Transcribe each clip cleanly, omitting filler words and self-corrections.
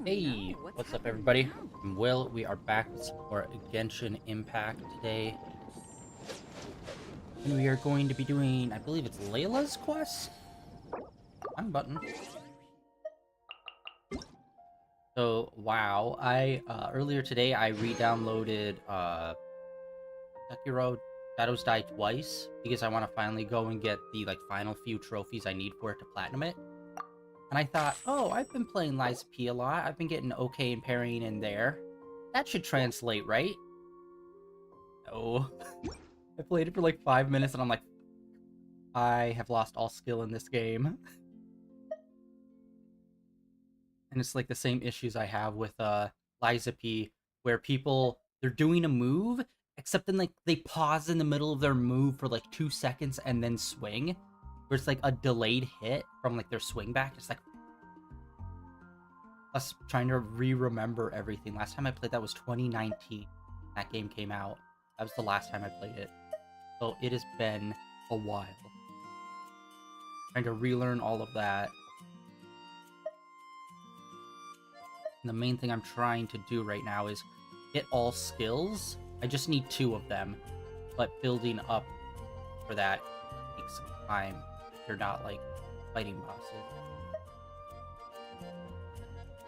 Hey, what's up everybody? I'm Will. We are back with some more Genshin Impact today. And we are going to be doing, I believe it's Layla's quest? I'm button. So, wow, earlier today I re-downloaded, Sekiro Shadows Die Twice because I want to finally go and get the, final few trophies I need for it to platinum it. And I thought, oh, I've been playing Lies P a lot. I've been getting okay and parrying in there. That should translate, right? No. I played it for like 5 minutes and I'm like, I have lost all skill in this game. And it's like the same issues I have with Liza P, where they're doing a move, except then like they pause in the middle of their move for like 2 seconds and then swing. Where it's like a delayed hit from like their swing back. It's like us trying to remember everything. Last time I played that was 2019. That game came out. That was the last time I played it. So it has been a while. Trying to relearn all of that. And the main thing I'm trying to do right now is get all skills. I just need 2 of them. But building up for that takes some time. You're not like fighting bosses.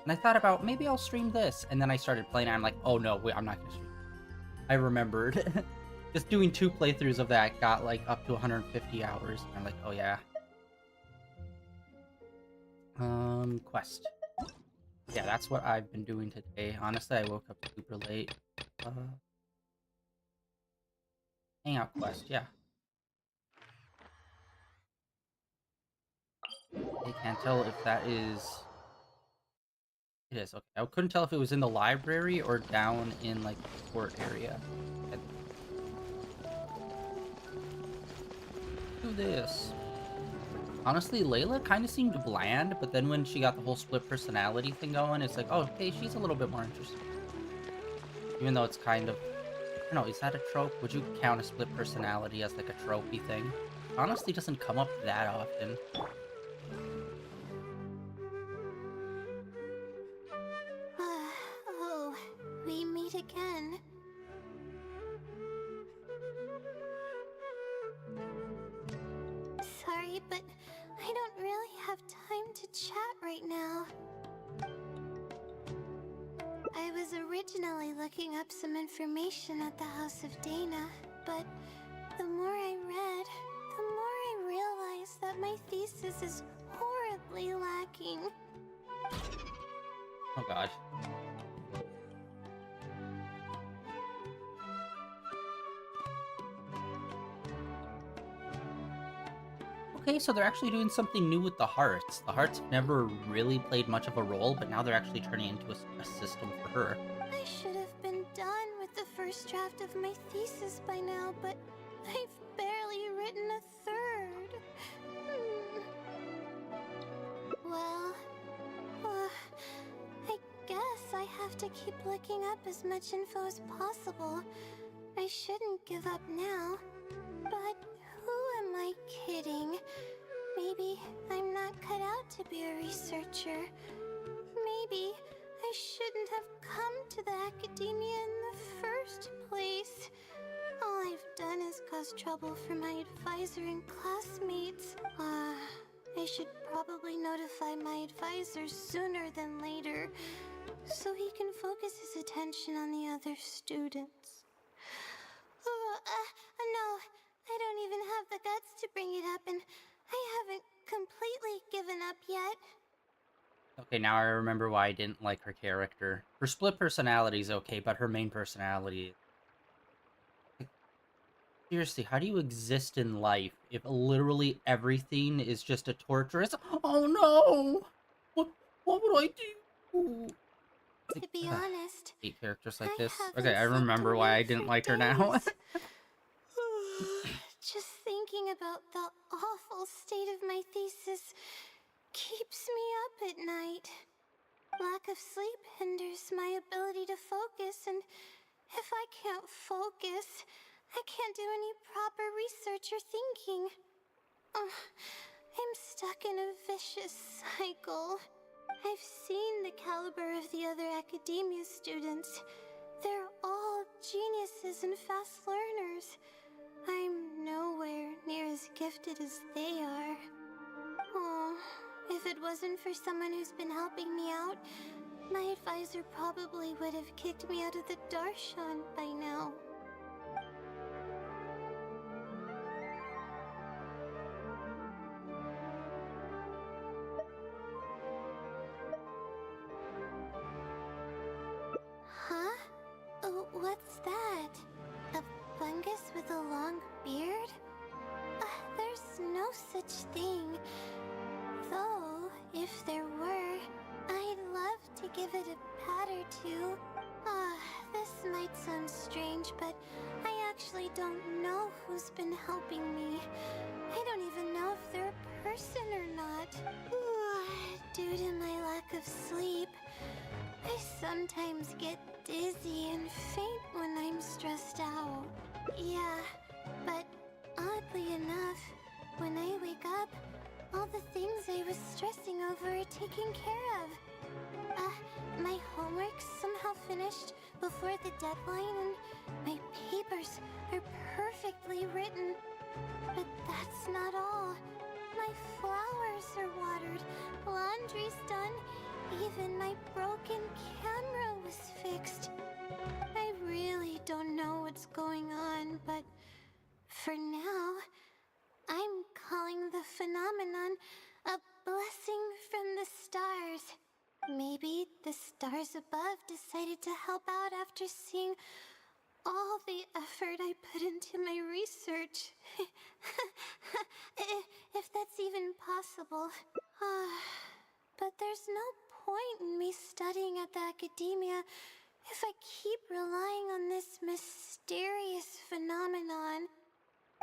And I thought about maybe I'll stream this. And then I started playing and I'm like, oh no, wait, I'm not gonna stream. I remembered. Just doing 2 playthroughs of that got like up to 150 hours. And I'm like, oh yeah. Quest. Yeah, that's what I've been doing today. Honestly, I woke up super late. Hangout quest, yeah. I can't tell if that is... It is, okay. I couldn't tell if it was in the library or down in, like, the port area. Do this. Honestly, Layla kind of seemed bland, but then when she got the whole split personality thing going, it's like, oh, okay, she's a little bit more interesting. Even though it's kind of... I don't know, is that a trope? Would you count a split personality as, like, a tropey thing? It honestly doesn't come up that often. Oh, we meet again. Sorry, but I don't really have time to chat right now. I was originally looking up some information at the House of Dana, but the more I read, the more I realized that my thesis is horribly lacking. Oh god. Okay, so they're actually doing something new with the hearts. The hearts never really played much of a role, but now they're actually turning into a system for her. I should have been done with the first draft of my thesis by now, but I've barely written a third. Well, I guess I have to keep looking up as much info as possible. I shouldn't give up now. But who am I kidding? Maybe I'm not cut out to be a researcher. Maybe I shouldn't have come to the academia in the first place. All I've done is cause trouble for my advisor and classmates. I should probably notify my advisor sooner than later, so he can focus his attention on the other students. No, I don't even have the guts to bring it up, and I haven't completely given up yet. Okay, now I remember why I didn't like her character. Her split personality is okay, but her main personality... Seriously, how do you exist in life if literally everything is just a torturous... Oh no! What would I do? To be honest, Hate characters like I this. haven't Okay, I slept a remember why I wink didn't for like her now. days. Just thinking about the awful state of my thesis keeps me up at night. Lack of sleep hinders my ability to focus, and if I can't focus, I can't do any proper research or thinking. I'm stuck in a vicious cycle. I've seen the caliber of the other academia students. They're all geniuses and fast learners. I'm nowhere near as gifted as they are. Oh, if it wasn't for someone who's been helping me out, my advisor probably would have kicked me out of the Darshan by now. Huh? Oh, what's that? A fungus with a long beard? There's no such thing. Though, if there were, I'd love to give it a pat or two. This might sound strange, but I actually don't know who's been helping me. I don't even know if they're a person or not. Due to my lack of sleep, I sometimes get dizzy and faint when I'm stressed out. Yeah, but oddly enough, when I wake up, all the things I was stressing over are taken care of. My homework's somehow finished before the deadline, and my papers are perfectly written. But that's not all. My flowers are watered, laundry's done, even my broken camera was fixed. I really don't know what's going on, but for now, I'm calling the phenomenon a blessing from the stars. Maybe the stars above decided to help out after seeing all the effort I put into my research. If that's even possible. But there's no point in me studying at the academia if I keep relying on this mysterious phenomenon.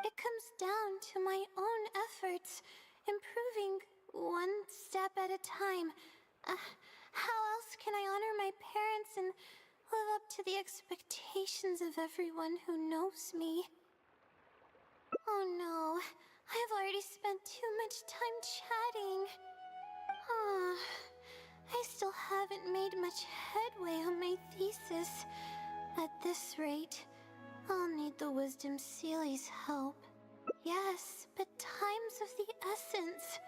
It comes down to my own efforts, improving one step at a time. How else can I honor my parents and live up to the expectations of everyone who knows me? Oh no, I've already spent too much time chatting. I still haven't made much headway on my thesis. At this rate, I'll need the Wisdom Sealy's help. Yes, but time's of the essence,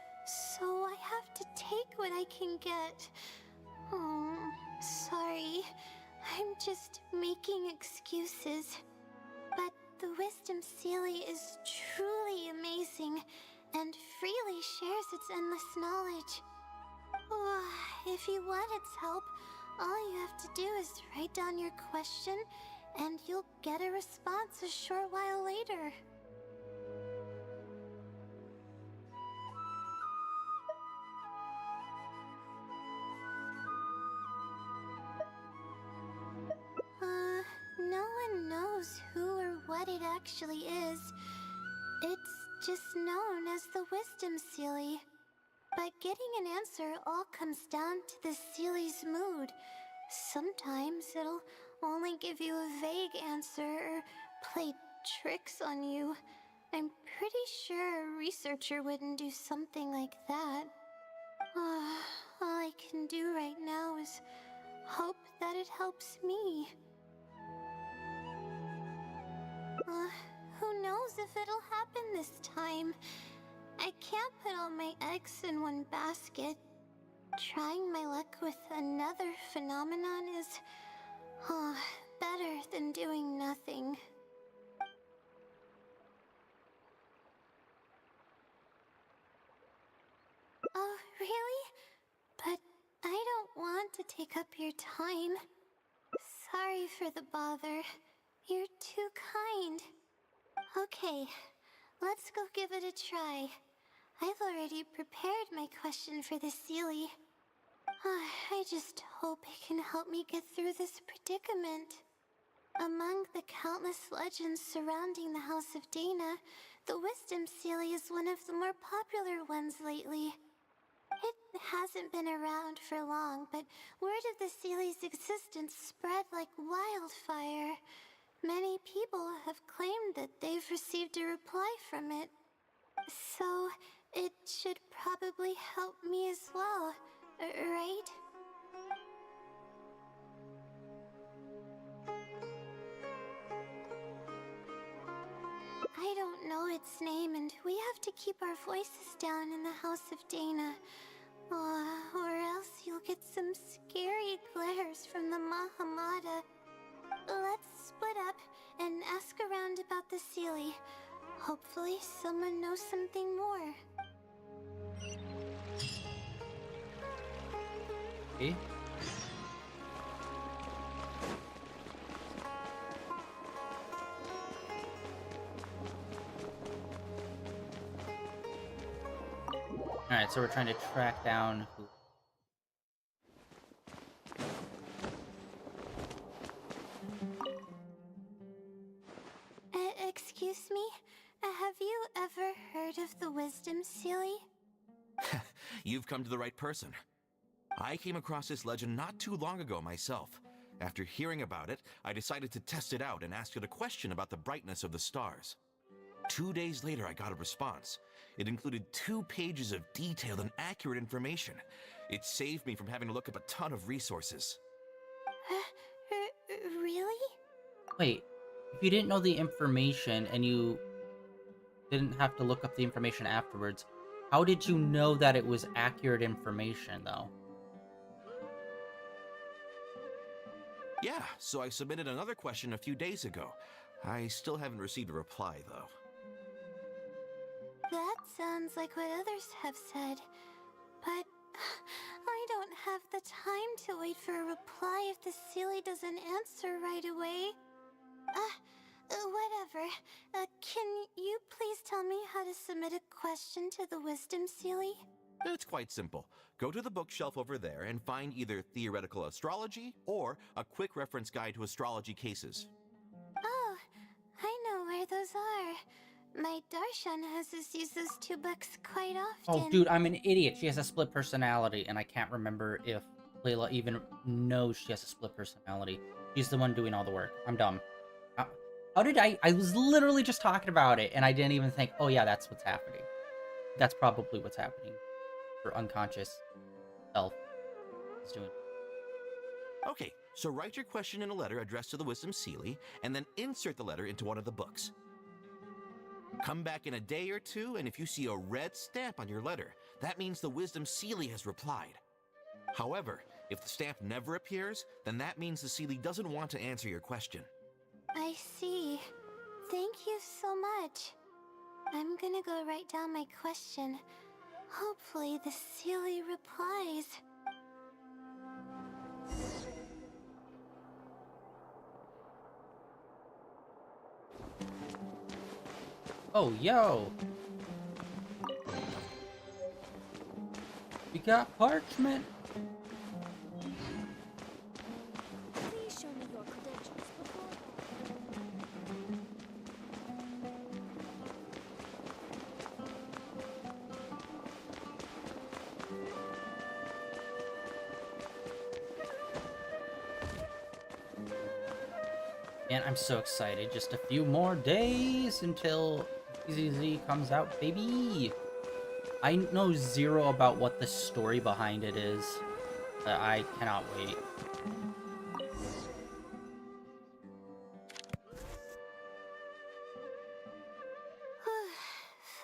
so I have to take what I can get. Oh, sorry. I'm just making excuses. But the Wisdom Sealy is truly amazing and freely shares its endless knowledge. If you want its help, all you have to do is write down your question and you'll get a response a short while later. No one knows who or what it actually is. It's just known as the Wisdom Sealy. But getting an answer all comes down to the Sealy's mood. Sometimes it'll only give you a vague answer or play tricks on you. I'm pretty sure a researcher wouldn't do something like that. All I can do right now is hope that it helps me. Who knows if it'll happen this time? I can't put all my eggs in one basket. Trying my luck with another phenomenon is better than doing nothing. Oh, really? But I don't want to take up your time. Sorry for the bother. You're too kind. Okay, let's go give it a try. I've already prepared my question for the Sealy. I just hope it can help me get through this predicament. Among the countless legends surrounding the House of Dana, the Wisdom Sealy is one of the more popular ones lately. It hasn't been around for long, but word of the Sealy's existence spread like wildfire. Many people have claimed that they've received a reply from it. So, it should probably help me as well, right? its name, and we have to keep our voices down in the House of Dana. Or else you'll get some scary glares from the Mahamada. Let's split up and ask around about the Seelie. Hopefully someone knows something more. Okay. Alright, so we're trying to track down who... Excuse me? Have you ever heard of the Wisdom Seelie? You've come to the right person. I came across this legend not too long ago myself. After hearing about it, I decided to test it out and ask it a question about the brightness of the stars. 2 days later, I got a response. It included 2 pages of detailed and accurate information. It saved me from having to look up a ton of resources. Really? Wait, if you didn't know the information and you didn't have to look up the information afterwards, how did you know that it was accurate information, though? Yeah, so I submitted another question a few days ago. I still haven't received a reply, though. That sounds like what others have said, but I don't have the time to wait for a reply if the Seelie doesn't answer right away. Whatever. Can you please tell me how to submit a question to the Wisdom Seelie? It's quite simple. Go to the bookshelf over there and find either theoretical astrology or a quick reference guide to astrology cases. Oh, I know where those are. My Darshan has us use those 2 books quite often. Oh, dude, I'm an idiot. She has a split personality, and I can't remember if Layla even knows she has a split personality. She's the one doing all the work. I'm dumb. How did I was literally just talking about it, and I didn't even think, oh yeah, that's what's happening. That's probably what's happening. Her unconscious self is doing. Okay, so write your question in a letter addressed to the Wisdom Seelie, and then insert the letter into one of the books. Come back in a day or 2, and if you see a red stamp on your letter, that means the Wisdom Seelie has replied. However, if the stamp never appears, then that means the Seelie doesn't want to answer your question. I see. Thank you so much. I'm gonna go write down my question. Hopefully the Seelie replies. Oh, yo! We got parchment! Please show me your credentials before. Man, I'm so excited. Just a few more days until ZZ comes out, baby! I know zero about what the story behind it is, but I cannot wait.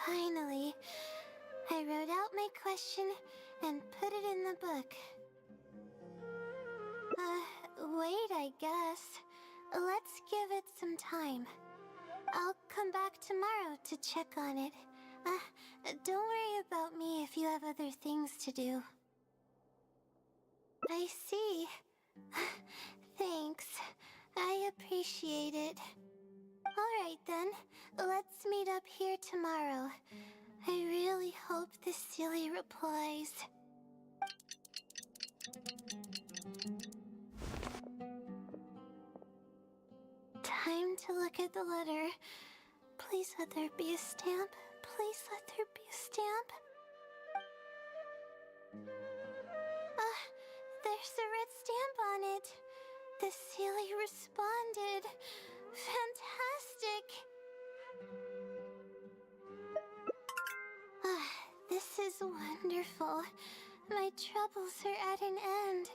Finally, I wrote out my question and put it in the book. Wait, I guess. Let's give it some time. I'll come back tomorrow to check on it. Don't worry about me if you have other things to do. I see. Thanks. I appreciate it. Alright then, let's meet up here tomorrow. I really hope the Seelie replies. Time to look at the letter. Please let there be a stamp. Please let there be a stamp. There's a red stamp on it. The Seelie responded. Fantastic. This is wonderful. My troubles are at an end.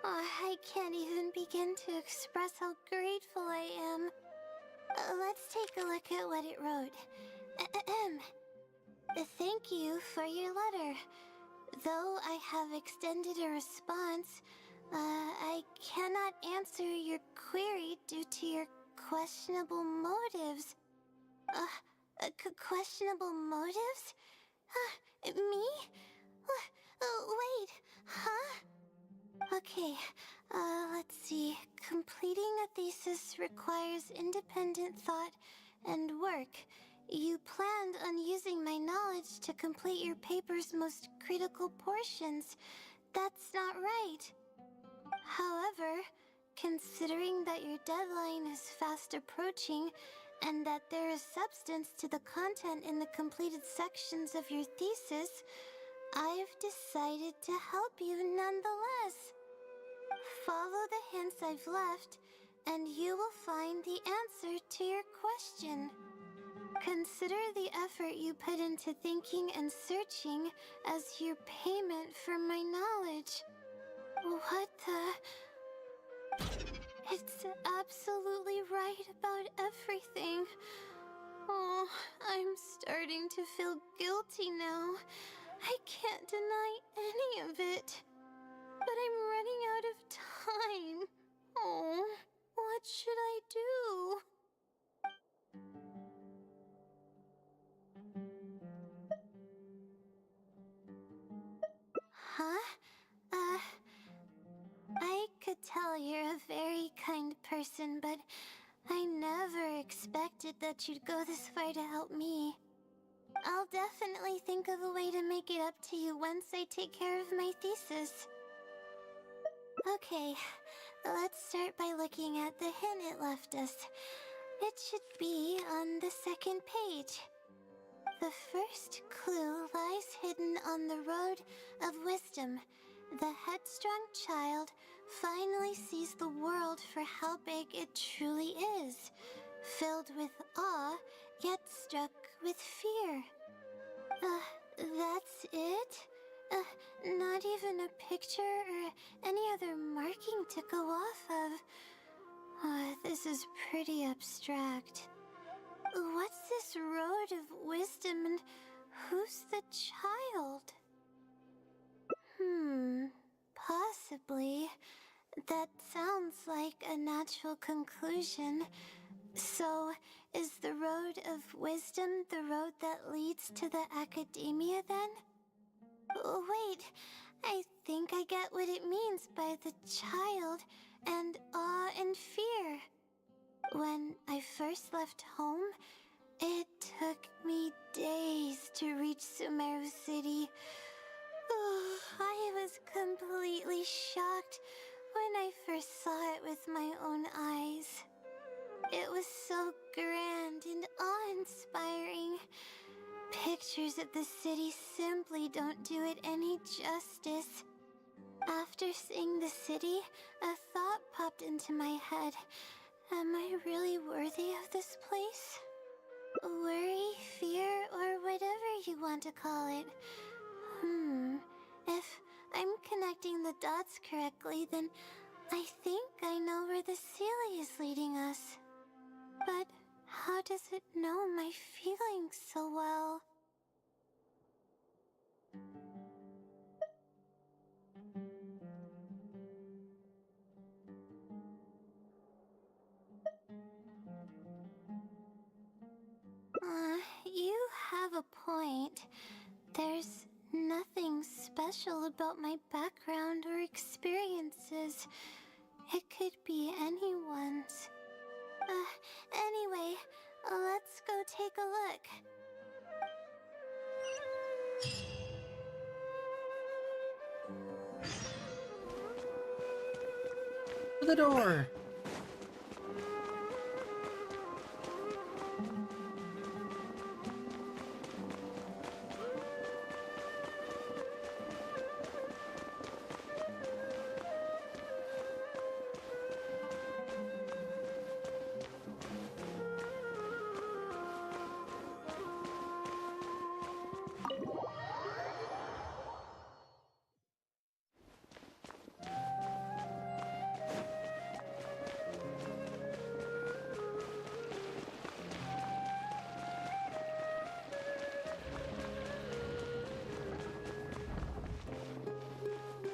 I can't even begin to express how grateful I am. Let's take a look at what it wrote. Ahem. Thank you for your letter. Though I have extended a response, I cannot answer your query due to your questionable motives. Questionable motives? Me? Wait, huh? Okay, let's see. Completing a thesis requires independent thought and work. You planned on using my knowledge to complete your paper's most critical portions. That's not right. However, considering that your deadline is fast approaching, and that there is substance to the content in the completed sections of your thesis, I've decided to help you nonetheless. Follow the hints I've left, and you will find the answer to your question. Consider the effort you put into thinking and searching as your payment for my knowledge. What the... It's absolutely right about everything. Oh, I'm starting to feel guilty now. I can't deny any of it. But I'm running out of time. Oh, what should I do? Huh? I could tell you're a very kind person, but I never expected that you'd go this far to help me. I'll definitely think of a way to make it up to you once I take care of my thesis. Okay, let's start by looking at the hint it left us. It should be on the second page. The first clue lies hidden on the road of wisdom. The headstrong child finally sees the world for how big it truly is, filled with awe, yet struck with fear. That's it? Not even a picture or any other marking to go off of. This is pretty abstract. What's this road of wisdom and who's the child? Possibly. That sounds like a natural conclusion. So, is the road of wisdom the road that leads to the academia then? Wait, I think I get what it means by the child and awe and fear. When I first left home, it took me days to reach Sumeru City. I was completely shocked when I first saw it with my own eyes. It was so grand and awe-inspiring. Pictures of the city simply don't do it any justice. After seeing the city, a thought popped into my head. Am I really worthy of this place? Worry, fear, or whatever you want to call it. If I'm connecting the dots correctly, then I think I know where the Sealy is leading us. But how does it know my feelings so well? You have a point. There's nothing special about my background or experiences. It could be anyone's. Anyway, let's go take a look. To the door!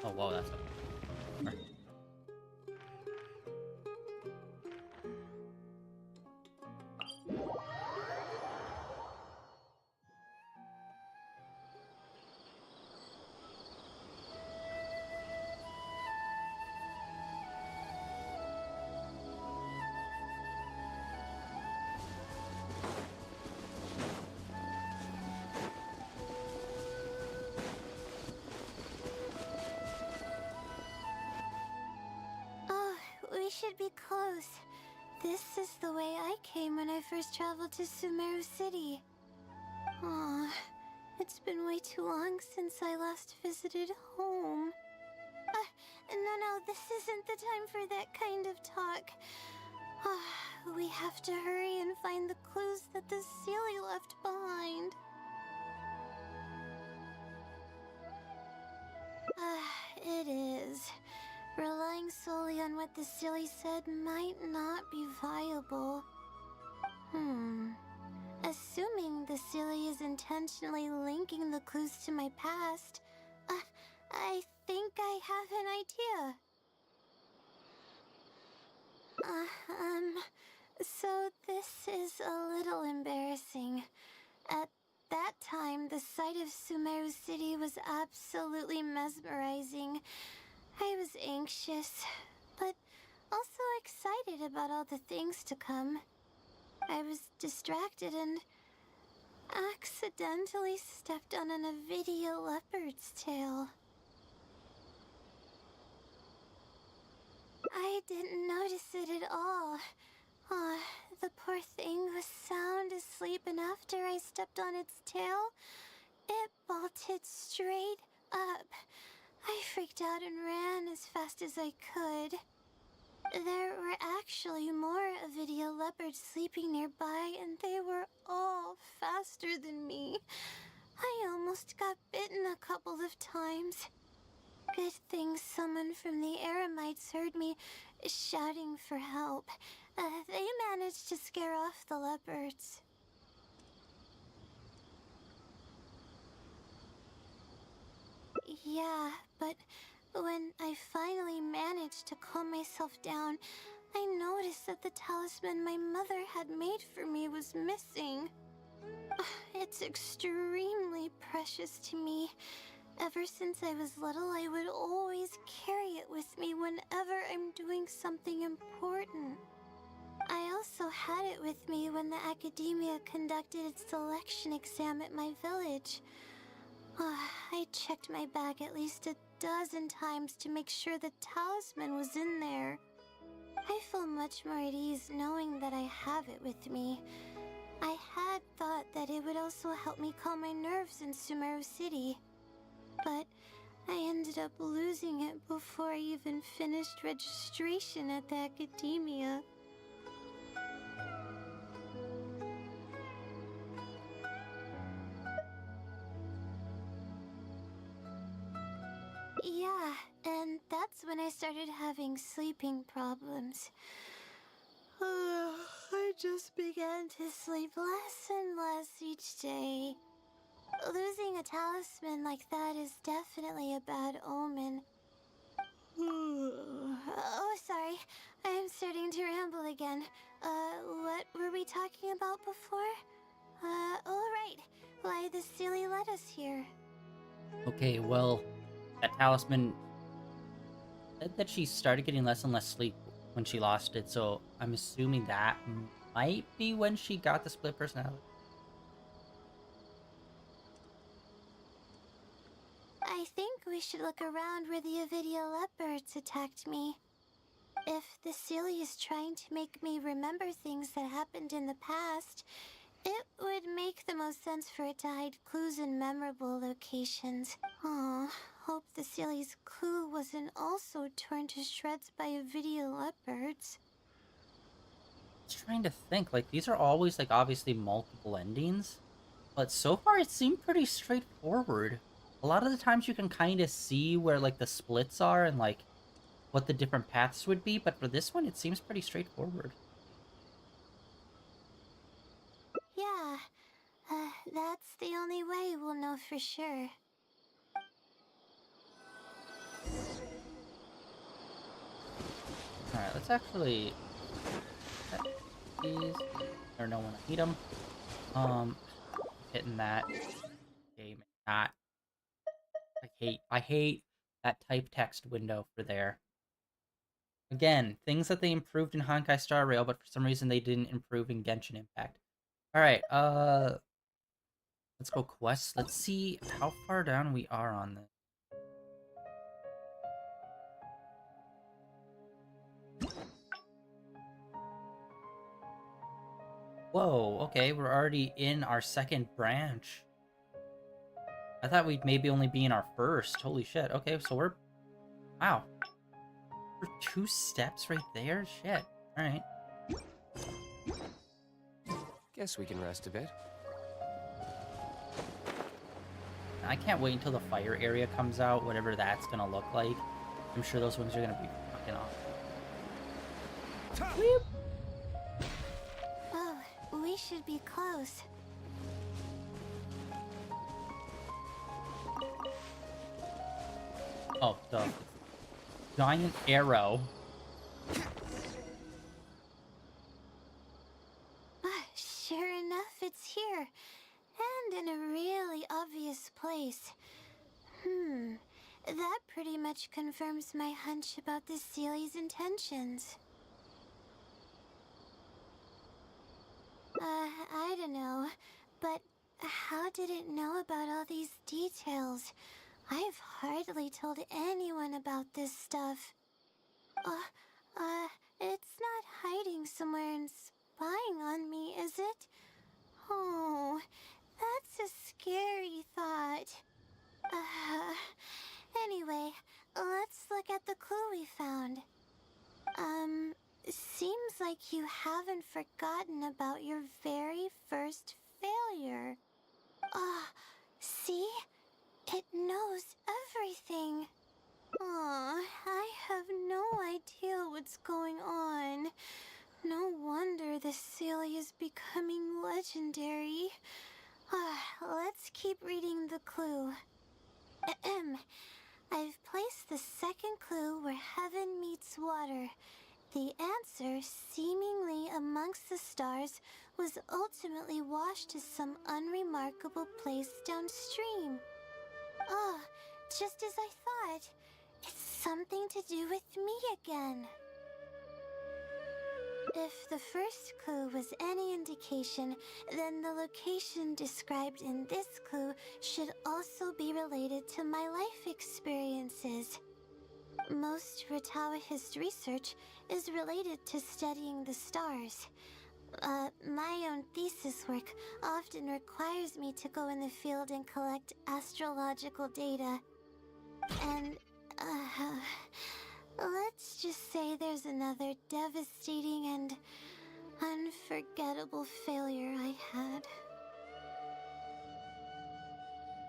Oh, whoa, that's a... Oh, we should be close. This is the way I came when I first traveled to Sumeru City. Aw, it's been way too long since I last visited home. No, this isn't the time for that kind of talk. We have to hurry and find the clues that the Sealy left behind. It is. Relying solely on what the Sealy said might not be viable. Assuming the Sealy is intentionally linking the clues to my past, I think I have an idea. So this is a little embarrassing. At that time, the sight of Sumeru City was absolutely mesmerizing. I was anxious, but also excited about all the things to come. I was distracted and accidentally stepped on an Avidia leopard's tail. I didn't notice it at all. The poor thing was sound asleep, and after I stepped on its tail, it bolted straight up. I freaked out and ran as fast as I could. There were actually more Avidia leopards sleeping nearby, and they were all faster than me. I almost got bitten a couple of times. Good thing someone from the Eremites heard me shouting for help. They managed to scare off the leopards. Yeah, but when I finally managed to calm myself down, I noticed that the talisman my mother had made for me was missing. It's extremely precious to me. Ever since I was little, I would always carry it with me whenever I'm doing something important. I also had it with me when the academia conducted its selection exam at my village. I checked my bag at least a dozen times to make sure the talisman was in there. I feel much more at ease knowing that I have it with me. I had thought that it would also help me calm my nerves in Sumeru City, but I ended up losing it before I even finished registration at the academia. Yeah, and that's when I started having sleeping problems. I just began to sleep less and less each day. Losing a talisman like that is definitely a bad omen. Oh, sorry. I'm starting to ramble again. What were we talking about before? Oh, right. Why the Sealy led us here. Okay, well, that talisman said that she started getting less and less sleep when she lost it, so I'm assuming that might be when she got the split personality. I think we should look around where the Avidia leopards attacked me. If the Sealy is trying to make me remember things that happened in the past, it would make the most sense for it to hide clues in memorable locations. Aw, hope the Sealy's clue wasn't also torn to shreds by Avidia leopards. I was trying to think, like, these are always, like, obviously multiple endings, but so far it seemed pretty straightforward. A lot of the times you can kind of see where, like, the splits are and, like, what the different paths would be, but for this one, it seems pretty straightforward. Yeah, that's the only way we'll know for sure. actually these. Or no one need them. Hitting that game. Not. I hate that type text window for there. Again, things that they improved in Honkai Star Rail, but for some reason they didn't improve in Genshin Impact. Alright, let's go quests. Let's see how far down we are on this. Whoa, okay, we're already in our second branch. I thought we'd maybe only be in our first. Holy shit. Okay, so we're... Wow. We're 2 steps right there? Shit. Alright. Guess we can rest a bit. I can't wait until the fire area comes out, whatever that's gonna look like. I'm sure those wings are gonna be fucking awesome. Weep. Oh, we should be close. Oh, the giant arrow. Sure enough, it's here. And in a really obvious place. That pretty much confirms my hunch about the Sealy's intentions. I don't know, but how did it know about all these details? I've hardly told anyone about this stuff. It's not hiding somewhere and spying on me, is it? Oh, that's a scary thought. Anyway, let's look at the clue we found. Seems like you haven't forgotten about your very first failure. See? It knows everything. I have no idea what's going on. No wonder the Celia is becoming legendary. Let's keep reading the clue. I've placed the second clue where heaven meets water. The answer, seemingly amongst the stars, was ultimately washed to some unremarkable place downstream. Just as I thought. It's something to do with me again. If the first clue was any indication, then the location described in this clue should also be related to my life experiences. Most Ratawahist research is related to studying the stars. My own thesis work often requires me to go in the field and collect astrological data. And, let's just say there's another devastating and unforgettable failure I had.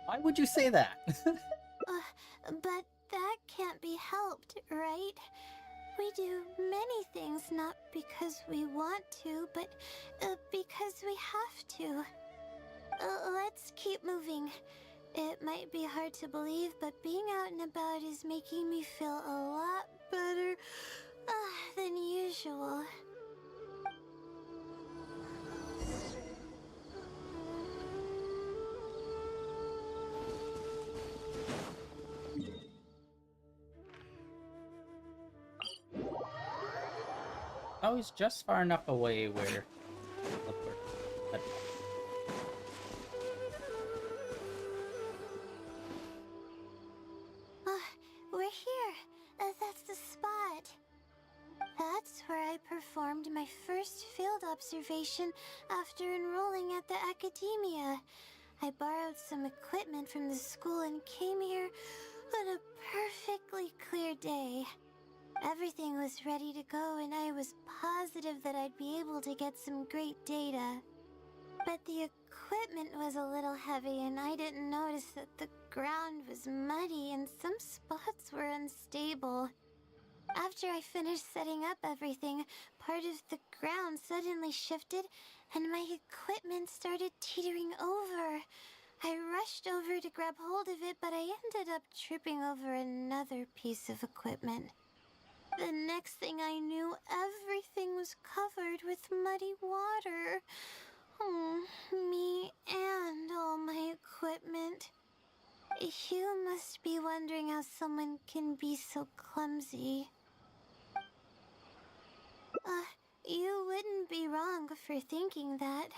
Why would you say that? But that can't be helped, right? We do many things not because we want to, but because we have to. Let's keep moving. It might be hard to believe, but being out and about is making me feel a lot better than usual. Oh, he's just far enough away where... We're here. That's the spot. That's where I performed my first field observation after enrolling at the academia. I borrowed some equipment from the school and came here on a perfectly clear day. Everything was ready to go and I was positive that I'd be able to get some great data. But the equipment was a little heavy and I didn't notice that the ground was muddy and some spots were unstable. After I finished setting up everything, part of the ground suddenly shifted and my equipment started teetering over. I rushed over to grab hold of it, but I ended up tripping over another piece of equipment. The next thing I knew, everything was covered with muddy water. Oh, me and all my equipment. You must be wondering how someone can be so clumsy. You wouldn't be wrong for thinking that.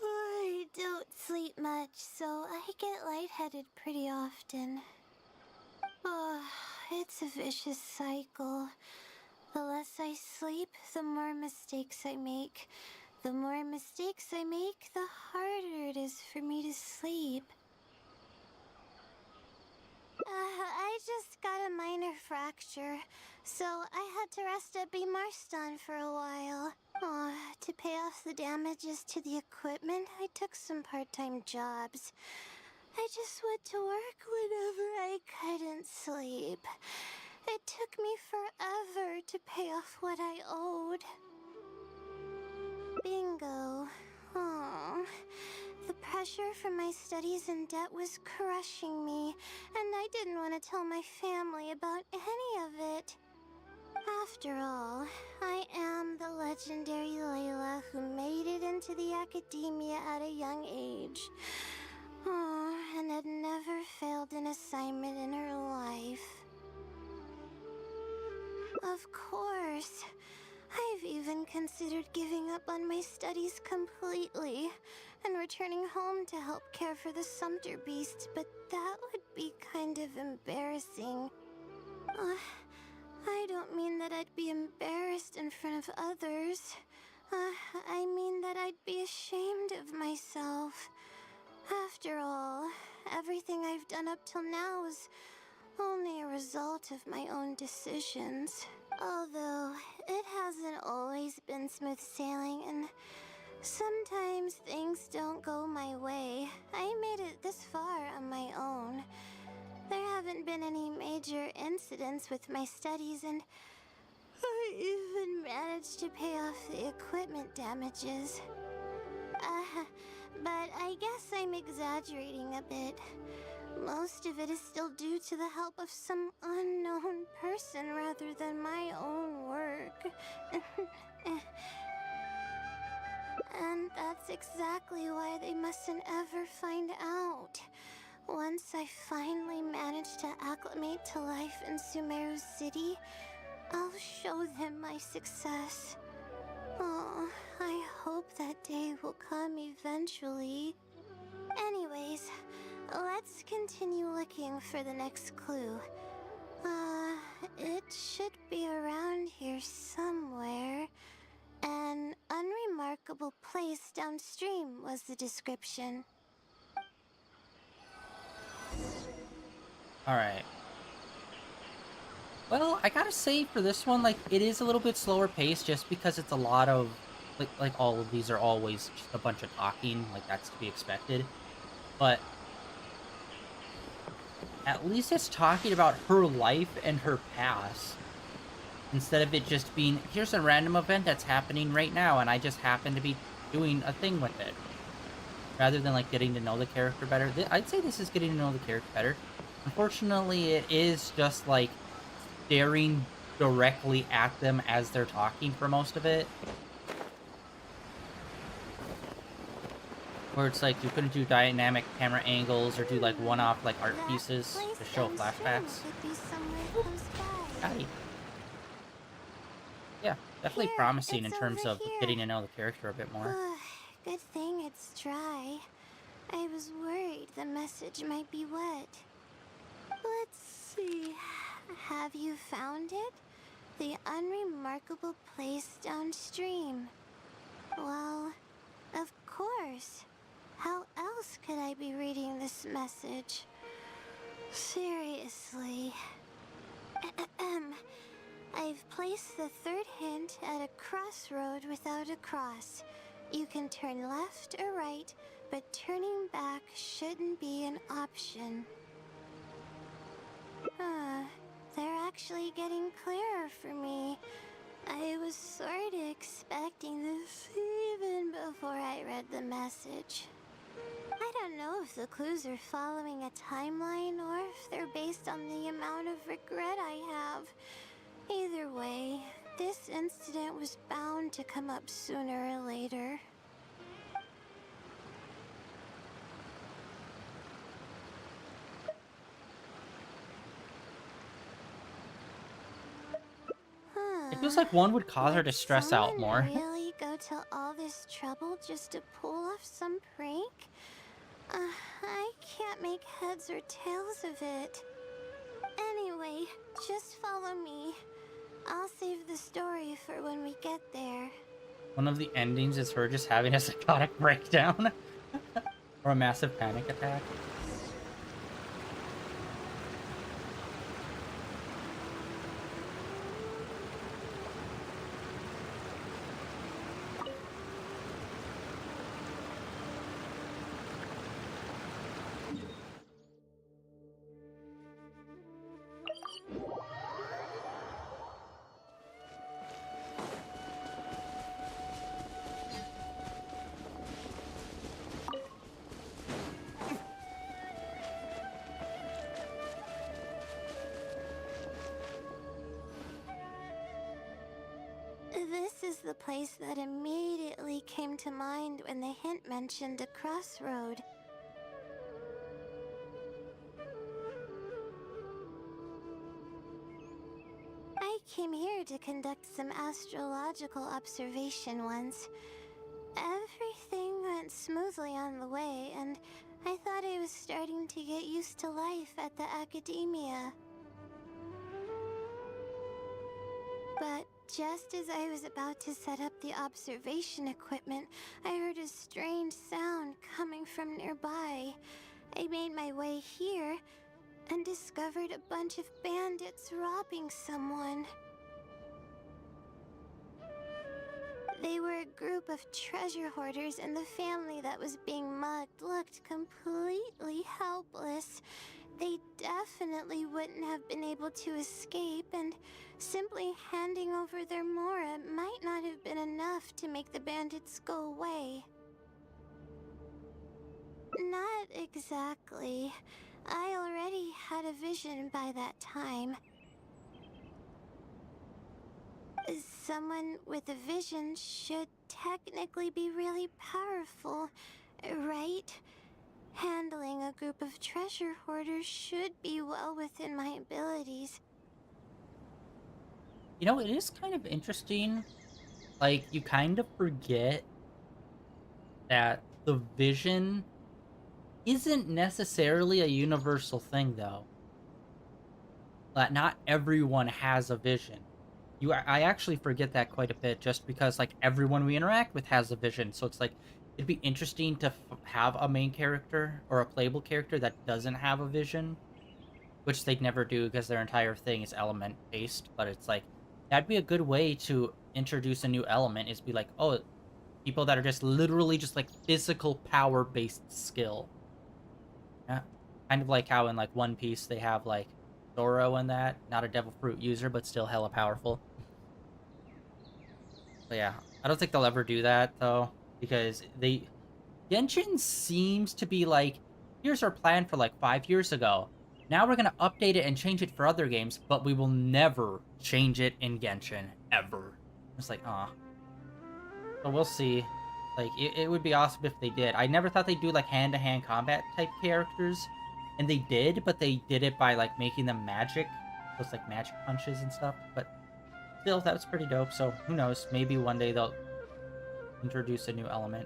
I don't sleep much, so I get lightheaded pretty often. It's a vicious cycle. The less I sleep, the more mistakes I make. The more mistakes I make, the harder it is for me to sleep. I just got a minor fracture, so I had to rest at B. Marston for a while. To pay off the damages to the equipment, I took some part-time jobs. I just went to work whenever I couldn't sleep. It took me forever to pay off what I owed. Bingo. Oh, the pressure from my studies and debt was crushing me, and I didn't want to tell my family about any of it. After all, I am the legendary Layla who made it into the academia at a young age. And had never failed an assignment in her life. Of course, I've even considered giving up on my studies completely and returning home to help care for the Sumter beasts, but that would be kind of embarrassing. I don't mean that I'd be embarrassed in front of others. I mean that I'd be ashamed of myself. After all, everything I've done up till now is only a result of my own decisions. Although, it hasn't always been smooth sailing, and sometimes things don't go my way. I made it this far on my own. There haven't been any major incidents with my studies, and I even managed to pay off the equipment damages. But I guess I'm exaggerating a bit. Most of it is still due to the help of some unknown person rather than my own work. And that's exactly why they mustn't ever find out. Once I finally manage to acclimate to life in Sumeru City, I'll show them my success. Oh, I hope that day will come eventually. Anyways, let's continue looking for the next clue. It should be around here somewhere. An unremarkable place downstream was the description. Alright. Well, I gotta say for this one, like, it is a little bit slower paced just because it's a lot of, like all of these are always just a bunch of talking, like that's to be expected. But at least it's talking about her life and her past. Instead of it just being, here's a random event that's happening right now and I just happen to be doing a thing with it. Rather than, like, getting to know the character better. I'd say this is getting to know the character better. Unfortunately, it is just, like, staring directly at them as they're talking for most of it. Where it's like, you couldn't do dynamic camera angles or do, like, one-off, like, art pieces to show flashbacks. Howdy. Yeah, definitely Here, promising in it's terms over of here. getting to know the character a bit more. Good thing it's dry. I was worried the message might be wet. Let's see. Have you found it? The unremarkable place downstream. Well, of course. How else could I be reading this message? Seriously. I've placed the third hint at a crossroad without a cross. You can turn left or right, but turning back shouldn't be an option. They're actually getting clearer for me. I was sort of expecting this even before I read the message. I don't know if the clues are following a timeline or if they're based on the amount of regret I have. Either was bound to come up sooner or later. It feels like one would cause her to stress out more. Someone really go to all this trouble just to pull off some prank? I can't make heads or tails of it. Anyway, just follow me. I'll save the story for when we get there. One of the endings is her just having a psychotic breakdown. Or a massive panic attack. This is the place that immediately came to mind when the hint mentioned a crossroad. I came here to conduct some astrological observation once. Everything went smoothly on the way, and I thought I was starting to get used to life at the academia. But just as I was about to set up the observation equipment, I heard a strange sound coming from nearby. I made my way here and discovered a bunch of bandits robbing someone. They were a group of treasure hoarders, and the family that was being mugged looked completely helpless. They definitely wouldn't have been able to escape, and simply handing over their Mora might not have been enough to make the bandits go away. Not exactly. I already had a vision by that time. Someone with a vision should technically be really powerful, right? Handling a group of treasure hoarders should be well within my abilities. You know, it is kind of interesting. Like, you kind of forget that the vision isn't necessarily a universal thing, though. That not everyone has a vision. I actually forget that quite a bit, just because like everyone we interact with has a vision. So it's like it'd be interesting to have a main character or a playable character that doesn't have a vision, which they'd never do because their entire thing is element based. But it's like that'd be a good way to introduce a new element. Is be like, oh, people that are just literally just like physical power based skill. Yeah, kind of like how in like One Piece they have like Zoro and that, not a devil fruit user, but still hella powerful. But yeah, I don't think they'll ever do that though, because Genshin seems to be like, here's our plan for like 5 years ago. Now we're gonna update it and change it for other games, but we will never change it in Genshin ever. It's like, ah. So we'll see. Like, it would be awesome if they did. I never thought they'd do like hand-to-hand combat type characters. And they did, but they did it by, like, making them magic. Those, like, magic punches and stuff. But still, that was pretty dope. So, who knows? Maybe one day they'll introduce a new element.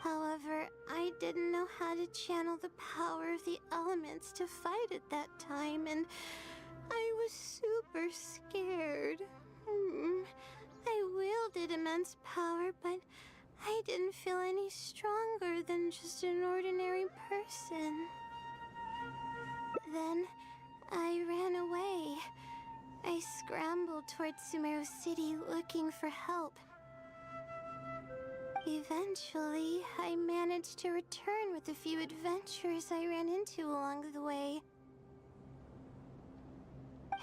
However, I didn't know how to channel the power of the elements to fight at that time, and I was super scared. I wielded immense power, but I didn't feel any stronger than just an ordinary person. Then, I ran away. I scrambled towards Sumeru City looking for help. Eventually, I managed to return with a few adventures I ran into along the way.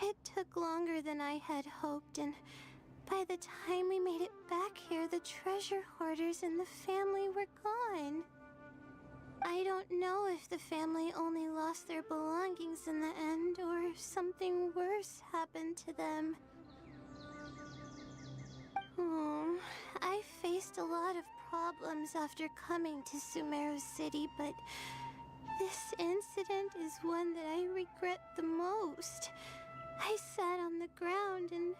It took longer than I had hoped, and by the time we made it back here, the treasure hoarders and the family were gone. I don't know if the family only lost their belongings in the end, or if something worse happened to them. I faced a lot of problems after coming to Sumeru City, but this incident is one that I regret the most. I sat on the ground and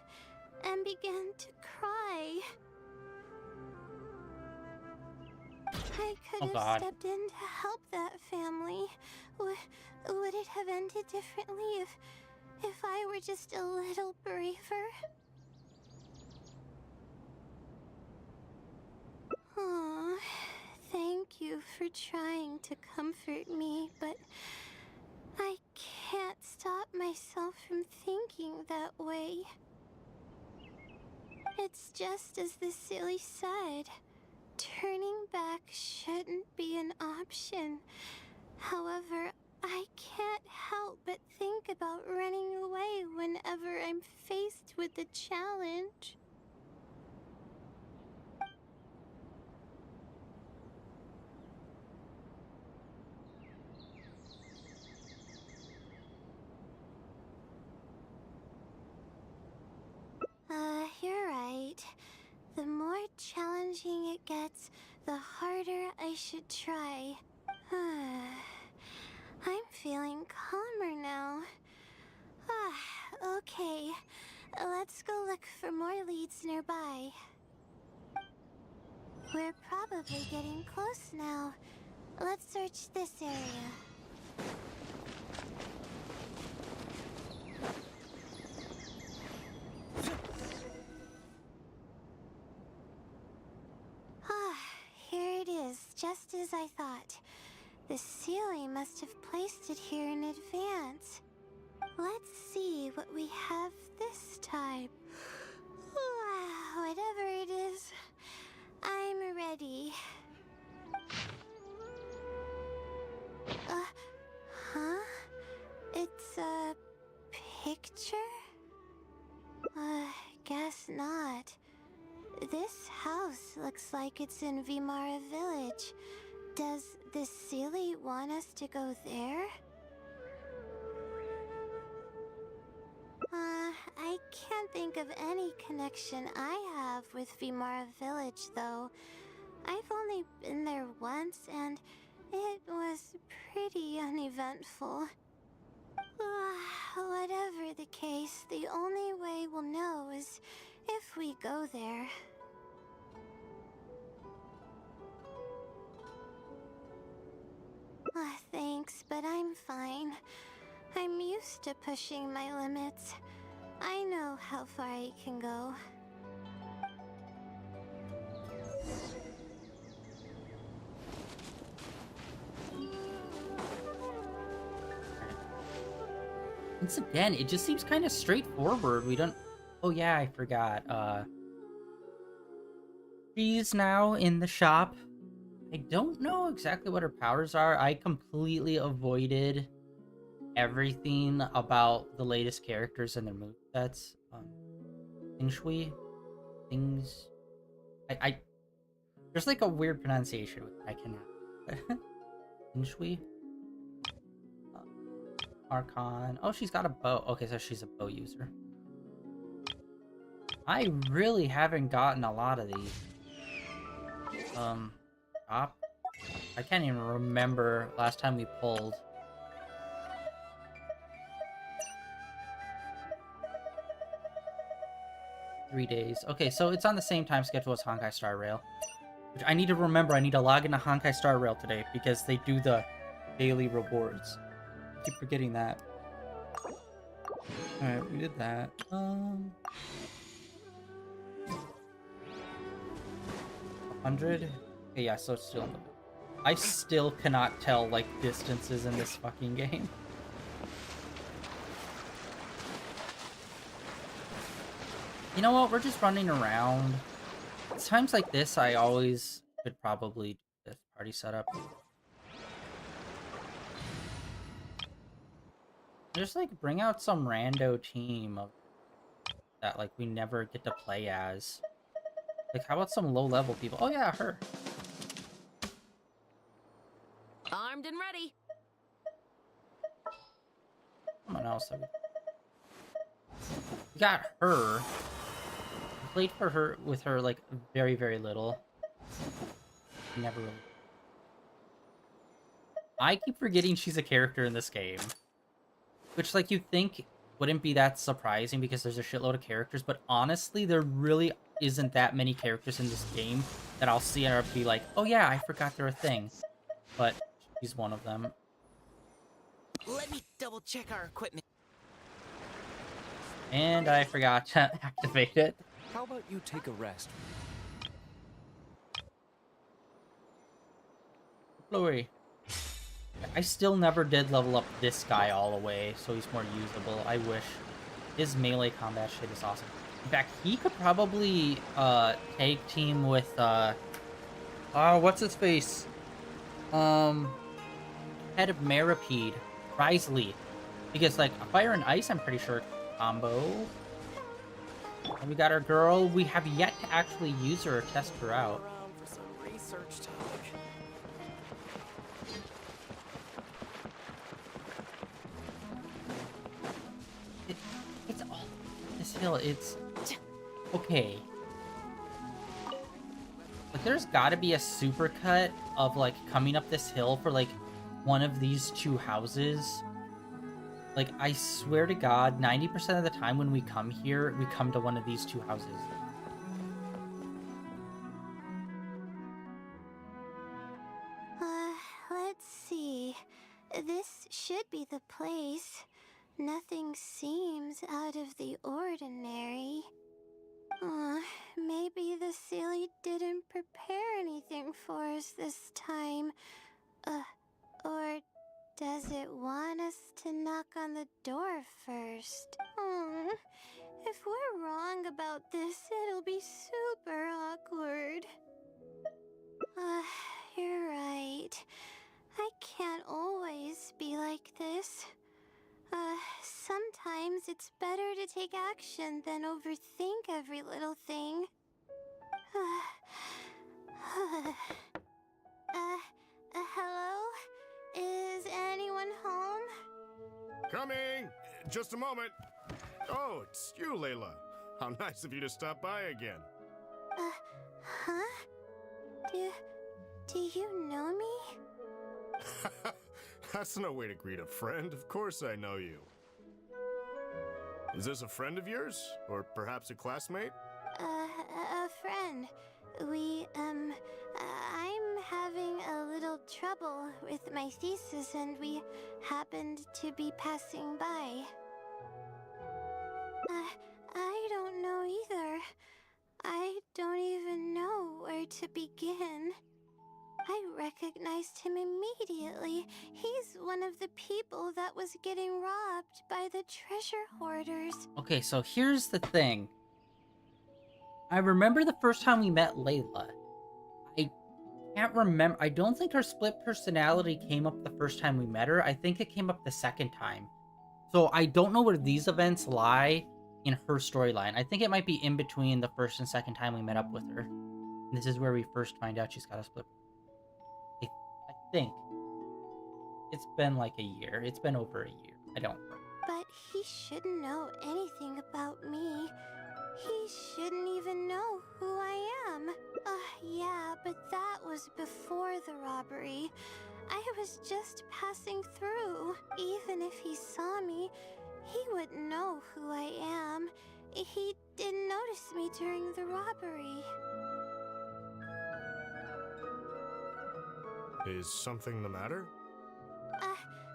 began to cry. I could Oh, have God. stepped in to help that family. Would it have ended differently if I were just a little braver? Aw, thank you for trying to comfort me, but I can't stop myself from thinking that way. It's just as the silly said. Turning back shouldn't be an option. However, I can't help but think about running away whenever I'm faced with a challenge. You're right. The more challenging it gets, the harder I should try. I'm feeling calmer now. Okay. Let's go look for more leads nearby. We're probably getting close now. Let's search this area. Here it is, just as I thought. The ceiling must have placed it here in advance. Let's see what we have this time. Whatever it is, I'm ready. Huh? It's a picture? Guess not. This house looks like it's in Vimara Village. Does the Sealy want us to go there? I can't think of any connection I have with Vimara Village, though. I've only been there once, and it was pretty uneventful. Whatever the case, the only way we'll know is if we go there. Thanks, but I'm fine. I'm used to pushing my limits. I know how far I can go. Once again, it just seems kind of straightforward. We don't... Oh yeah, I forgot. She's now in the shop. I don't know exactly what her powers are. I completely avoided everything about the latest characters and their movesets. Things... I... There's like a weird pronunciation with it. I cannot... Inshui? Archon. Oh, she's got a bow. Okay, so she's a bow user. I really haven't gotten a lot of these. Top? I can't even remember last time we pulled. Three days. Okay, so it's on the same time schedule as Honkai Star Rail. Which I need to remember, I need to log into Honkai Star Rail today because they do the daily rewards. I keep forgetting that. Alright, we did that. 100? Okay, yeah, so it's still in the... I still cannot tell, like, distances in this fucking game. You know what? We're just running around. It's times like this, I always could probably do this party setup. Just, like, bring out some rando team of that, like, we never get to play as. Like, how about some low-level people? Oh, yeah, her. Armed and ready. Someone else. We got her. played for her with her like very, very little. Never really. I keep forgetting she's a character in this game. Which, like, you'd think wouldn't be that surprising because there's a shitload of characters, but honestly, there really isn't that many characters in this game that I'll see and I'll be like, oh yeah, I forgot they're a thing. But she's one of them. Let me double check our equipment. And I forgot to activate it. How about you take a rest? Chloe. I still never did level up this guy all the way, so he's more usable. I wish. His melee combat shit is awesome. In fact, he could probably tag team with what's his face? Head of Maripede, Risley. Because like Fire and Ice, I'm pretty sure combo. And we got our girl. We have yet to actually use her or test her out. Around for some research talk. It's all this hill. It's okay. Like, there's got to be a supercut of like coming up this hill for like one of these two houses. Like, I swear to God, 90% of the time when we come here, we come to one of these two houses. Let's see. This should be the place. Nothing seems out of the ordinary. Maybe the Silly didn't prepare anything for us this time. Or does it want us to knock on the door first? If we're wrong about this, it'll be super awkward. You're right. I can't always be like this. Sometimes it's better to take action than overthink every little thing. Hello? Is anyone home? Coming! Just a moment. Oh, it's you, Layla. How nice of you to stop by again. Huh? Do you know me? That's no way to greet a friend. Of course I know you. Is this a friend of yours? Or perhaps a classmate? A friend. I'm having a little trouble with my thesis and we happened to be passing by. I don't know either. I don't even know where to begin. I recognized him immediately. He's one of the people that was getting robbed by the treasure hoarders. Okay, so here's the thing. I remember the first time we met Layla. I can't remember. I don't think her split personality came up the first time we met her. I think it came up the second time. So I don't know where these events lie in her storyline. I think it might be in between the first and second time we met up with her. And this is where we first find out she's got a split. I think. It's been like a year. It's been over a year. I don't remember. But he shouldn't know anything about me. He shouldn't even know who I am. Yeah, but that was before the robbery. I was just passing through. Even if he saw me, he wouldn't know who I am. He didn't notice me during the robbery. Is something the matter?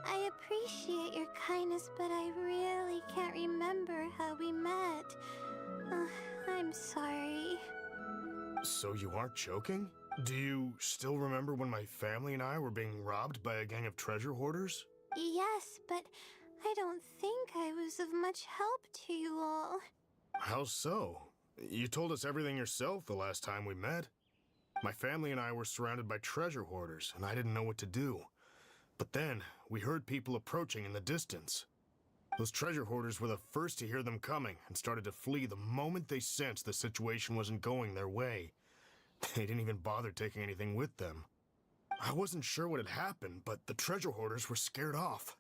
I appreciate your kindness, but I really can't remember how we met. I'm sorry. So you aren't joking? Do you still remember when my family and I were being robbed by a gang of treasure hoarders? Yes, but I don't think I was of much help to you all. How so? You told us everything yourself the last time we met. My family and I were surrounded by treasure hoarders, and I didn't know what to do. But then, we heard people approaching in the distance. Those treasure hoarders were the first to hear them coming and started to flee the moment they sensed the situation wasn't going their way. They didn't even bother taking anything with them. I wasn't sure what had happened, but the treasure hoarders were scared off.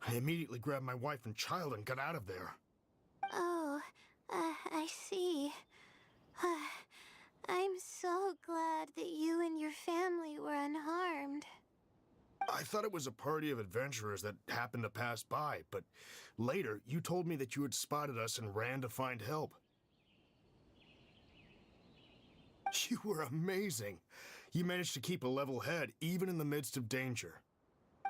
I immediately grabbed my wife and child and got out of there. Oh, I see. I'm so glad that you and your family were unharmed. I thought it was a party of adventurers that happened to pass by, but later you told me that you had spotted us and ran to find help. You were amazing. You managed to keep a level head even in the midst of danger.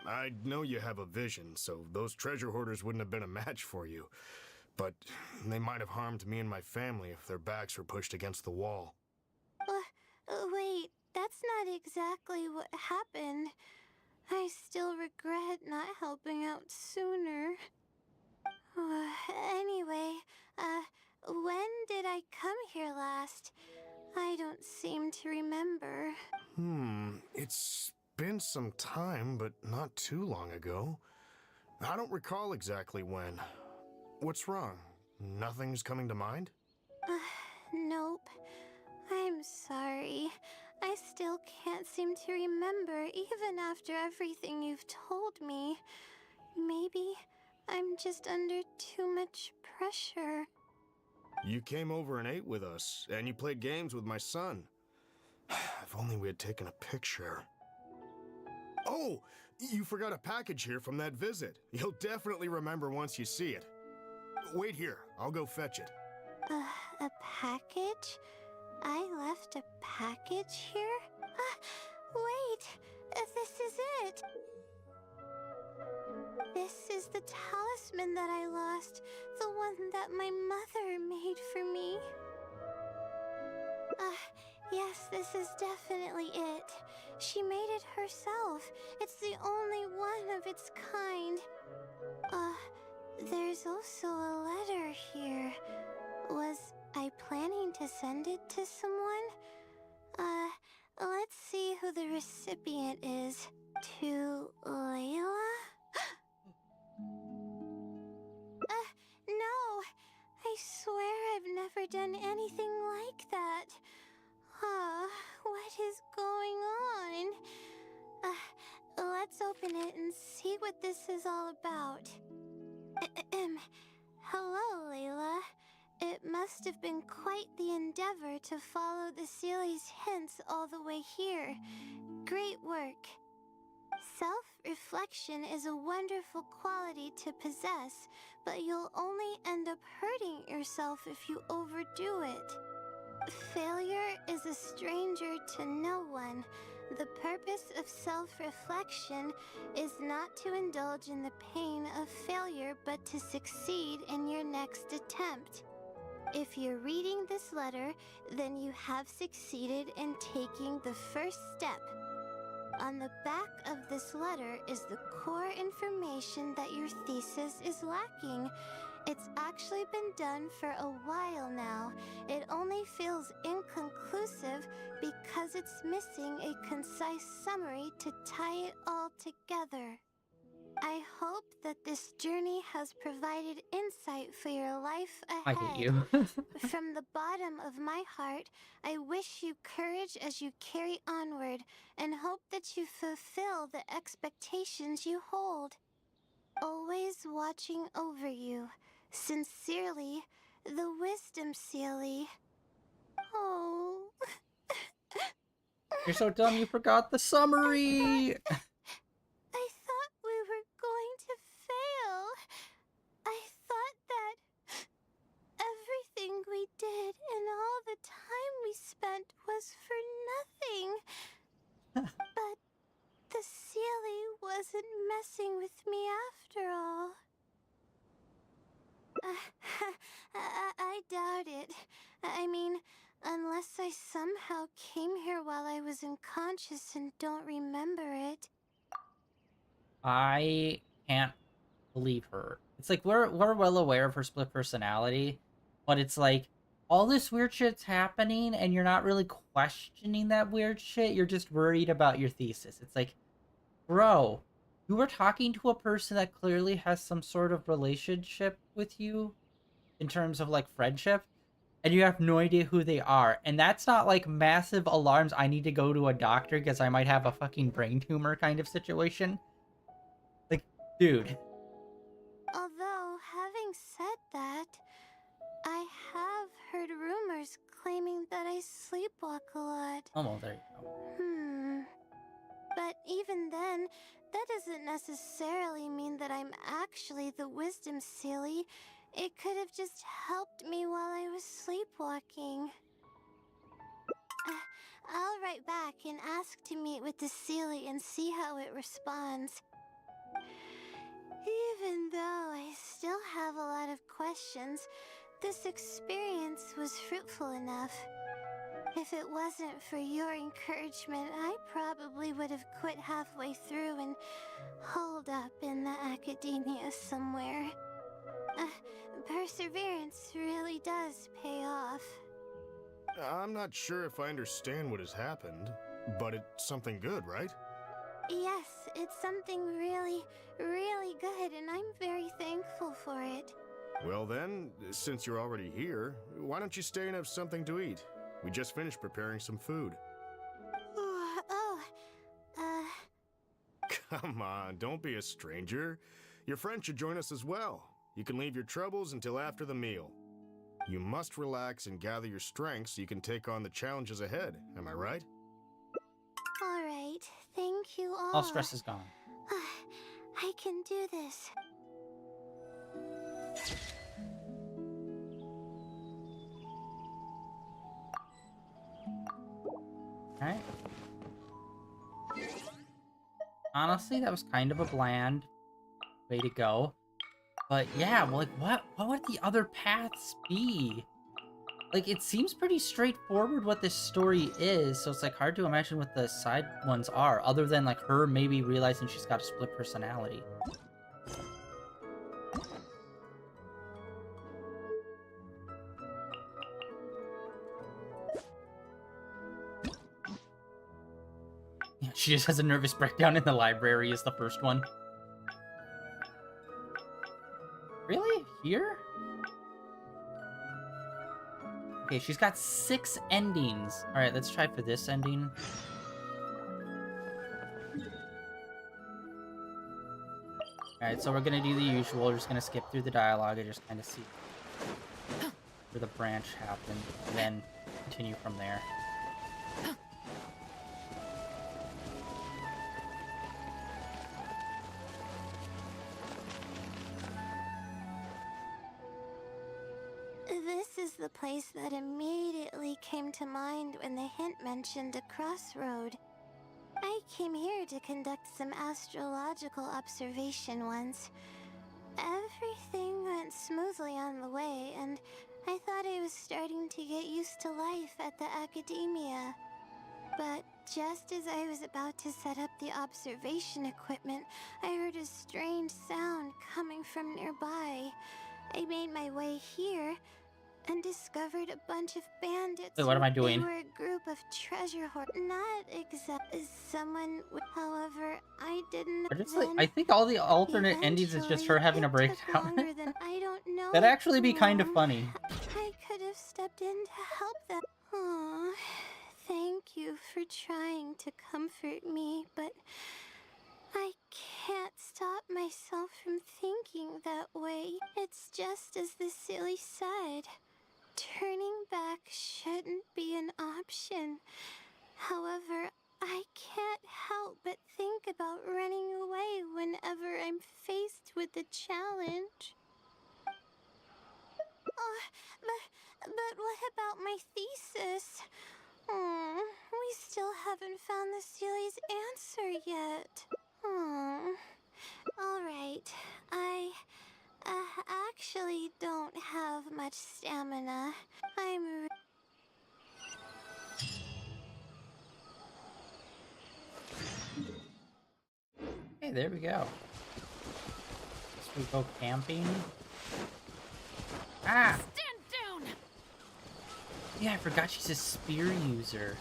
I know you have a vision, so those treasure hoarders wouldn't have been a match for you. But they might have harmed me and my family if their backs were pushed against the wall. Wait, that's not exactly what happened. I still regret not helping out sooner. Anyway, when did I come here last? I don't seem to remember. It's been some time, but not too long ago. I don't recall exactly when. What's wrong? Nothing's coming to mind? Nope. I'm sorry. I still can't seem to remember even after everything you've told me. Maybe I'm just under too much pressure. You came over and ate with us, and you played games with my son. If only we had taken a picture. Oh, you forgot a package here from that visit. You'll definitely remember once you see it. Wait here, I'll go fetch it. A package? I left a package here? Wait! This is it! This is the talisman that I lost, the one that my mother made for me. Yes, this is definitely it. She made it herself. It's the only one of its kind. There's also a letter here. Was I planning to send it to someone? Let's see who the recipient is. To Layla? No! I swear I've never done anything like that. What is going on? Let's open it and see what this is all about. Hello, Layla. It must have been quite the endeavor to follow the Sealy's hints all the way here. Great work. Self-reflection is a wonderful quality to possess, but you'll only end up hurting yourself if you overdo it. Failure is a stranger to no one. The purpose of self-reflection is not to indulge in the pain of failure, but to succeed in your next attempt. If you're reading this letter, then you have succeeded in taking the first step. On the back of this letter is the core information that your thesis is lacking. It's actually been done for a while now. It only feels inconclusive because it's missing a concise summary to tie it all together. I hope that this journey has provided insight for your life I ahead. hate you. From the bottom of my heart, I wish you courage as you carry onward and hope that you fulfill the expectations you hold. Always watching over you. Sincerely, the Wisdom Sealy. Oh. You're so dumb you forgot the summary! I thought we were going to fail. I thought that everything we did and all the time we spent was for nothing. But the Sealy wasn't messing with me after all. I doubt it. I mean, unless I somehow came here while I was unconscious and don't remember it. I can't believe her. It's like we're well aware of her split personality, but it's like all this weird shit's happening and you're not really questioning that weird shit. You're just worried about your thesis. It's like, bro, you were talking to a person that clearly has some sort of relationship with you in terms of like friendship, and you have no idea who they are. And that's not like massive alarms. I need to go to a doctor because I might have a fucking brain tumor kind of situation. Like, dude. Although, having said that, I have heard rumors claiming Oh, well, there you go. But even then, that doesn't necessarily mean that I'm actually the wisdom silly. It could have just helped me while I was sleepwalking. I'll write back and ask to meet with the Sealy and see how it responds. Even though I still have a lot of questions, this experience was fruitful enough. If it wasn't for your encouragement, I probably would have quit halfway through and holed up in the academia somewhere. Perseverance really does pay off. I'm not sure if I understand what has happened, but it's something good, right? Yes, it's something really, really good, and I'm very thankful for it. Well then, since you're already here, why don't you stay and have something to eat? We just finished preparing some food. Come on, don't be a stranger. Your friend should join us as well. You can leave your troubles until after the meal. You must relax and gather your strength so you can take on the challenges ahead, am I right? All right, thank you all. All stress is gone. I can do this. Alright. Honestly, that was kind of a bland way to go. But yeah, well, like, what would the other paths be? Like, it seems pretty straightforward what this story is, so it's, like, hard to imagine what the side ones are, other than, like, her maybe realizing she's got a split personality. Yeah, she just has a nervous breakdown in the library is the first one. Really? Here? Okay, she's got 6 endings. Alright, let's try for this ending. Alright, so we're gonna do the usual. We're just gonna skip through the dialogue and just kind of see where the branch happened, and then continue from there. This is the place that immediately came to mind when the hint mentioned a crossroad. I came here to conduct some astrological observation once. Everything went smoothly on the way, and I thought I was starting to get used to life at the academia. But just as I was about to set up the observation equipment, I heard a strange sound coming from nearby. I made my way here and discovered a bunch of bandits. Wait, what am I doing? They were a group of treasure hoarders. Not exactly someone. However, I didn't. Or just, like, I think all the alternate endings is just her having a breakdown. I don't know. That'd actually be kind of funny. I could have stepped in to help them. Aw, thank you for trying to comfort me, but I can't stop myself from thinking that way. It's just as the silly said. Turning back shouldn't be an option. However, I can't help but think about running away whenever I'm faced with a challenge. But what about my thesis? We still haven't found the Sealy's answer yet. Alright, I actually don't have much stamina. Hey, there we go. So we go camping. Ah! Stand down! Yeah, I forgot she's a spear user.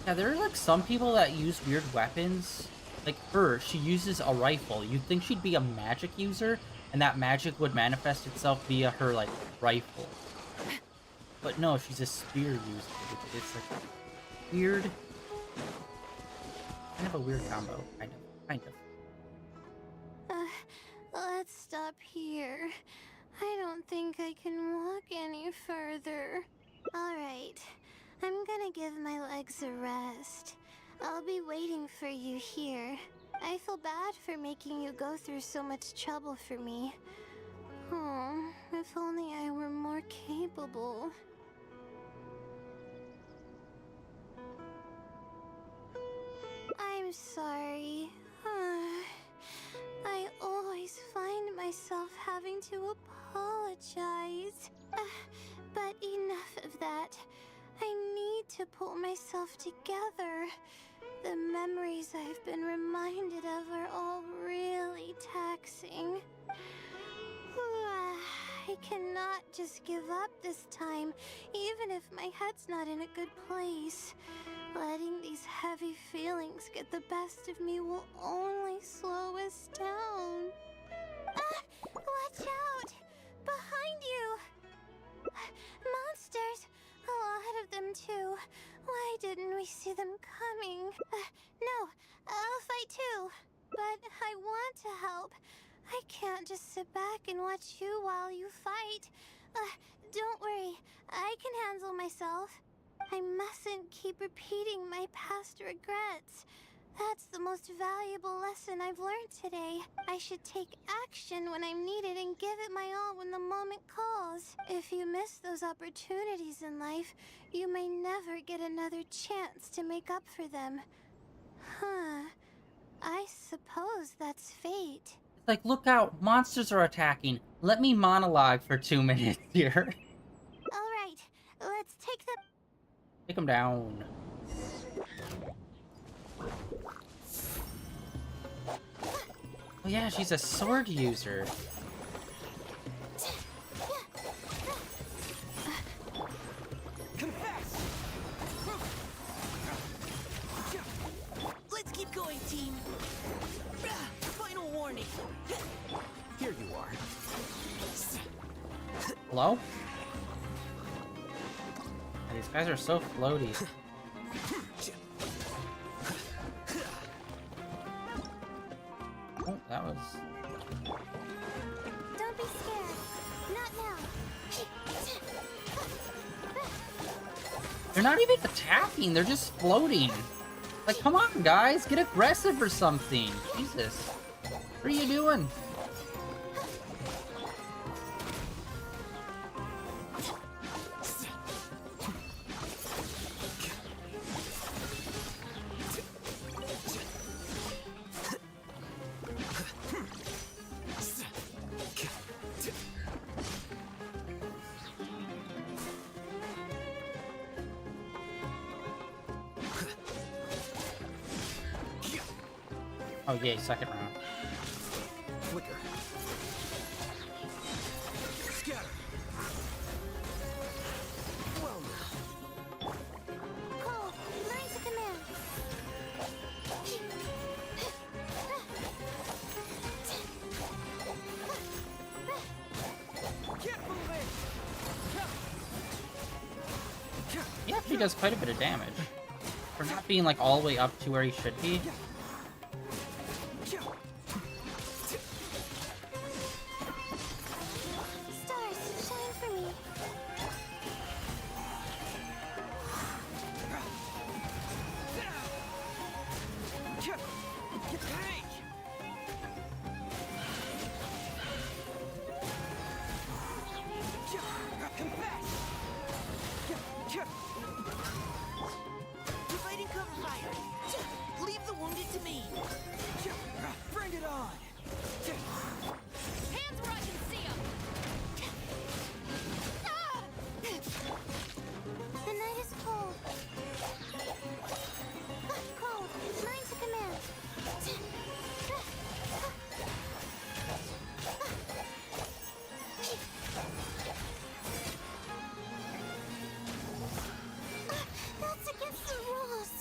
Yeah, there are, like, some people that use weird weapons. Like her, she uses a rifle. You'd think she'd be a magic user, and that magic would manifest itself via her, like, rifle. But no, she's a spear user, which is, like, weird. Kind of a weird combo. Kind of. Let's stop here. I don't think I can walk any further. Alright, I'm gonna give my legs a rest. I'll be waiting for you here. I feel bad for making you go through so much trouble for me. Oh, if only I were more capable. I'm sorry. I always find myself having to apologize. But enough of that. I need to pull myself together. The memories I've been reminded of are all really taxing. I cannot just give up this time, even if my head's not in a good place. Letting these heavy feelings get the best of me will only slow us down. Watch out! Behind you! Monsters! A lot of them too. Why didn't we see them coming? No, I'll fight too. But I want to help. I can't just sit back and watch you while you fight. Don't worry, I can handle myself. I mustn't keep repeating my past regrets. That's the most valuable lesson I've learned today. I should take action when I'm needed and give it my all when the moment calls. If you miss those opportunities in life, you may never get another chance to make up for them. I suppose that's fate. It's like, look out, monsters are attacking. Let me monologue for 2 minutes here. Alright, let's take the... Take him down. Oh yeah, she's a sword user. Confess! Let's keep going, team. Final warning. Here you are. Hello? These guys are so floaty. Oh, that was... Don't be scared. Not now. They're not even attacking, they're just floating. Like, come on, guys, get aggressive or something. Jesus. What are you doing? Oh, yay, second round. Flicker. Scatter. Well now. Cole, learn to command. Can't move it! He actually does quite a bit of damage. For not being, like, all the way up to where he should be. Stars, shine for me. Providing cover fire. Leave the wounded to me. Bring it on. Hands where I can see them. The night is cold. Cold, learn to command. That's against the rules.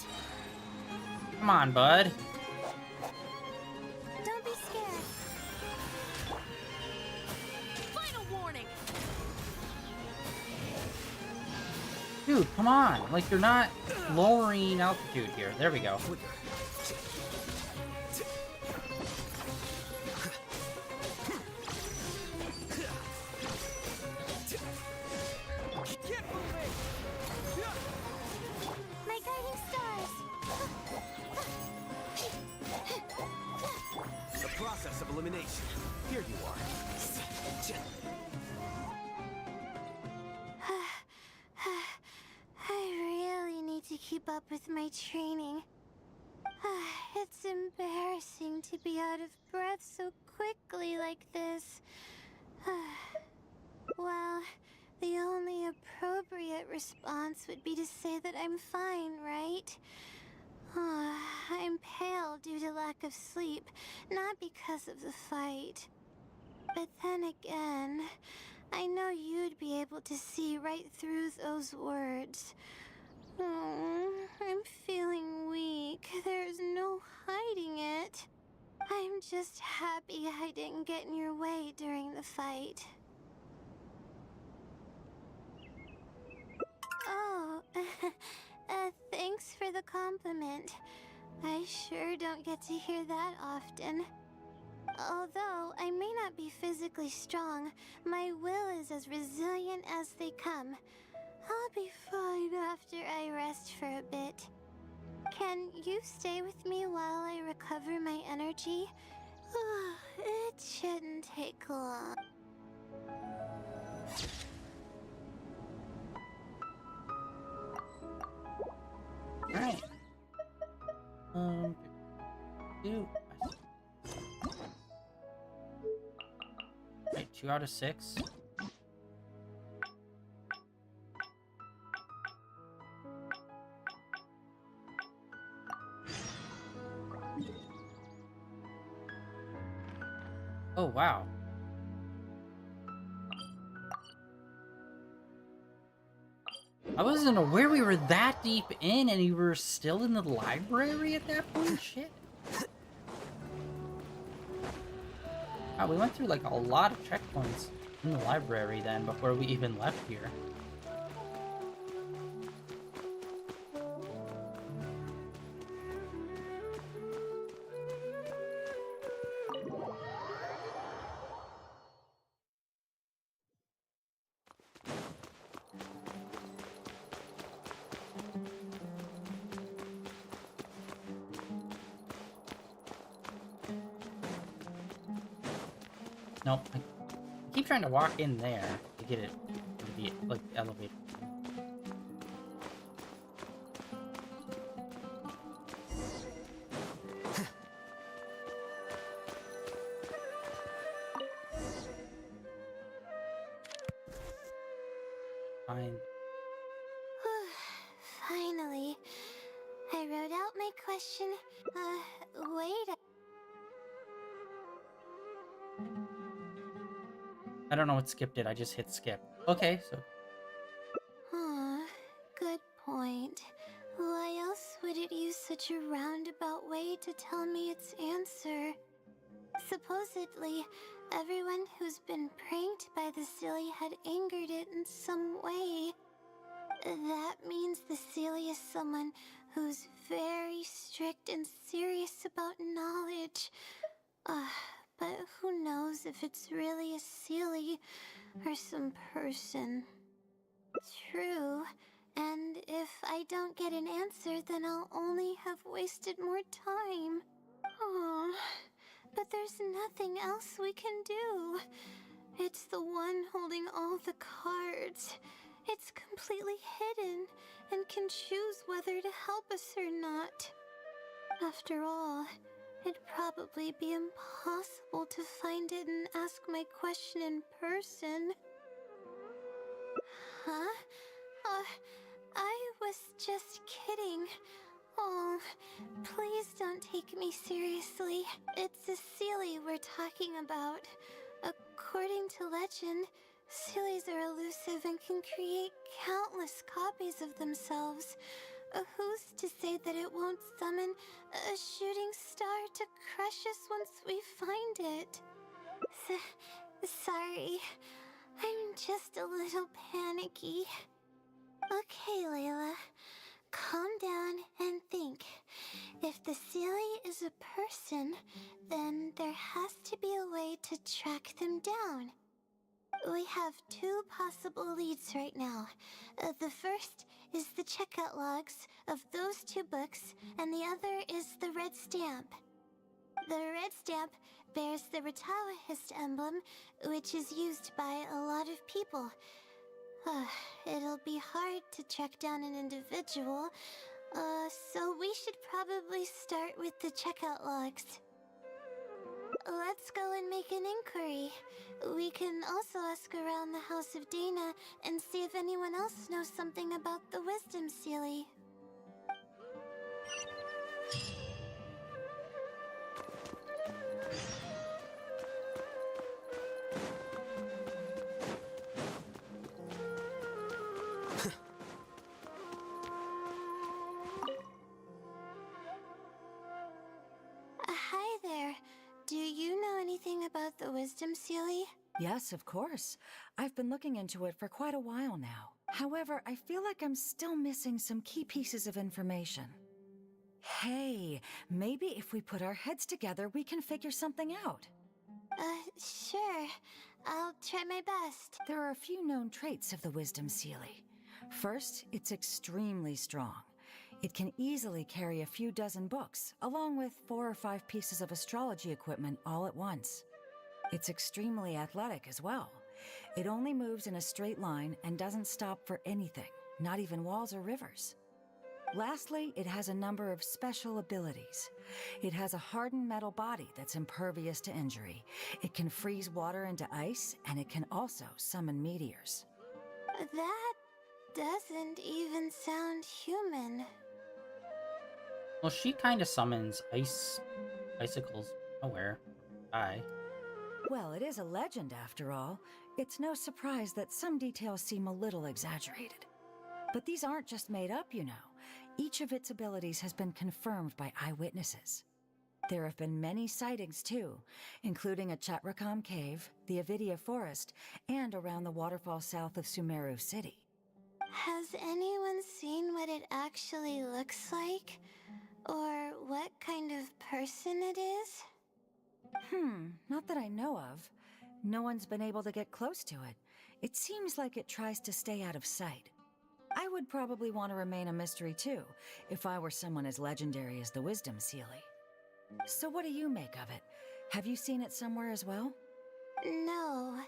Come on, bud. Don't be scared. Final warning. Dude, come on. Like, you're not lowering altitude here. There we go. Flicker. Can't move it! keep up with my training. It's embarrassing to be out of breath so quickly like this. Well, the only appropriate response would be to say that I'm fine, right? I'm pale due to lack of sleep, not because of the fight. But then again, I know you'd be able to see right through those words. I'm feeling weak. There's no hiding it. I'm just happy I didn't get in your way during the fight. Oh, thanks for the compliment. I sure don't get to hear that often. Although I may not be physically strong, my will is as resilient as they come. I'll be fine after I rest for a bit. Can you stay with me while I recover my energy? It shouldn't take long. Alright. Two. Right, 2 out of 6. Oh, wow. I wasn't aware we were that deep in and we were still in the library at that point? Shit. Wow, we went through like a lot of checkpoints in the library then before we even left here. Nope. I keep trying to walk in there to get it to the like elevator. Fine. Finally, I wrote out my question. Wait. I don't know what skip did. I just hit skip. Okay, so Good point. Why else would it use such a roundabout way to tell me its answer? Supposedly, everyone who's been pranked by the Silly had angered it in some way. That means the Silly is someone who's very strict and serious about knowledge. But who knows if it's really a Silly or some person. True. And if I don't get an answer, then I'll only have wasted more time. But there's nothing else we can do. It's the one holding all the cards. It's completely hidden and can choose whether to help us or not. After all, it'd probably be impossible to find it and ask my question in person. Huh? I was just kidding. Oh, please don't take me seriously. It's a Seelie we're talking about. According to legend, Seelies are elusive and can create countless copies of themselves. Who's to say that it won't summon a shooting star to crush us once we find it? Sorry, I'm just a little panicky. Okay, Layla, calm down and think. If the Seelie is a person, then there has to be a way to track them down. We have 2 possible leads right now. The first is the checkout logs of those 2 books, and the other is the red stamp. The red stamp bears the Retawahist emblem, which is used by a lot of people. It'll be hard to track down an individual, So we should probably start with the checkout logs. Let's go and make an inquiry. We can also ask around the House of Dana and see if anyone else knows something about the Wisdom Sealy. Hi there. Do you know anything about the Wisdom Sealy? Yes, of course. I've been looking into it for quite a while now. However, I feel like I'm still missing some key pieces of information. Hey, maybe if we put our heads together, we can figure something out. Sure. I'll try my best. There are a few known traits of the Wisdom Sealy. First, it's extremely strong. It can easily carry a few dozen books, along with 4 or 5 pieces of astrology equipment all at once. It's extremely athletic as well. It only moves in a straight line and doesn't stop for anything, not even walls or rivers. Lastly, it has a number of special abilities. It has a hardened metal body that's impervious to injury. It can freeze water into ice, and it can also summon meteors. That doesn't even sound human. Well, she kind of summons icicles. Nowhere. Bye. Well, it is a legend after all. It's no surprise that some details seem a little exaggerated. But these aren't just made up, you know. Each of its abilities has been confirmed by eyewitnesses. There have been many sightings too, including at Chatrakam Cave, the Avidia Forest, and around the waterfall south of Sumeru City. Has anyone seen what it actually looks like? Or what kind of person it is? Not that I know of. No one's been able to get close to it. It seems like it tries to stay out of sight. I would probably want to remain a mystery too, if I were someone as legendary as the Wisdom Sealy. So what do you make of it? Have you seen it somewhere as well? No.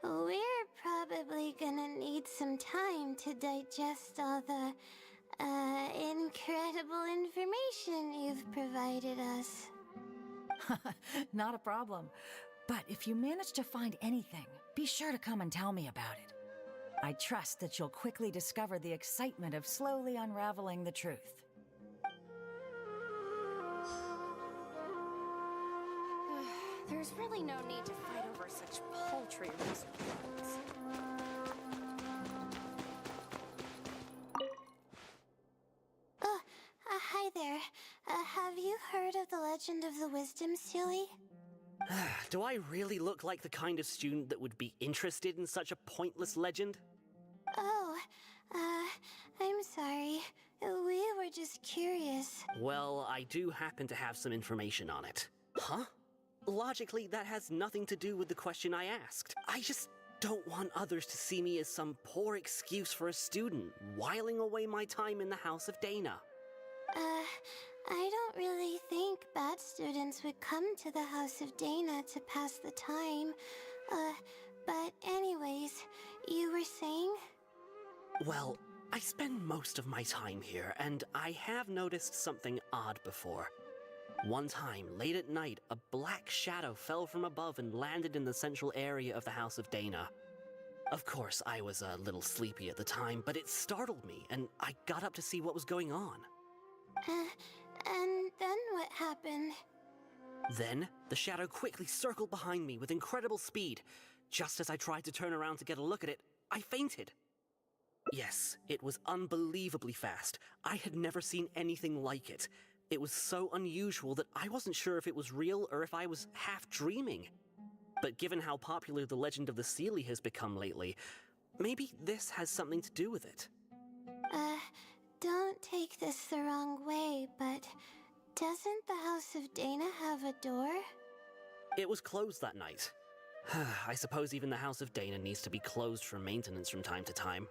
We're probably gonna need some time to digest all the, incredible information you've provided us. Not a problem. But if you manage to find anything, be sure to come and tell me about it. I trust that you'll quickly discover the excitement of slowly unraveling the truth. There's really no need to fight over such paltry reasons. Hi there. Have you heard of the legend of the Wisdom Sealy? Do I really look like the kind of student that would be interested in such a pointless legend? Oh, I'm sorry. We were just curious. Well, I do happen to have some information on it. Huh? Logically, that has nothing to do with the question I asked. I just don't want others to see me as some poor excuse for a student, whiling away my time in the House of Dana. I don't really think bad students would come to the House of Dana to pass the time. But anyways, you were saying? Well, I spend most of my time here, and I have noticed something odd before. One time, late at night, a black shadow fell from above and landed in the central area of the House of Dana. Of course, I was a little sleepy at the time, but it startled me, and I got up to see what was going on. And then what happened? Then, the shadow quickly circled behind me with incredible speed. Just as I tried to turn around to get a look at it, I fainted. Yes, it was unbelievably fast. I had never seen anything like it. It was so unusual that I wasn't sure if it was real or if I was half dreaming. But given how popular the legend of the Sealy has become lately, maybe this has something to do with it. Don't take this the wrong way, but doesn't the House of Dana have a door? It was closed that night. I suppose even the House of Dana needs to be closed for maintenance from time to time.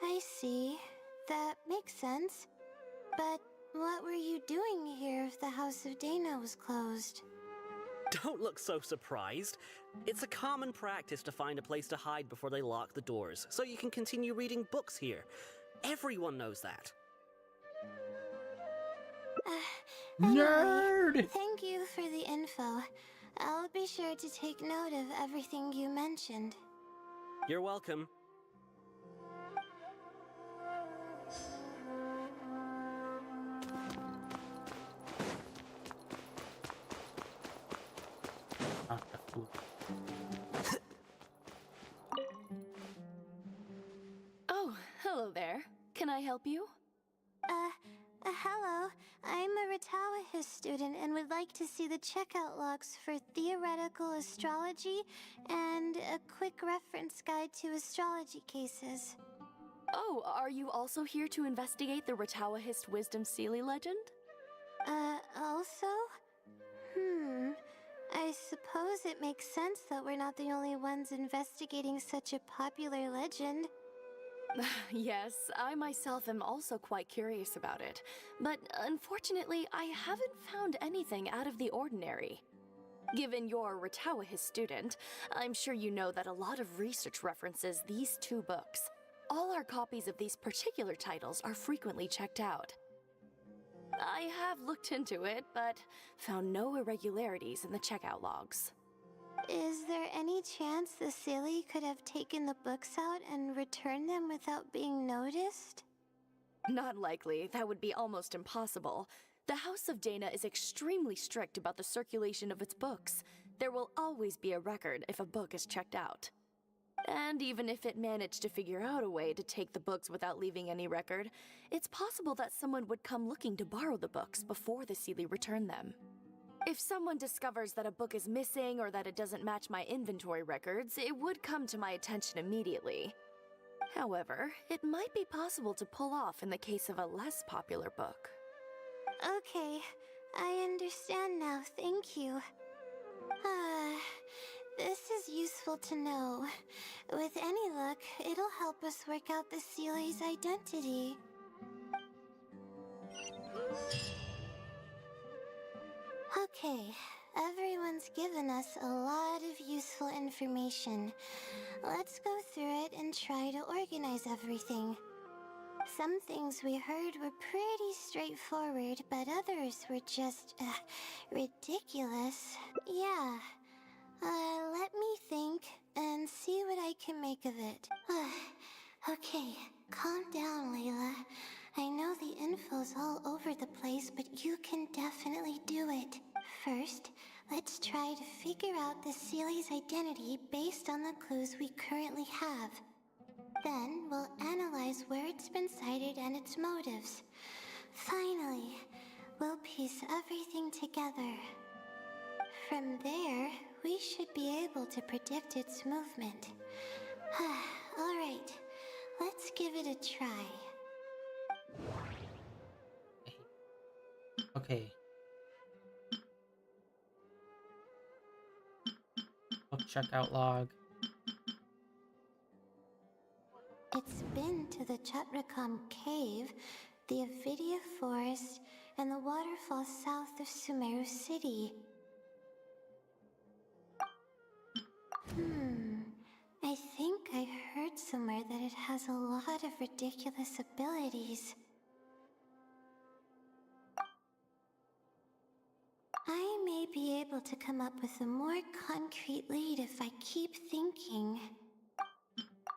I see. That makes sense. But what were you doing here if the House of Dana was closed? Don't look so surprised. It's a common practice to find a place to hide before they lock the doors, so you can continue reading books here. Everyone knows that. Anyway, Nerd! thank you for the info. I'll be sure to take note of everything you mentioned. You're welcome. Not the food. Oh, hello there. Can I help you? Hello. I'm a Retawahis student and would like to see the checkout logs for theoretical astrology and a quick reference guide to astrology cases. Oh, are you also here to investigate the Retawahist Wisdom Sealy legend? Also? I suppose it makes sense that we're not the only ones investigating such a popular legend. Yes, I myself am also quite curious about it, but unfortunately, I haven't found anything out of the ordinary. Given you're a Retawahis student, I'm sure you know that a lot of research references these two books. All our copies of these particular titles are frequently checked out. I have looked into it, but found no irregularities in the checkout logs. Is there any chance the Sealy could have taken the books out and returned them without being noticed? Not likely. That would be almost impossible. The House of Dana is extremely strict about the circulation of its books. There will always be a record if a book is checked out. And even if it managed to figure out a way to take the books without leaving any record, it's possible that someone would come looking to borrow the books before the Sealy returned them. If someone discovers that a book is missing or that it doesn't match my inventory records, it would come to my attention immediately. However, it might be possible to pull off in the case of a less popular book. Okay, I understand now, thank you. This is useful to know. With any luck, it'll help us work out the Sealy's identity. Okay, everyone's given us a lot of useful information. Let's go through it and try to organize everything. Some things we heard were pretty straightforward, but others were just, ridiculous. Yeah. Let me think and see what I can make of it. Okay, calm down, Layla. I know the info's all over the place, but you can definitely do it. First, let's try to figure out the Sealy's identity based on the clues we currently have. Then, we'll analyze where it's been sighted and its motives. Finally, we'll piece everything together. From there, we should be able to predict its movement. Alright, let's give it a try. Okay. Book checkout log. It's been to the Chatrakam Cave, the Avidia Forest, and the waterfall south of Sumeru City. I think I heard somewhere that it has a lot of ridiculous abilities. I may be able to come up with a more concrete lead if I keep thinking.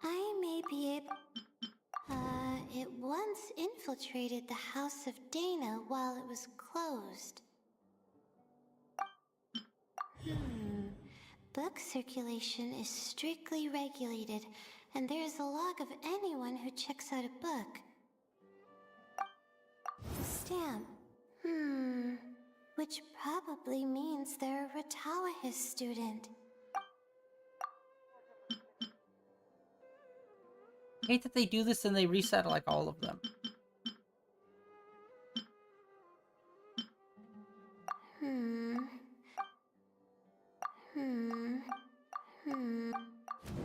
I may be able... it once infiltrated the House of Dana while it was closed. Book circulation is strictly regulated, and there is a log of anyone who checks out a book. Stamp. Which probably means they're a Retawahis student. I hate that they do this and they reset like all of them.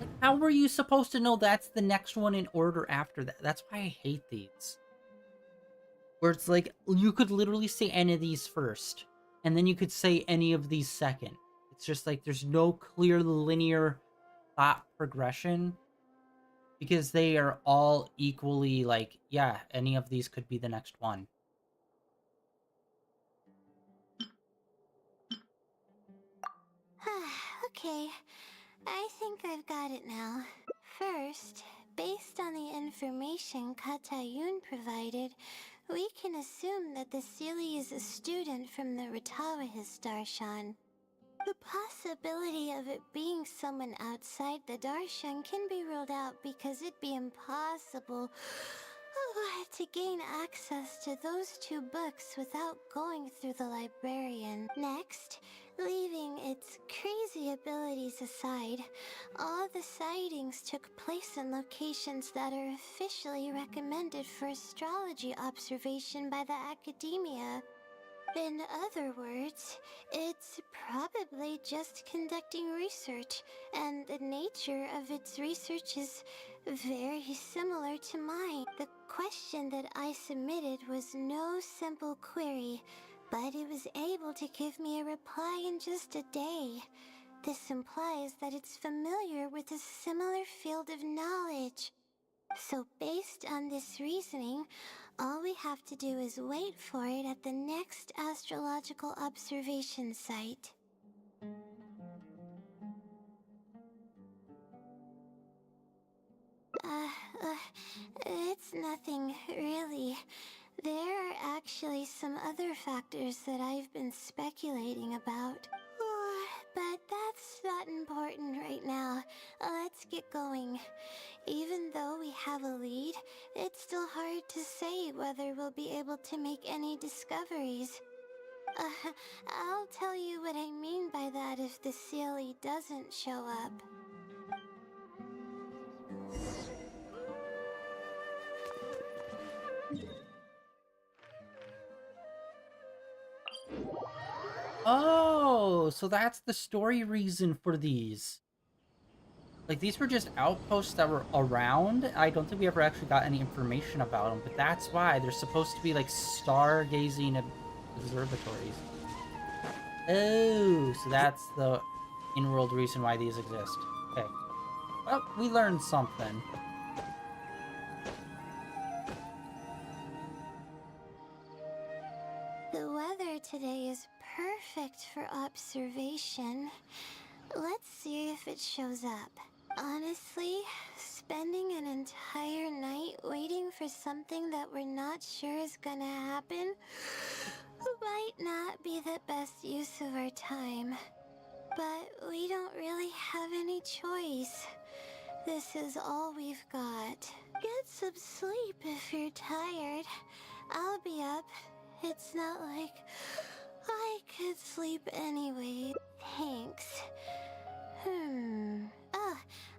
Like, how were you supposed to know that's the next one in order after that? That's why I hate these. Where it's like, you could literally say any of these first, and then you could say any of these second. It's just like, there's no clear linear thought progression. Because they are all equally like, yeah, any of these could be the next one. Okay, I think I've got it now. First, based on the information Katayun provided, we can assume that the Seelie is a student from the Ratawahi's Darshan. The possibility of it being someone outside the Darshan can be ruled out because it'd be impossible to gain access to those two books without going through the librarian. Next, leaving its crazy abilities aside, all the sightings took place in locations that are officially recommended for astrology observation by the academia. In other words, it's probably just conducting research, and the nature of its research is very similar to mine. The question that I submitted was no simple query, but it was able to give me a reply in just a day. This implies that it's familiar with a similar field of knowledge. So based on this reasoning, all we have to do is wait for it at the next astrological observation site. It's nothing, really. There are actually some other factors that I've been speculating about. But that's not important right now. Let's get going. Even though we have a lead, it's still hard to say whether we'll be able to make any discoveries. I'll tell you what I mean by that if the Seelie doesn't show up. Oh, so that's the story reason for these. Like, these were just outposts that were around. I don't think we ever actually got any information about them, but that's why. They're supposed to be, like, stargazing observatories. Oh, so that's the in-world reason why these exist. Okay. Well, we learned something. The weather today is perfect for observation. Let's see if it shows up. Honestly, spending an entire night waiting for something that we're not sure is gonna happen might not be the best use of our time. But we don't really have any choice. This is all we've got. Get some sleep if you're tired. I'll be up. It's not like I could sleep anyway. Thanks. Oh,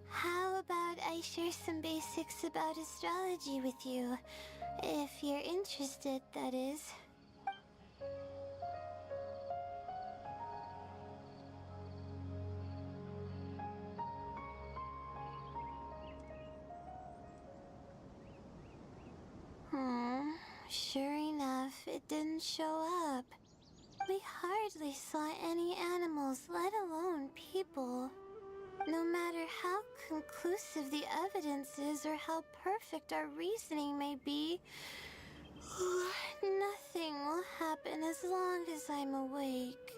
how about I share some basics about astrology with you? If you're interested, that is. Sure enough, it didn't show up. We hardly saw any animals, let alone people. No matter how conclusive the evidence is or how perfect our reasoning may be, nothing will happen as long as I'm awake.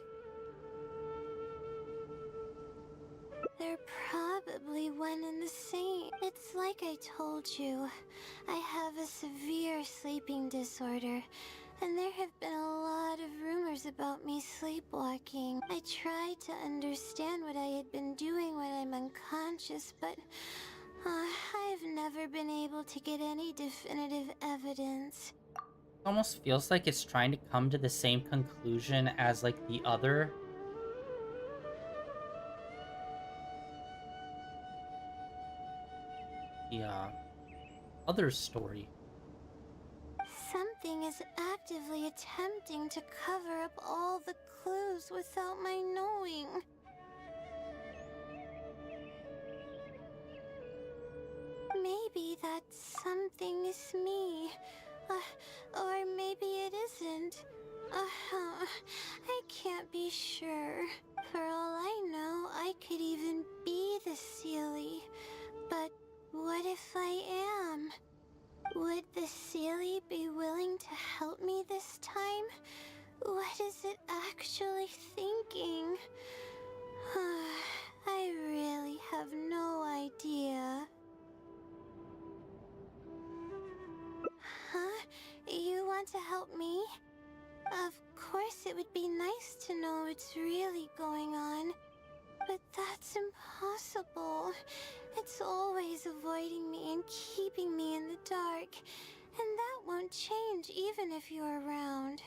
They're probably one and the same. It's like I told you. I have a severe sleeping disorder, and there have been a lot of rumors about me sleepwalking. I tried to understand what I had been doing when I'm unconscious, but I've never been able to get any definitive evidence. Almost feels like it's trying to come to the same conclusion as, like, the other story. Something is actively attempting to cover up all the clues without my knowing. Maybe that something is me. Or maybe it isn't. I can't be sure. For all I know, I could even be the Seelie. But what if I am? Would the Seelie be willing to help me this time? What is it actually thinking? idea. Huh? You want to help me? Of course, it would be nice to know what's really going on. But that's impossible. It's always avoiding me and keeping me in the dark. And that won't change even if you're around.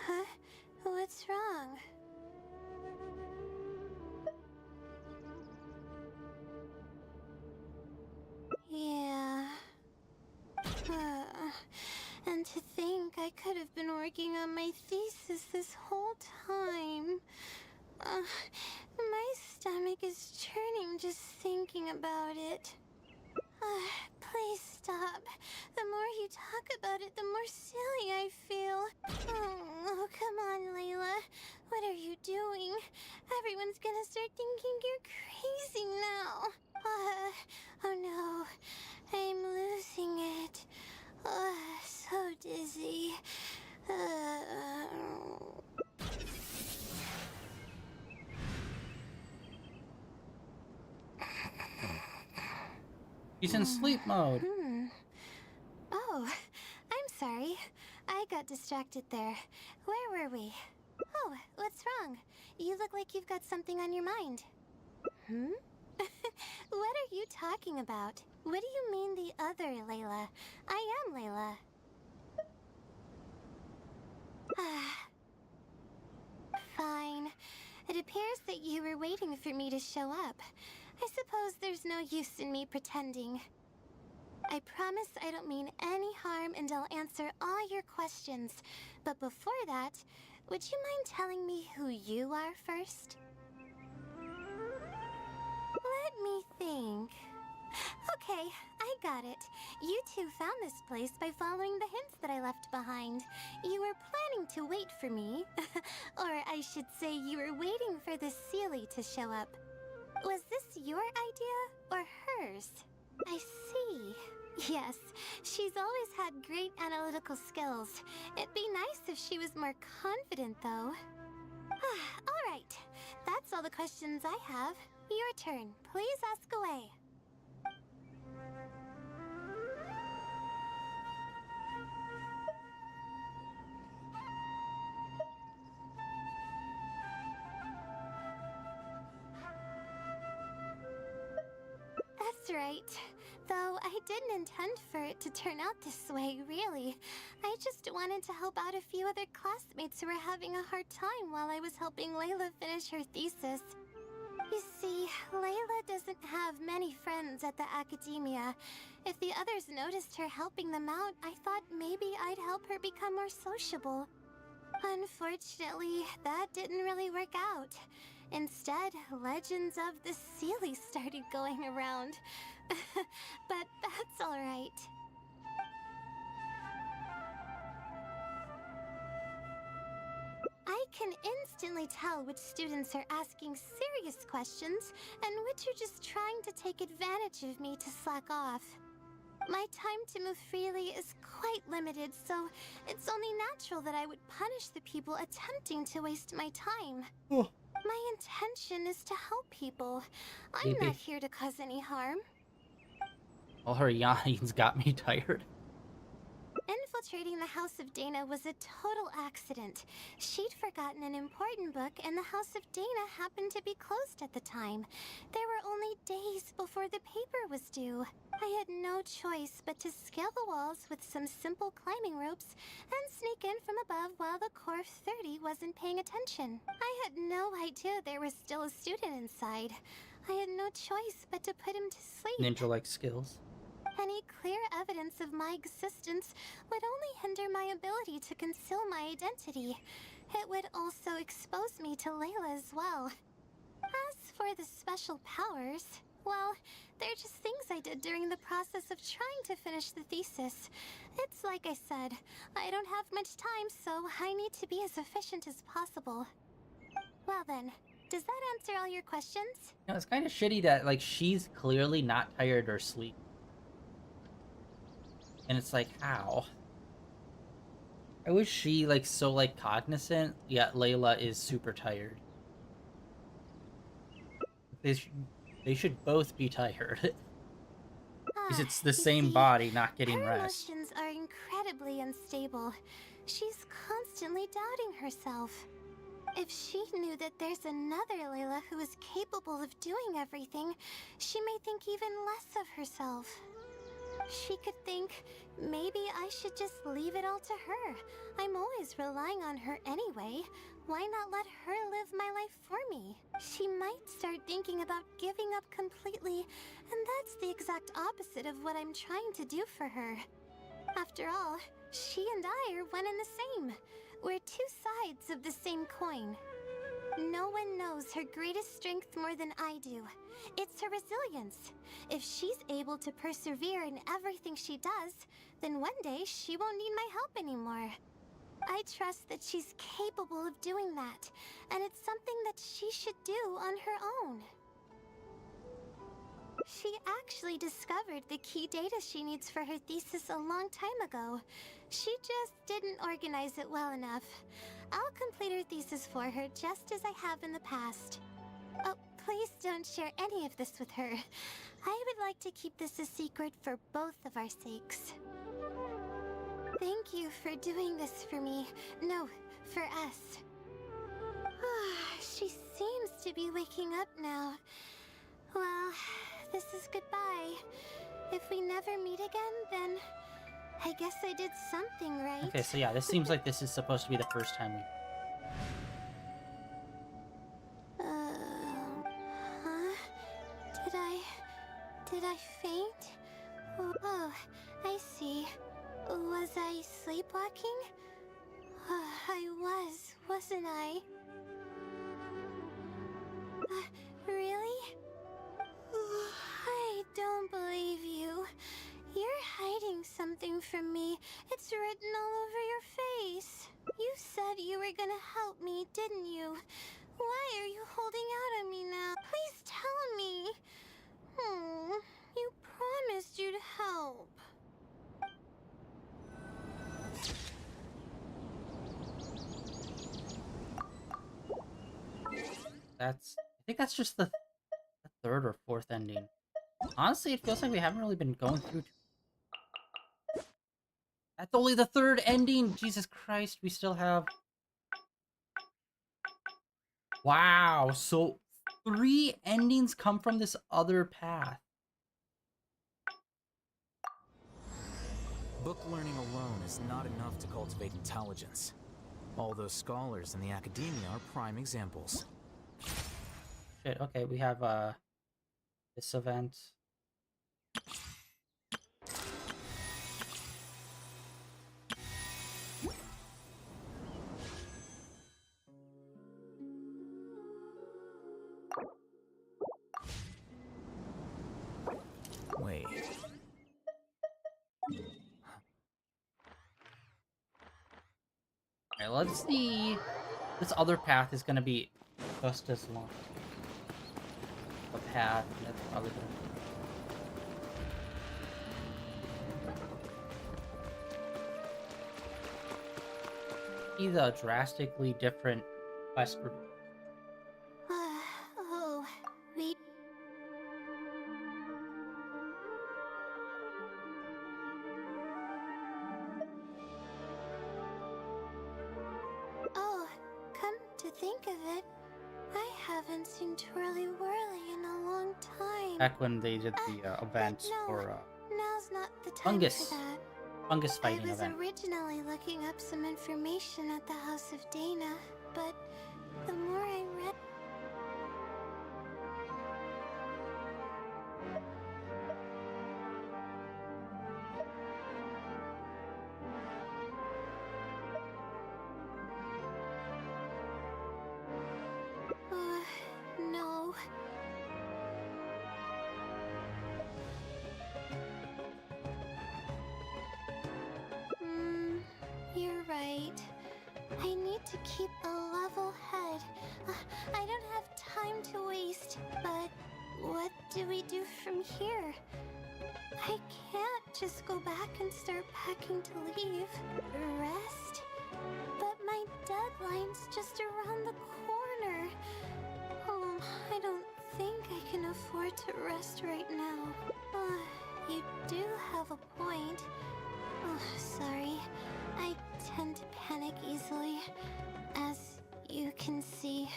Huh? What's wrong? Yeah. And to think I could have been working on my thesis this whole time. My stomach is churning just thinking about it. Please stop. The more you talk about it, the more silly I feel. Oh, come on, Layla. What are you doing? Everyone's gonna start thinking you're crazy now. Oh no. I'm losing it. So dizzy. He's in sleep mode. Oh, I'm sorry. I got distracted there. Where were we? Oh, what's wrong? You look like you've got something on your mind. What are you talking about? What do you mean the other Layla? I am Layla. Fine. It appears that you were waiting for me to show up. I suppose there's no use in me pretending. I promise I don't mean any harm and I'll answer all your questions. But before that, would you mind telling me who you are first? Let me think. Okay, I got it. You two found this place by following the hints that I left behind. You were planning to wait for me. Or I should say you were waiting for the Seelie to show up. Was this your idea or hers? I see. Yes, she's always had great analytical skills. It'd be nice if she was more confident, though. All right, that's all the questions I have. Your turn. Please ask away. That's right. Though I didn't intend for it to turn out this way, really. I just wanted to help out a few other classmates who were having a hard time while I was helping Layla finish her thesis. You see, Layla doesn't have many friends at the academia. If the others noticed her helping them out, I thought maybe I'd help her become more sociable. Unfortunately, that didn't really work out. Instead, legends of the Seelie started going around. But that's alright. I can instantly tell which students are asking serious questions and which are just trying to take advantage of me to slack off. My time to move freely is quite limited, so it's only natural that I would punish the people attempting to waste my time. Oh. My intention is to help people. I'm not here to cause any harm. All her yawnings got me tired. Infiltrating the House of Dana was a total accident. She'd forgotten an important book, and the House of Dana happened to be closed at the time. There were only days before the paper was due. I had no choice but to scale the walls with some simple climbing ropes and sneak in from above while the Core 30 wasn't paying attention. I had no idea there was still a student inside. I had no choice but to put him to sleep. Ninja-like skills. Any clear evidence of my existence would only hinder my ability to conceal my identity. It would also expose me to Layla as well. As for the special powers, well, they're just things I did during the process of trying to finish the thesis. It's like I said, I don't have much time, so I need to be as efficient as possible. Well then, does that answer all your questions? You know, it's kind of shitty that, like, she's clearly not tired or sleep. And it's like, how? I wish she, like, so, like, cognizant, yet Layla is super tired. they should both be tired. Because it's the You same see, body not getting her rest. emotions are incredibly unstable. She's constantly doubting herself. If she knew that there's another Layla who is capable of doing everything, she may think even less of herself. She could think, maybe I should just leave it all to her. I'm always relying on her anyway. Why not let her live my life for me? She might start thinking about giving up completely, and that's the exact opposite of what I'm trying to do for her. After all, she and I are one and the same. We're two sides of the same coin. No one knows her greatest strength more than I do. It's her resilience. If she's able to persevere in everything she does, then one day she won't need my help anymore. I trust that she's capable of doing that, and it's something that she should do on her own. She actually discovered the key data she needs for her thesis a long time ago. She just didn't organize it well enough. I'll complete her thesis for her just as I have in the past. Oh, please don't share any of this with her. I would like to keep this a secret for both of our sakes. Thank you for doing this for me. No, for us. She seems to be waking up now. Well, this is goodbye. If we never meet again, then I guess I did something right. Okay, so yeah, this seems like this is supposed to be the first time we... Huh? Did I faint? Oh, I see. Was I sleepwalking? I wasn't I? Really? I don't believe you. You're hiding something from me. It's written all over your face. You said you were gonna help me, didn't you? Why are you holding out on me now? Please tell me. You promised you'd help. I think that's just the third or fourth ending. Honestly, it feels like we haven't really been going through... That's only the third ending! Jesus Christ, we still have... Wow, so 3 endings come from this other path. Book learning alone is not enough to cultivate intelligence. All those scholars in the academia are prime examples. Shit, okay, we have, this event. Wait. Alright, let's see. This other path is gonna be just as long. The path that's probably gonna be the drastically different quest. Oh, wait. Oh, come to think of it, I haven't seen Twirly Whirly in a long time. Back when they did the event no, for now's not the time fungus. for that. Fungus fighting I was event. originally looking up some information at the House of Dana, but the more I read... no. You're right. I need to keep a level head. I don't have time to waste, but what do we do from here? I can't just go back and start packing to leave. Rest? But my deadline's just around the corner. I don't think I can afford to rest right now. You do have a point. Oh, sorry. I tend to panic easily, as you can see.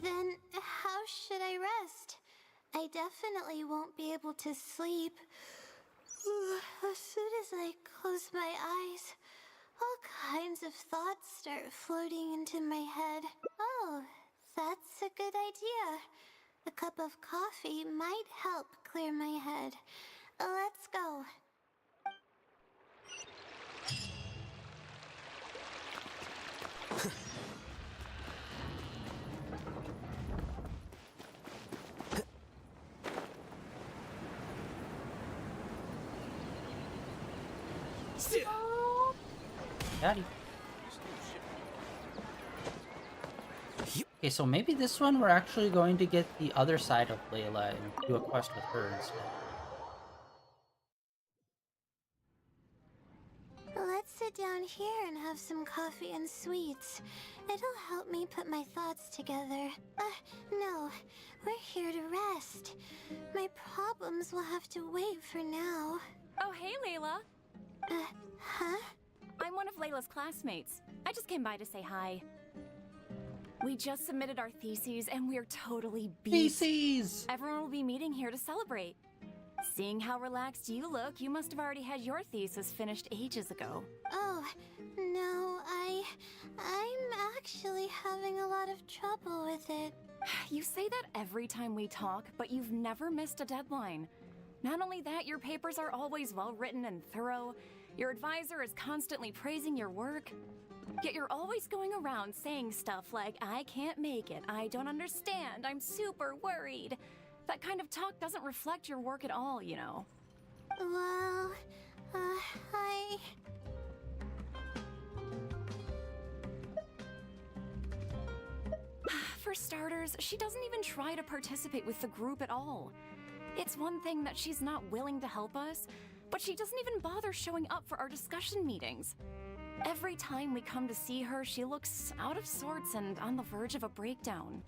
Then how should I rest? I definitely won't be able to sleep. As soon as I close my eyes, all kinds of thoughts start floating into my head. Oh, that's a good idea. A cup of coffee might help clear my head. Let's go. Daddy. Okay, so maybe this one we're actually going to get the other side of Layla and do a quest with her instead. Let's sit down here and have some coffee and sweets. It'll help me put my thoughts together. No. We're here to rest. My problems will have to wait for now. Oh, hey, Layla. Huh? I'm one of Layla's classmates. I just came by to say hi. We just submitted our theses and we're totally beat. Theses! Everyone will be meeting here to celebrate. Seeing how relaxed you look, you must have already had your thesis finished ages ago. Oh, no, I'm actually having a lot of trouble with it. You say that every time we talk, but you've never missed a deadline. Not only that, your papers are always well written and thorough. Your advisor is constantly praising your work. Yet you're always going around saying stuff like, I can't make it, I don't understand, I'm super worried. That kind of talk doesn't reflect your work at all, you know. Well, For starters, she doesn't even try to participate with the group at all. It's one thing that she's not willing to help us, but she doesn't even bother showing up for our discussion meetings. Every time we come to see her, she looks out of sorts and on the verge of a breakdown.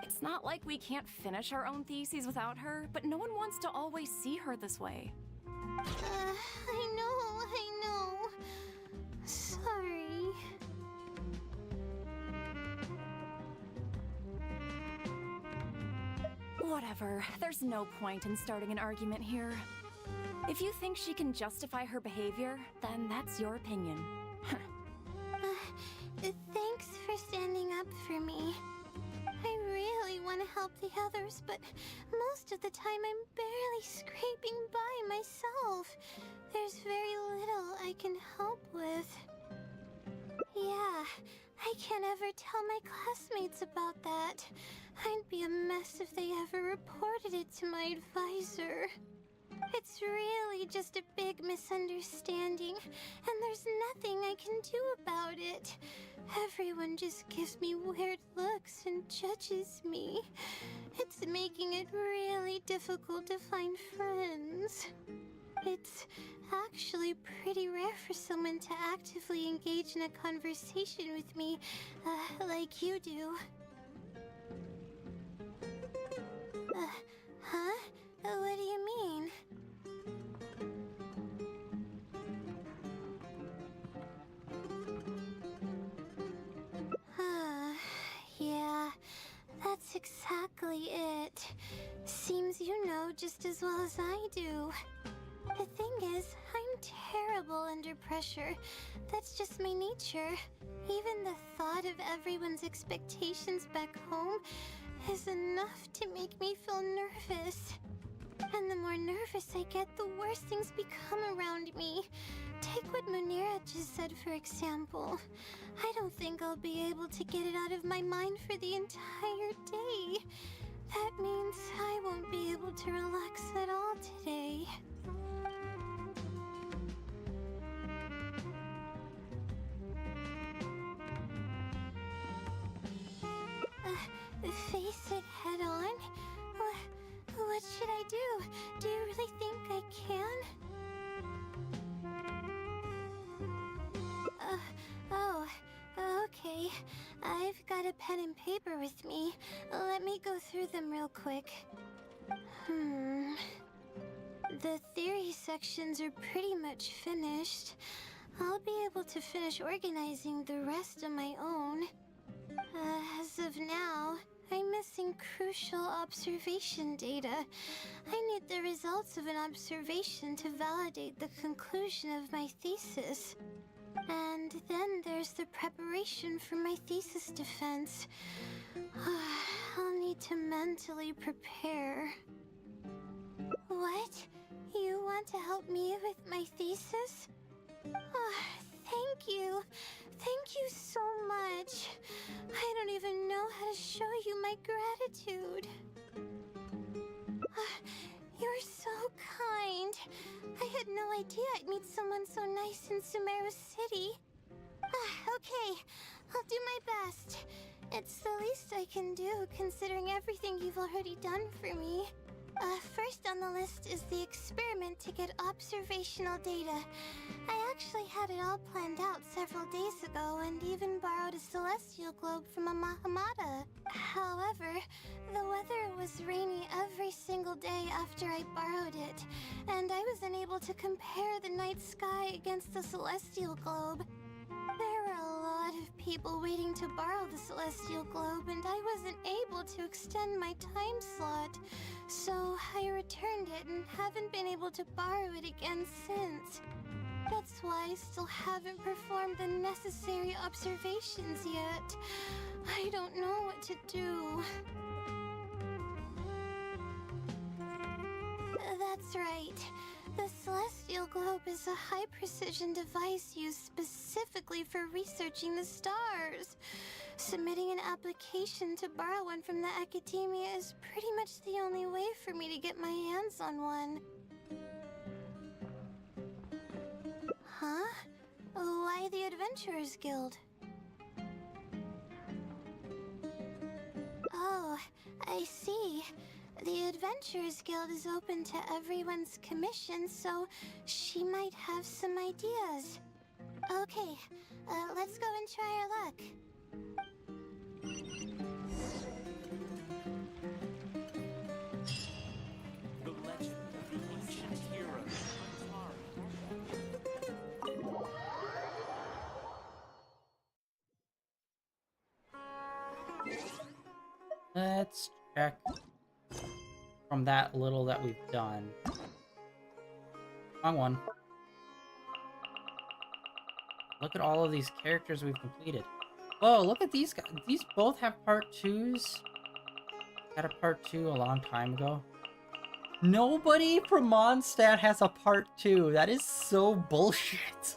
It's not like we can't finish our own theses without her, but no one wants to always see her this way. I know. Sorry. Whatever, there's no point in starting an argument here. If you think she can justify her behavior, then that's your opinion. Thanks for standing up for me. I really want to help the others, but most of the time I'm barely scraping by myself. There's very little I can help with. Yeah, I can't ever tell my classmates about that. I'd be a mess if they ever reported it to my advisor. It's really just a big misunderstanding, and there's nothing I can do about it. Everyone just gives me weird looks and judges me. It's making it really difficult to find friends. It's actually pretty rare for someone to actively engage in a conversation with me, like you do. Huh? What do you mean? Yeah, that's exactly it. Seems you know just as well as I do. The thing is, I'm terrible under pressure. That's just my nature. Even the thought of everyone's expectations back home is enough to make me feel nervous. And the more nervous I get, the worse things become around me. Take what Munira just said, for example. I don't think I'll be able to get it out of my mind for the entire day. That means I won't be able to relax at all today. Face it head on? What should I do? Do you really think I can? Oh, okay. I've got a a pen and paper with me. Let me go through them real quick. The theory sections are pretty much finished. I'll be able to finish organizing the rest on my own. As of now, I'm missing crucial observation data. I need the results of an observation to validate the conclusion of my thesis. And then there's the preparation for my thesis defense. I'll need to mentally prepare. What? You want to help me with my thesis? Thank you. Thank you so much. I don't even know how to show you my gratitude. You're so kind. I had no idea I'd meet someone so nice in Sumeru City. Okay, I'll do my best. It's the least I can do, considering everything you've already done for me. First on the list is the experiment to get observational data. I actually had it all planned out several days ago and even borrowed a celestial globe from a Mahamada. However, the weather was rainy every single day after I borrowed it, and I was unable to compare the night sky against the celestial globe. There were a lot of people waiting to borrow the celestial globe, and I wasn't able to extend my time slot. So I returned it and haven't been able to borrow it again since. That's why I still haven't performed the necessary observations yet. I don't know what to do. That's right. The Celestial Globe is a high-precision device used specifically for researching the stars. Submitting an application to borrow one from the academia is pretty much the only way for me to get my hands on one. Huh? Why the Adventurers Guild? Oh, I see. The Adventurers Guild is open to everyone's commission, so she might have some ideas. Okay, let's go and try our luck. The legend of the ancient hero. Let's check from that little that we've done. Wrong one. Look at all of these characters we've completed. Whoa, look at these guys. These both have part 2s. Had a part 2 a long time ago. Nobody from Mondstadt has a part 2. That is so bullshit.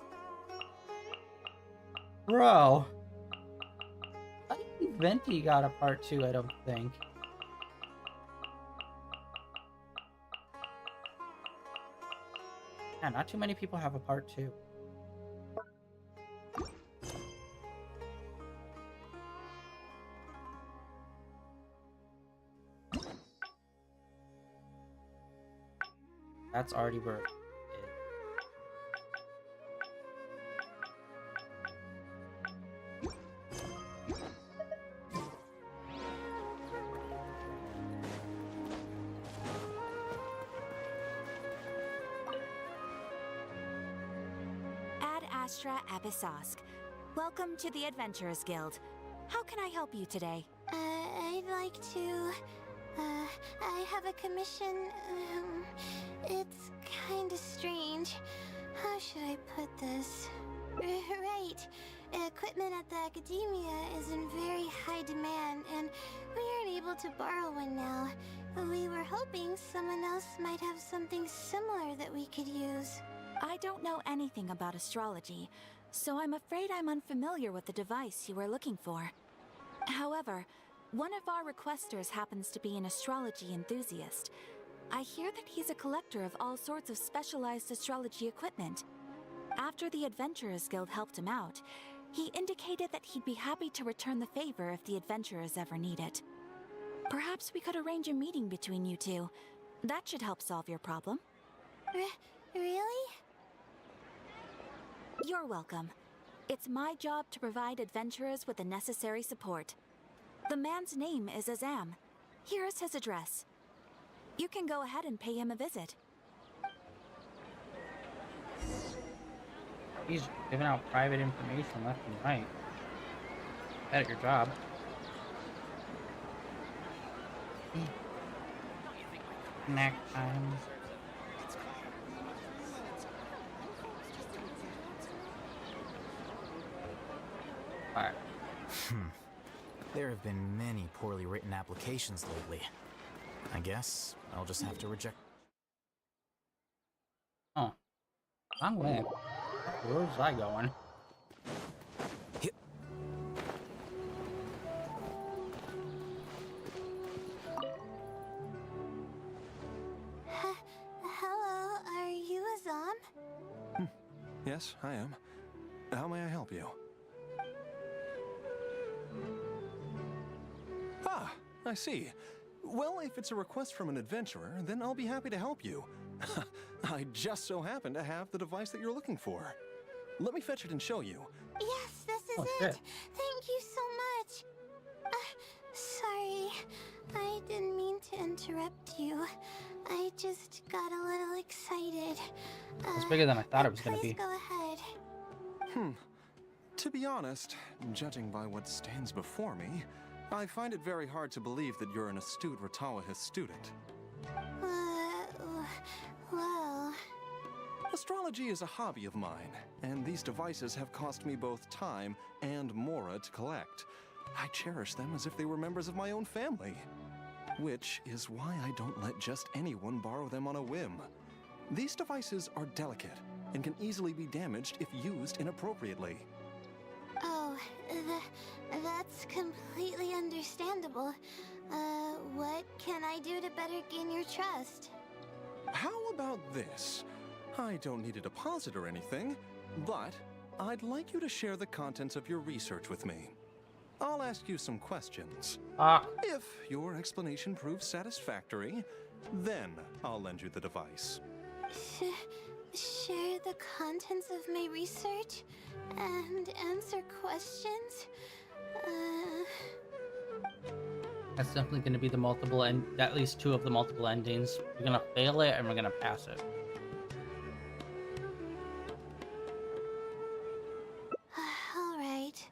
Bro. I don't think Venti got a part 2, I don't think. Yeah, not too many people have a part 2. That's already where it is. Ad Astra Abyssosque. Welcome to the Adventurers Guild. How can I help you today? I'd like to... I have a commission. It's kinda strange. How should I put this? Right. Equipment at the academia is in very high demand, and we aren't able to borrow one now. We were hoping someone else might have something similar that we could use. I don't know anything about astrology, so I'm afraid I'm unfamiliar with the device you are looking for. However, one of our requesters happens to be an astrology enthusiast. I hear that he's a collector of all sorts of specialized astrology equipment. After the Adventurers Guild helped him out, he indicated that he'd be happy to return the favor if the adventurers ever need it. Perhaps we could arrange a meeting between you two. That should help solve your problem. Really? You're welcome. It's my job to provide adventurers with the necessary support. The man's name is Azam. Here is his address. You can go ahead and pay him a visit. He's giving out private information left and right. Bad at your job. Snack time. Alright. There have been many poorly written applications lately. I guess I'll just have to reject. Oh. I'm winning. Where's I going? Hello, are you Azam? Yes, I am. How may I help you? Ah, I see. Well, if it's a request from an adventurer, then I'll be happy to help you. I just so happen to have the device that you're looking for. Let me fetch it and show you. Yes, this is Oh, it. shit. Thank you so much. Sorry, I didn't mean to interrupt you. I just got a little excited. It's bigger than I thought it was gonna please be. go ahead. To be honest, judging by what stands before me, I find it very hard to believe that you're an astute Ratawahist student. Well... Astrology is a hobby of mine, and these devices have cost me both time and mora to collect. I cherish them as if they were members of my own family. Which is why I don't let just anyone borrow them on a whim. These devices are delicate and can easily be damaged if used inappropriately. Oh, that's completely understandable. What can I do to better gain your trust? How about this? I don't need a deposit or anything, but I'd like you to share the contents of your research with me. I'll ask you some questions. If your explanation proves satisfactory, then I'll lend you the device. Share the contents of my research and answer questions? That's definitely going to be the multiple end, at least two of the multiple endings. We're going to fail it and we're going to pass it. Alright,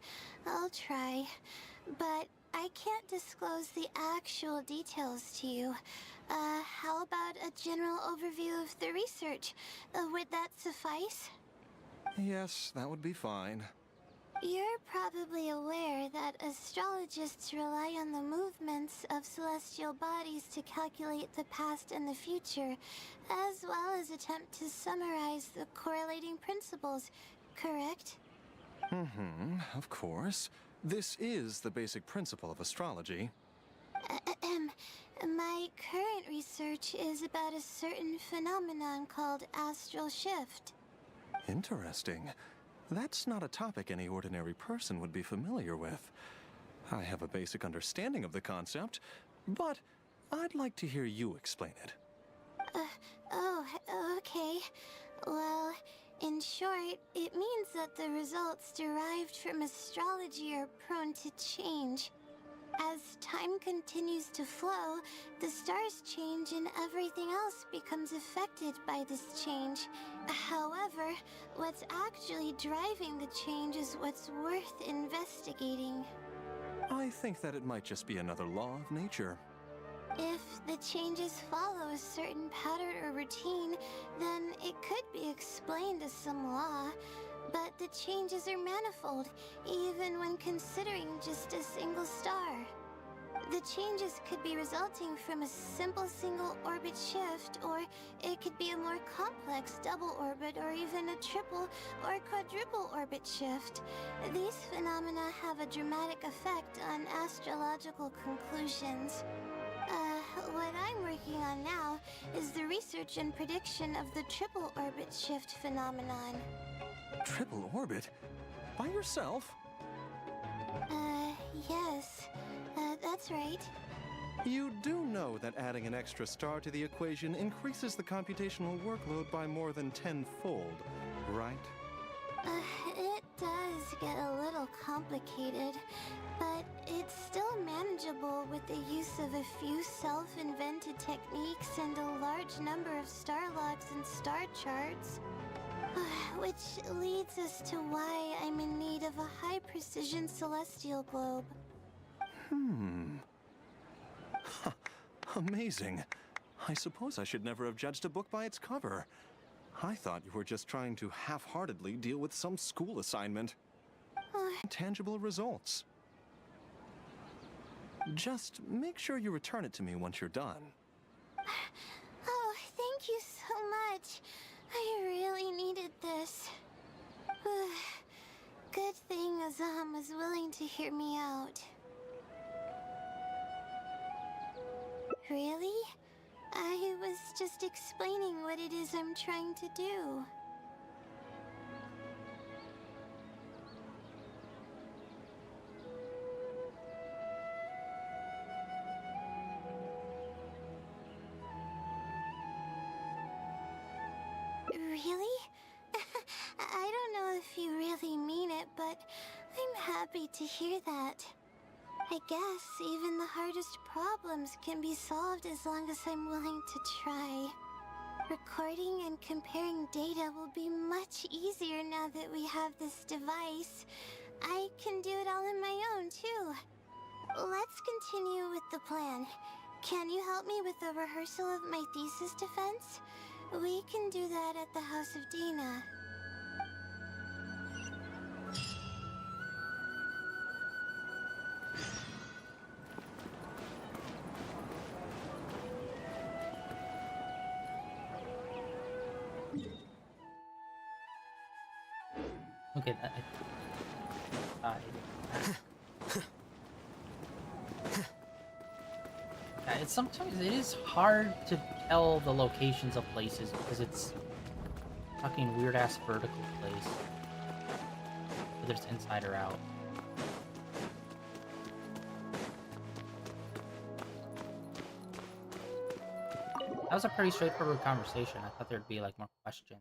I'll try. But I can't disclose the actual details to you. How about a general overview of the research? Would that suffice? Yes, that would be fine. You're probably aware that astrologists rely on the movements of celestial bodies to calculate the past and the future, as well as attempt to summarize the correlating principles, correct? Of course. This is the basic principle of astrology. My current research is about a certain phenomenon called astral shift. Interesting. That's not a topic any ordinary person would be familiar with. I have a basic understanding of the concept, but I'd like to hear you explain it. Okay. Well, in short, it means that the results derived from astrology are prone to change. As time continues to flow, the stars change and everything else becomes affected by this change. However, what's actually driving the change is what's worth investigating. I think that it might just be another law of nature. If the changes follow a certain pattern or routine, then it could be explained as some law. But the changes are manifold, even when considering just a single star. The changes could be resulting from a simple single orbit shift, or it could be a more complex double orbit, or even a triple or quadruple orbit shift. These phenomena have a dramatic effect on astrological conclusions. What I'm working on now is the research and prediction of the triple orbit shift phenomenon. Triple orbit? By yourself? Yes. That's right. You do know that adding an extra star to the equation increases the computational workload by more than tenfold, right? It does get a little complicated, but it's still manageable with the use of a few self-invented techniques and a large number of star logs and star charts. Which leads us to why I'm in need of a high-precision celestial globe. Amazing. I suppose I should never have judged a book by its cover. I thought you were just trying to half-heartedly deal with some school assignment. Tangible results. Just make sure you return it to me once you're done. Oh, thank you so much. I really needed this. Good thing Azam was willing to hear me out. Really? I was just explaining what it is I'm trying to do. Really? I don't know if you really mean it, but I'm happy to hear that. I guess even the hardest problems can be solved as long as I'm willing to try. Recording and comparing data will be much easier now that we have this device. I can do it all on my own, too. Let's continue with the plan. Can you help me with the rehearsal of my thesis defense? We can do that at the House of Dana. Okay, yeah, it's sometimes it is hard to tell the locations of places because it's fucking weird ass vertical place. Whether it's inside or out. That was a pretty straightforward conversation. I thought there'd be like more questions.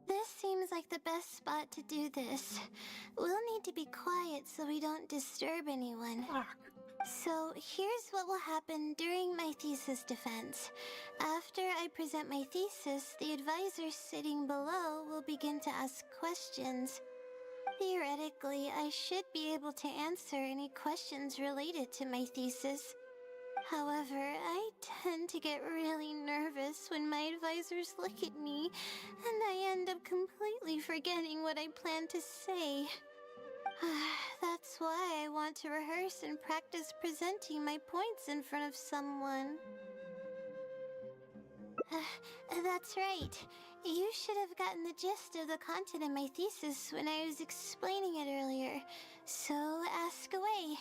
This seems like the best spot to do this. We'll need to be quiet so we don't disturb anyone. So here's what will happen during my thesis defense. After I present my thesis, the advisor sitting below will begin to ask questions. Theoretically, I should be able to answer any questions related to my thesis. However, I tend to get really nervous when my advisors look at me, and I end up completely forgetting what I plan to say. That's why I want to rehearse and practice presenting my points in front of someone. That's right. You should have gotten the gist of the content of my thesis when I was explaining it earlier, so ask away.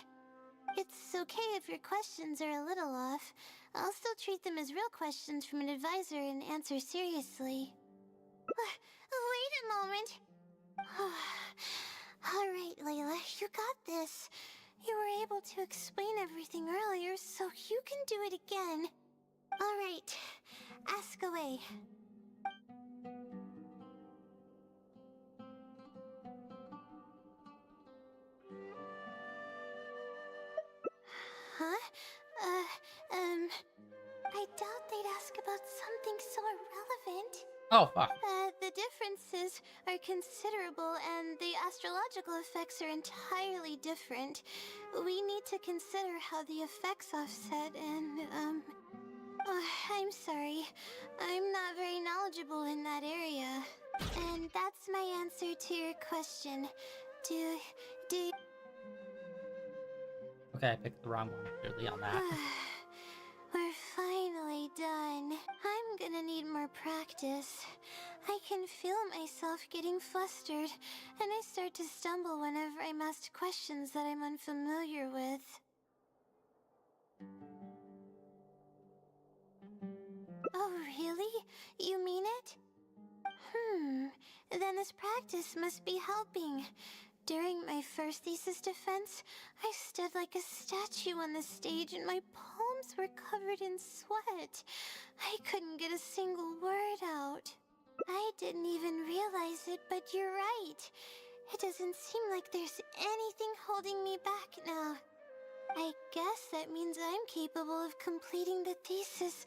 It's okay if your questions are a little off. I'll still treat them as real questions from an advisor and answer seriously. Wait a moment. Alright, Layla, you got this. You were able to explain everything earlier, so you can do it again. Alright, ask away. Huh? I doubt they'd ask about something so irrelevant. Oh, fuck. The differences are considerable, and the astrological effects are entirely different. We need to consider how the effects offset, and, I'm sorry. I'm not very knowledgeable in that area. And that's my answer to your question. Do Okay, I picked the wrong one, clearly, on that. We're finally done. I'm gonna need more practice. I can feel myself getting flustered, and I start to stumble whenever I'm asked questions that I'm unfamiliar with. Oh, really? You mean it? Then this practice must be helping. During my first thesis defense, I stood like a statue on the stage and my palms were covered in sweat. I couldn't get a single word out. I didn't even realize it, but you're right. It doesn't seem like there's anything holding me back now. I guess that means I'm capable of completing the thesis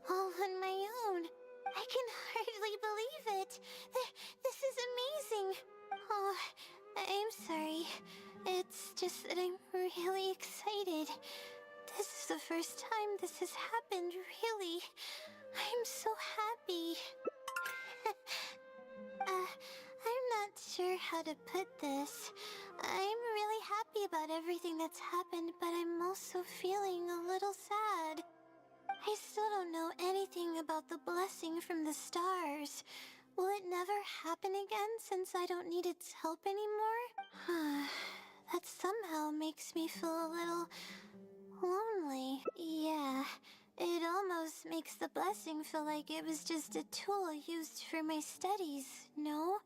all on my own. I can hardly believe it. This is amazing. Oh, I'm sorry. It's just that I'm really excited. This is the first time this has happened, really. I'm so happy. I'm not sure how to put this. I'm really happy about everything that's happened, but I'm also feeling a little sad. I still don't know anything about the blessing from the stars. Will it never happen again since I don't need its help anymore? That somehow makes me feel a little lonely. Yeah, it almost makes the blessing feel like it was just a tool used for my studies, no?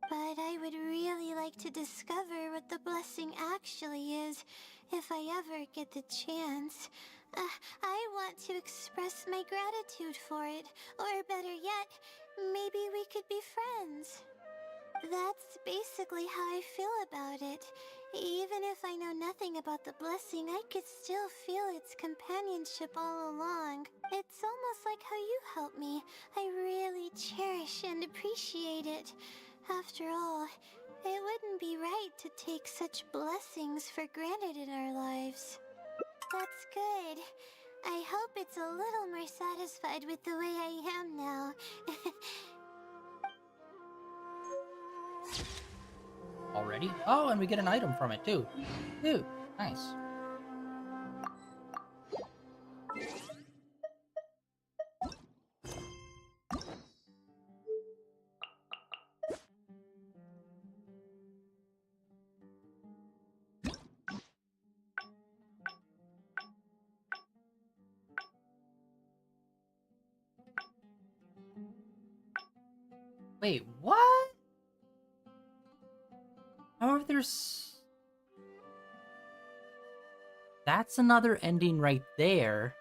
But I would really like to discover what the blessing actually is, if I ever get the chance. I want to express my gratitude for it, or better yet, maybe we could be friends. That's basically how I feel about it. Even if I know nothing about the blessing, I could still feel its companionship all along. It's almost like how you helped me. I really cherish and appreciate it. After all, it wouldn't be right to take such blessings for granted in our lives. That's good. I hope it's a little more satisfied with the way I am now. Already? Oh, and we get an item from it too. Dude, nice. Wait, what? However, that's another ending right there.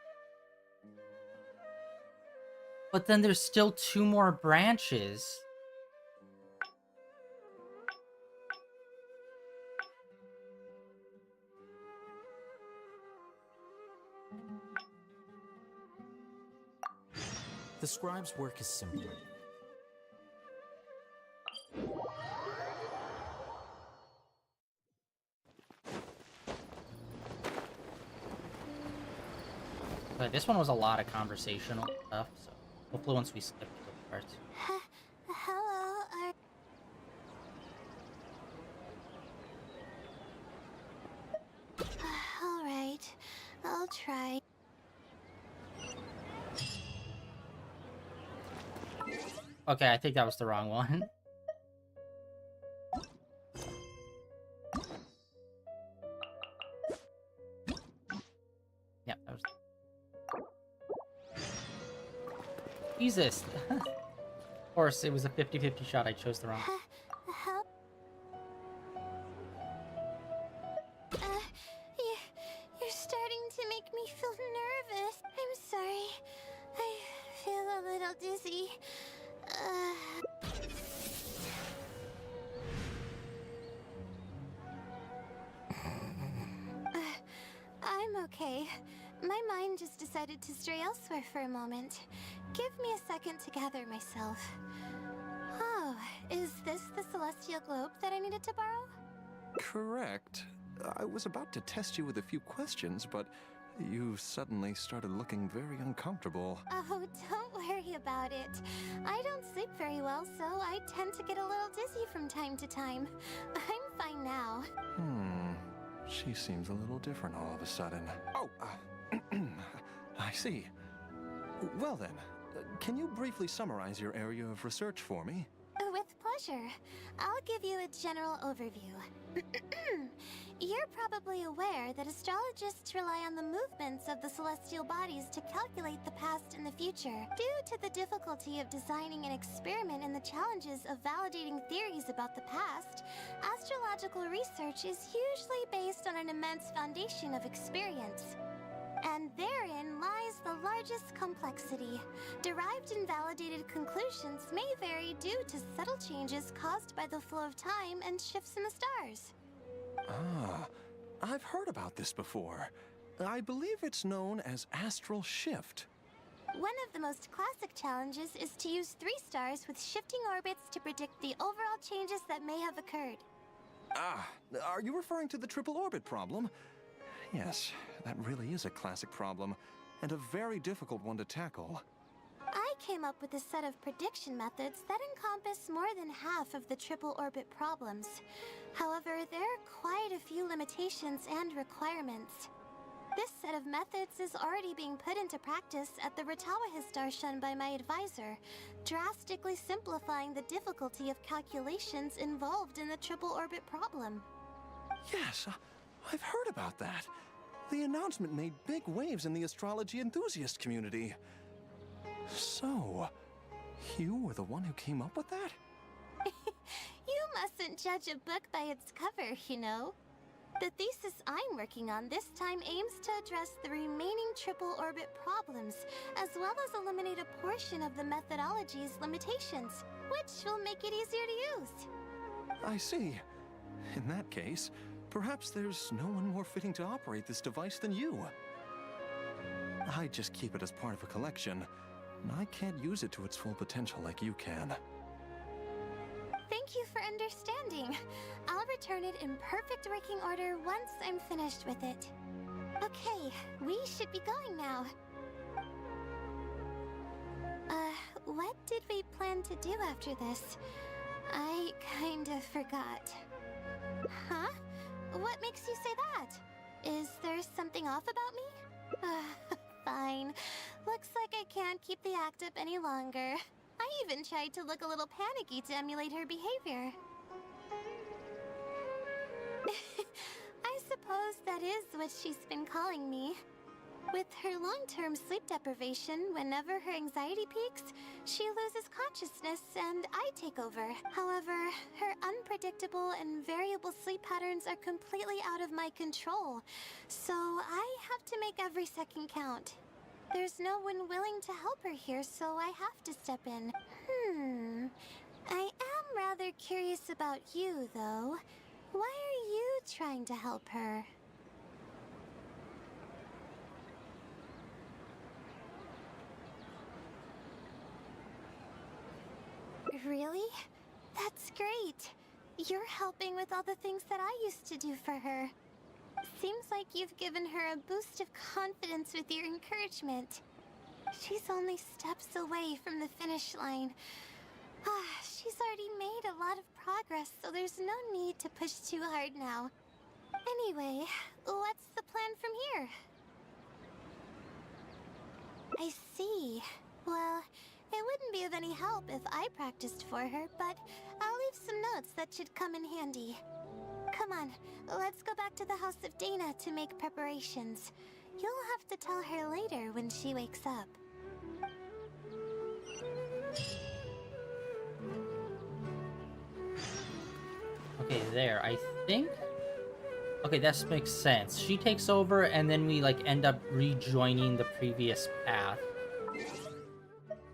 But then there's still 2 more branches. The scribe's work is simple. But this one was a lot of conversational stuff, so hopefully once we skip those parts. Hello, Alright, I'll try. Okay, I think that was the wrong one. Yeah, that was... Jesus! Of course, it was a 50-50 shot. I chose the wrong one. You're starting to make me feel nervous. I'm sorry. I feel a little dizzy. I'm okay. My mind just decided to stray elsewhere for a moment. Give me a second to gather myself. Oh, is this the celestial globe that I needed to borrow? Correct. I was about to test you with a few questions, but you suddenly started looking very uncomfortable. Oh, don't worry about it. I don't sleep very well, so I tend to get a little dizzy from time to time. I'm fine now. She seems a little different all of a sudden. Oh, I see. Well then, can you briefly summarize your area of research for me? With pleasure. I'll give you a general overview. You're probably aware that astrologists rely on the movements of the celestial bodies to calculate the past and the future. Due to the difficulty of designing an experiment and the challenges of validating theories about the past, astrological research is usually based on an immense foundation of experience. And therein lies the largest complexity. Derived and validated conclusions may vary due to subtle changes caused by the flow of time and shifts in the stars. Ah, I've heard about this before. I believe it's known as astral shift. One of the most classic challenges is to use 3 stars with shifting orbits to predict the overall changes that may have occurred. Ah, are you referring to the triple orbit problem? Yes, that really is a classic problem, and a very difficult one to tackle. I came up with a set of prediction methods that encompass more than half of the triple orbit problems. However, there are quite a few limitations and requirements. This set of methods is already being put into practice at the Ratawa Darshan by my advisor, drastically simplifying the difficulty of calculations involved in the triple orbit problem. Yes, I've heard about that. The announcement made big waves in the astrology enthusiast community. So, you were the one who came up with that? You mustn't judge a book by its cover, you know. The thesis I'm working on this time aims to address the remaining triple orbit problems, as well as eliminate a portion of the methodology's limitations, which will make it easier to use. I see. In that case, perhaps there's no one more fitting to operate this device than you. I just keep it as part of a collection. I can't use it to its full potential like you can. Thank you for understanding. I'll return it in perfect working order once I'm finished with it. Okay, we should be going now. What did we plan to do after this? I kinda forgot. Huh? What makes you say that? Is there something off about me? Fine. Looks like I can't keep the act up any longer. I even tried to look a little panicky to emulate her behavior. I suppose that is what she's been calling me. With her long-term sleep deprivation, whenever her anxiety peaks, she loses consciousness and I take over. However, her unpredictable and variable sleep patterns are completely out of my control, so I have to make every second count. There's no one willing to help her here, so I have to step in. I am rather curious about you, though. Why are you trying to help her? Really? That's great. You're helping with all the things that I used to do for her. Seems like you've given her a boost of confidence with your encouragement. She's only steps away from the finish line. She's already made a lot of progress, so there's no need to push too hard now. Anyway, what's the plan from here? I see. Well, it wouldn't be of any help if I practiced for her, but I'll leave some notes that should come in handy. Come on, let's go back to the House of Dana to make preparations. You'll have to tell her later when she wakes up. Okay, there, I think... Okay, this makes sense. She takes over, and then we, like, end up rejoining the previous path.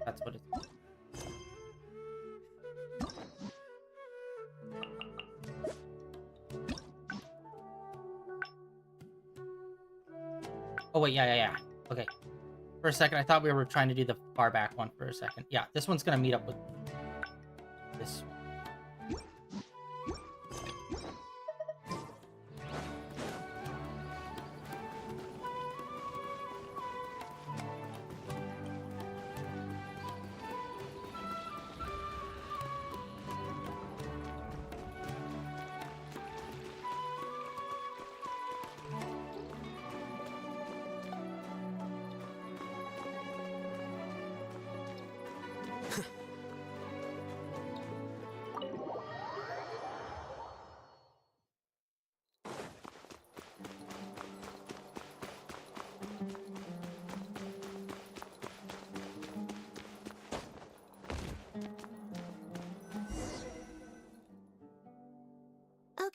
That's what it's... Oh, wait, yeah. Okay. For a second, I thought we were trying to do the far back one for a second. Yeah, this one's gonna meet up with this.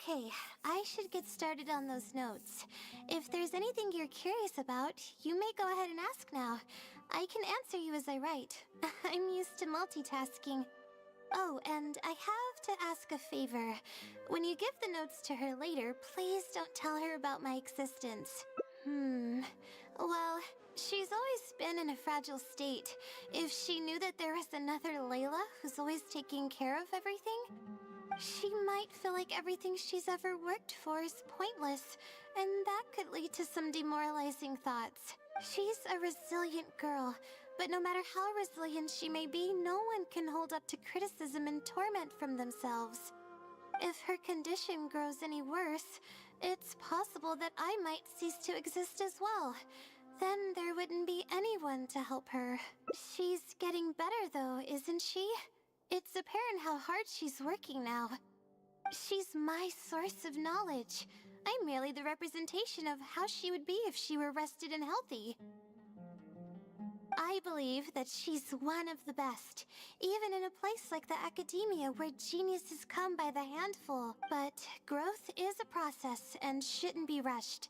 Okay, I should get started on those notes. If there's anything you're curious about, you may go ahead and ask now. I can answer you as I write. I'm used to multitasking. Oh, and I have to ask a favor. When you give the notes to her later, please don't tell her about my existence. Well, she's always been in a fragile state. If she knew that there was another Layla who's always taking care of everything, she might feel like everything she's ever worked for is pointless, and that could lead to some demoralizing thoughts. She's a resilient girl, but no matter how resilient she may be, no one can hold up to criticism and torment from themselves. If her condition grows any worse, it's possible that I might cease to exist as well. Then there wouldn't be anyone to help her. She's getting better though, isn't she? It's apparent how hard she's working now. She's my source of knowledge. I'm merely the representation of how she would be if she were rested and healthy. I believe that she's one of the best, even in a place like the academia where geniuses come by the handful. But growth is a process and shouldn't be rushed.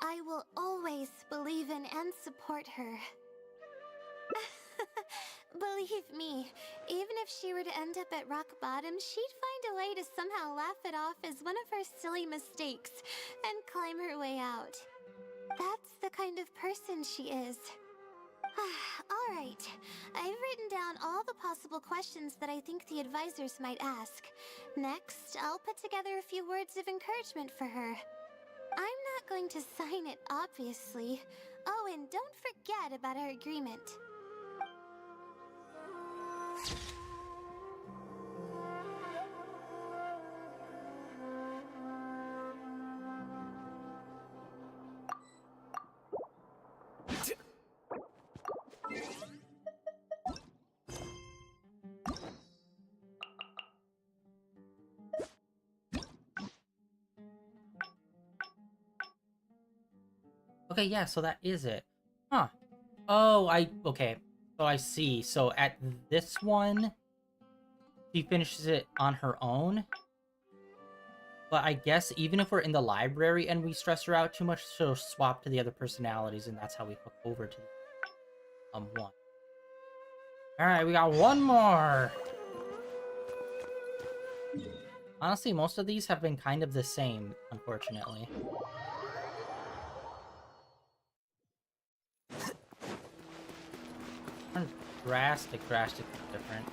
I will always believe in and support her. Believe me, even if she were to end up at rock bottom, she'd find a way to somehow laugh it off as one of her silly mistakes and climb her way out. That's the kind of person she is. Alright, I've written down all the possible questions that I think the advisors might ask. Next, I'll put together a few words of encouragement for her. I'm not going to sign it, obviously. Oh, and don't forget about our agreement. Okay, yeah, so that is it. Huh. Okay. So I see. So at this one, she finishes it on her own. But I guess even if we're in the library and we stress her out too much, she'll swap to the other personalities, and that's how we hook over to the one. Alright, we got one more! Honestly, most of these have been kind of the same, unfortunately. Drastically different.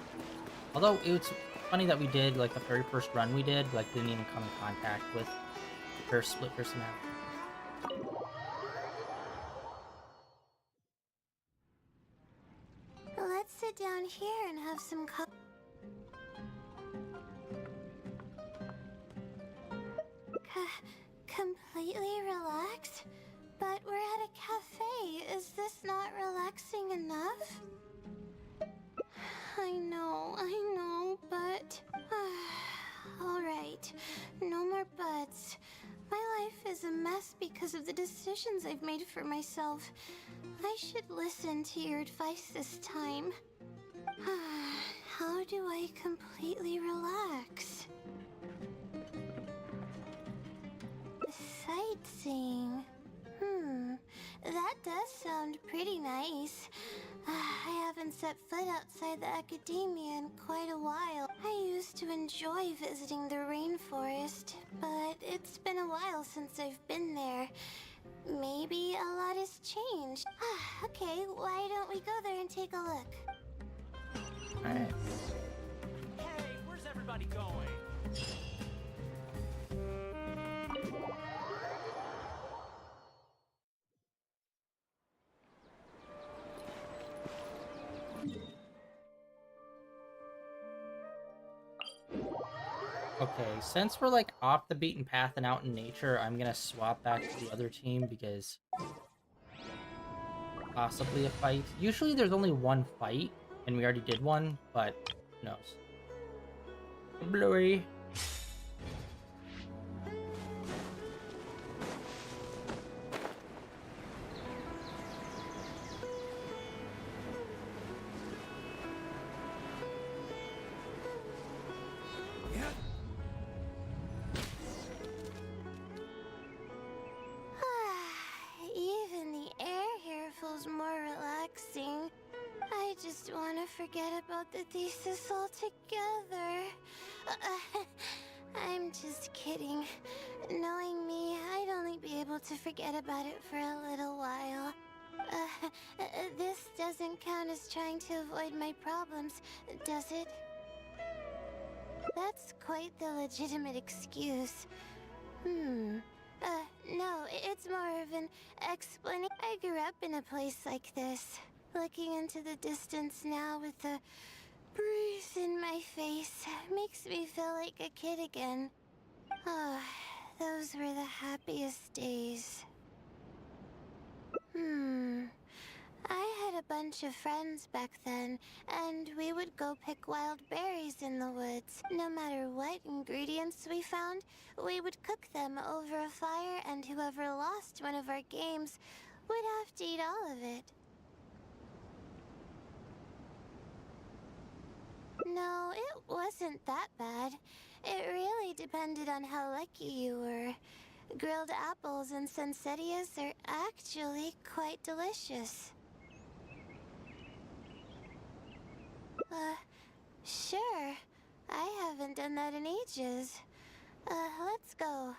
Although it's funny that we did, like, the very first run we did, like, didn't even come in contact with her split personality. Let's sit down here and have some completely relaxed? But we're at a cafe. Is this not relaxing enough? I know, but... Alright, no more buts. My life is a mess because of the decisions I've made for myself. I should listen to your advice this time. How do I completely relax? Sightseeing. That does sound pretty nice. I haven't set foot outside the academia in quite a while. I used to enjoy visiting the rainforest, but it's been a while since I've been there. Maybe a lot has changed. Okay, why don't we go there and take a look? Alright. Hey, where's everybody going? Okay, since we're like off the beaten path and out in nature, I'm gonna swap back to the other team because possibly a fight. Usually there's only one fight, and we already did one, but who knows? Bluey. forget about the thesis altogether. I'm just kidding. Knowing me, I'd only be able to forget about it for a little while. This doesn't count as trying to avoid my problems, does it? That's quite the legitimate excuse. No, it's more of an explanation. I grew up in a place like this. Looking into the distance now with the breeze in my face makes me feel like a kid again. Oh, those were the happiest days. I had a bunch of friends back then, and we would go pick wild berries in the woods. No matter what ingredients we found, we would cook them over a fire, and whoever lost one of our games would have to eat all of it. No, it wasn't that bad. It really depended on how lucky you were. Grilled apples and sunsettias are actually quite delicious. Sure. I haven't done that in ages. Let's go.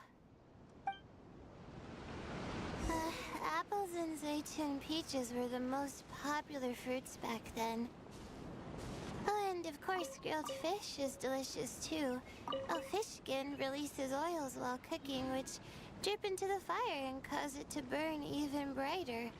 Apples and zaytun peaches were the most popular fruits back then. Oh, and of course, grilled fish is delicious too. Oh, fish skin releases oils while cooking, which drip into the fire and cause it to burn even brighter.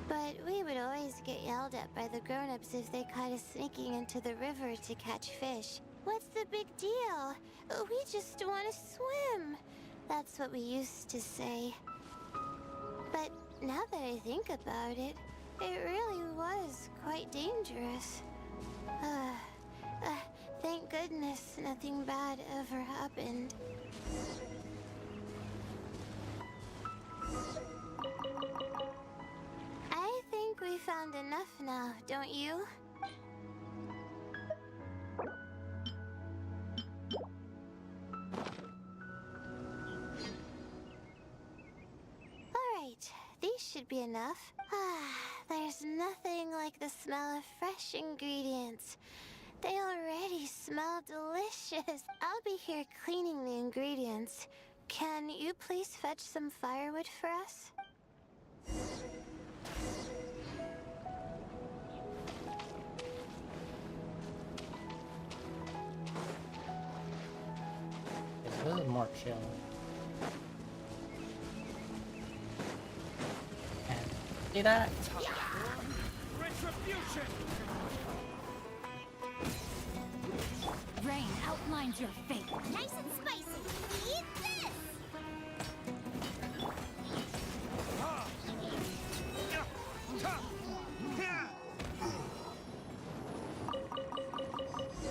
But we would always get yelled at by the grown-ups if they caught us sneaking into the river to catch fish. What's the big deal? We just want to swim. That's what we used to say. But now that I think about it, it really was quite dangerous. Thank goodness nothing bad ever happened. I think we found enough now, don't you? Alright, these should be enough. There's nothing like the smell of fresh ingredients. They already smell delicious. I'll be here cleaning the ingredients. Can you please fetch some firewood for us? It's a little more chill. And see that? Retribution! Rain outlines your fate. Nice and spicy. Eat this!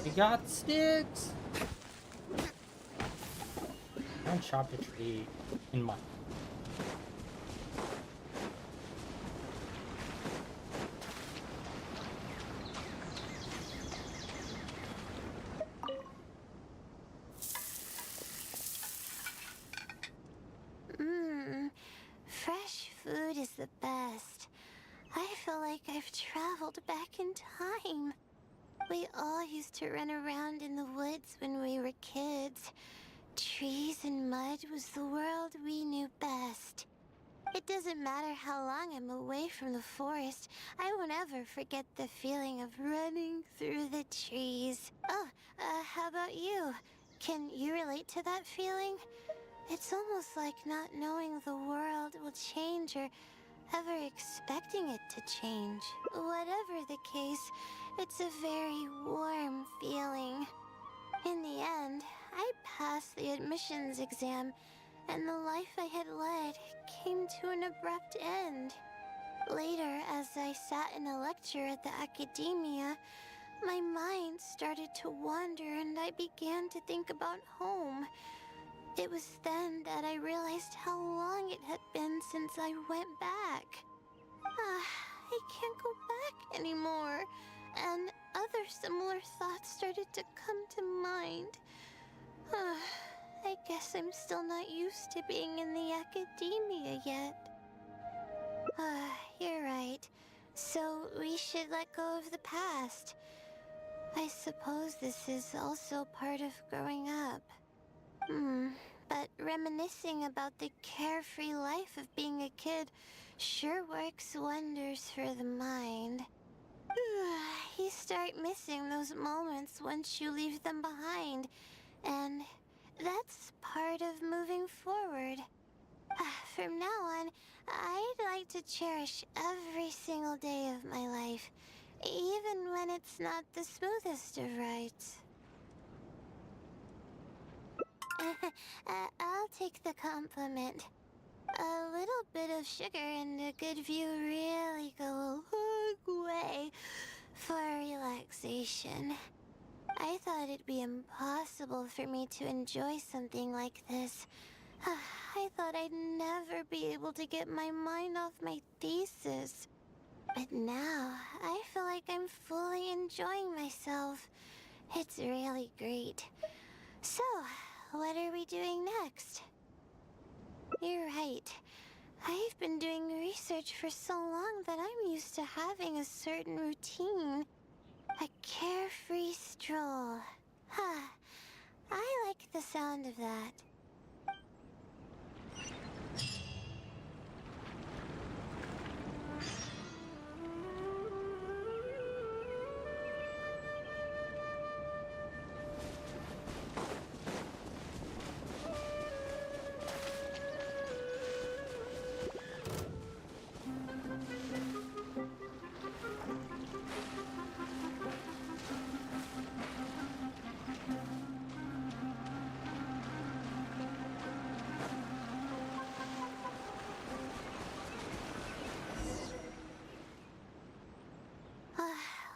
We got sticks! I chopped a tree in my... Fresh food is the best. I feel like I've traveled back in time. We all used to run around in the woods when we were kids. Trees and mud was the world we knew best. It doesn't matter how long I'm away from the forest, I won't ever forget the feeling of running through the trees. Oh, how about you? Can you relate to that feeling? It's almost like not knowing the world will change or ever expecting it to change. Whatever the case, it's a very warm feeling. In the end, I passed the admissions exam, and the life I had led came to an abrupt end. Later, as I sat in a lecture at the academia, my mind started to wander and I began to think about home. It was then that I realized how long it had been since I went back. I can't go back anymore, and other similar thoughts started to come to mind. I guess I'm still not used to being in the academia yet. You're right. So we should let go of the past. I suppose this is also part of growing up. But reminiscing about the carefree life of being a kid sure works wonders for the mind. You start missing those moments once you leave them behind, and that's part of moving forward. From now on, I'd like to cherish every single day of my life, even when it's not the smoothest of rides. I'll take the compliment. A little bit of sugar and a good view really go a long way for relaxation. I thought it'd be impossible for me to enjoy something like this. I thought I'd never be able to get my mind off my thesis. But now, I feel like I'm fully enjoying myself. It's really great. So, what are we doing next? You're right. I've been doing research for so long that I'm used to having a certain routine. A carefree stroll. I like the sound of that.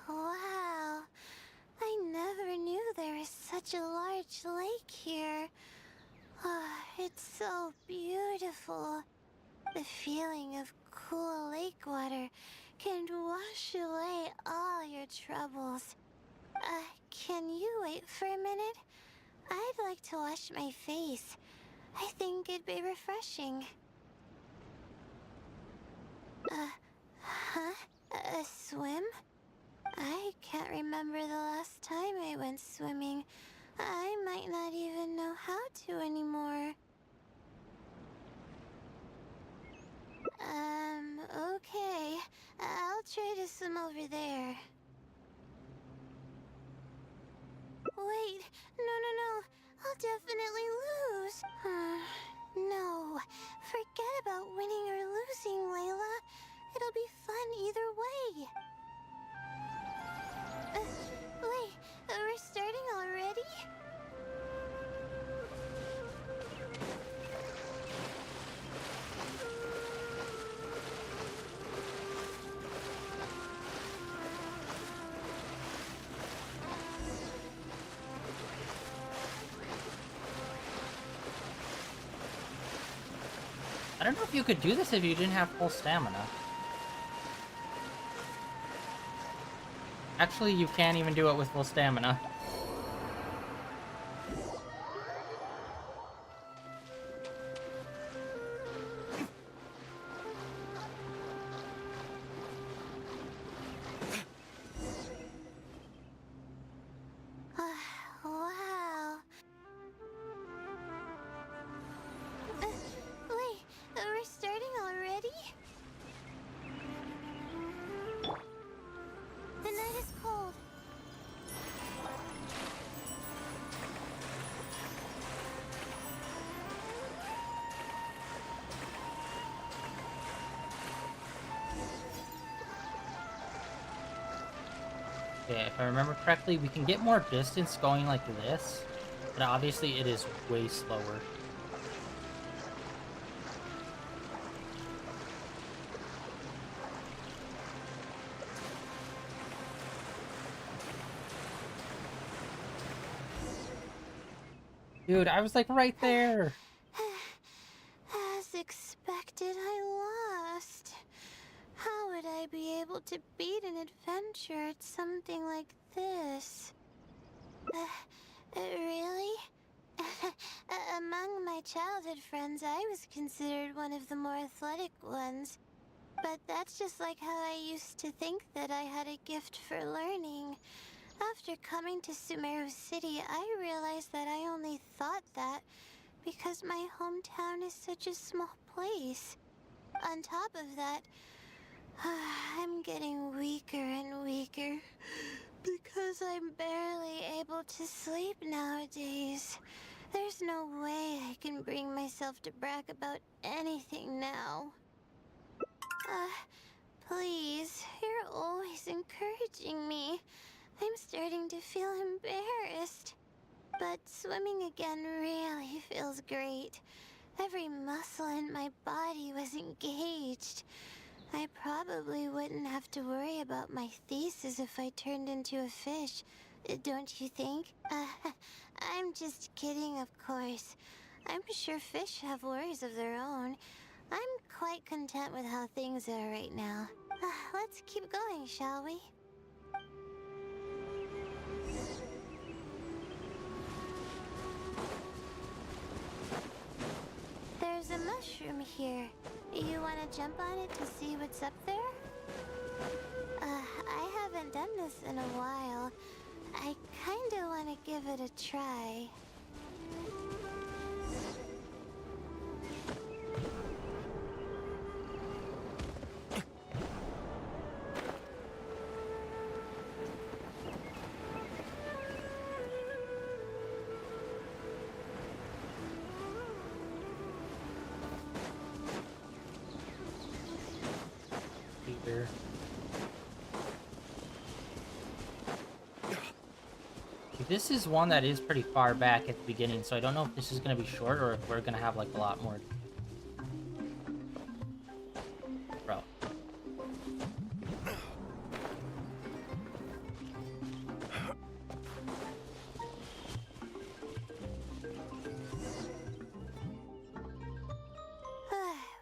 Wow. I never knew there was such a large lake here. It's so beautiful. The feeling of cool lake water can wash away all your troubles. Can you wait for a minute? I'd like to wash my face. I think it'd be refreshing. A swim? I can't remember the last time I went swimming. I might not even know how to anymore. Okay. I'll try to swim over there. Wait, no. I'll definitely lose. No. Forget about winning or losing, Layla. It'll be fun either way. Wait, we're starting already? I don't know if you could do this if you didn't have full stamina. Actually, you can't even do it with full stamina. Wow. Wait, we're starting already? The night is cold. Okay, if I remember correctly, we can get more distance going like this, but obviously it is way slower. Dude, I was like right there. As expected, I lost. How would I be able to beat an adventure at something like this? Really? Among my childhood friends, I was considered one of the more athletic ones. But that's just like how I used to think that I had a gift for learning. After coming to Sumeru City, I realized that I only thought that because my hometown is such a small place. On top of that, I'm getting weaker and weaker because I'm barely able to sleep nowadays. There's no way I can bring myself to brag about anything now. Please, you're always encouraging me. I'm starting to feel embarrassed. But swimming again really feels great. Every muscle in my body was engaged. I probably wouldn't have to worry about my thesis if I turned into a fish, don't you think? I'm just kidding, of course. I'm sure fish have worries of their own. I'm quite content with how things are right now. Let's keep going, shall we? There's a mushroom here. You want to jump on it to see what's up there? I haven't done this in a while. I kinda want to give it a try. Here. This is one that is pretty far back at the beginning, so I don't know if this is going to be short or if we're going to have like a lot more. Bro.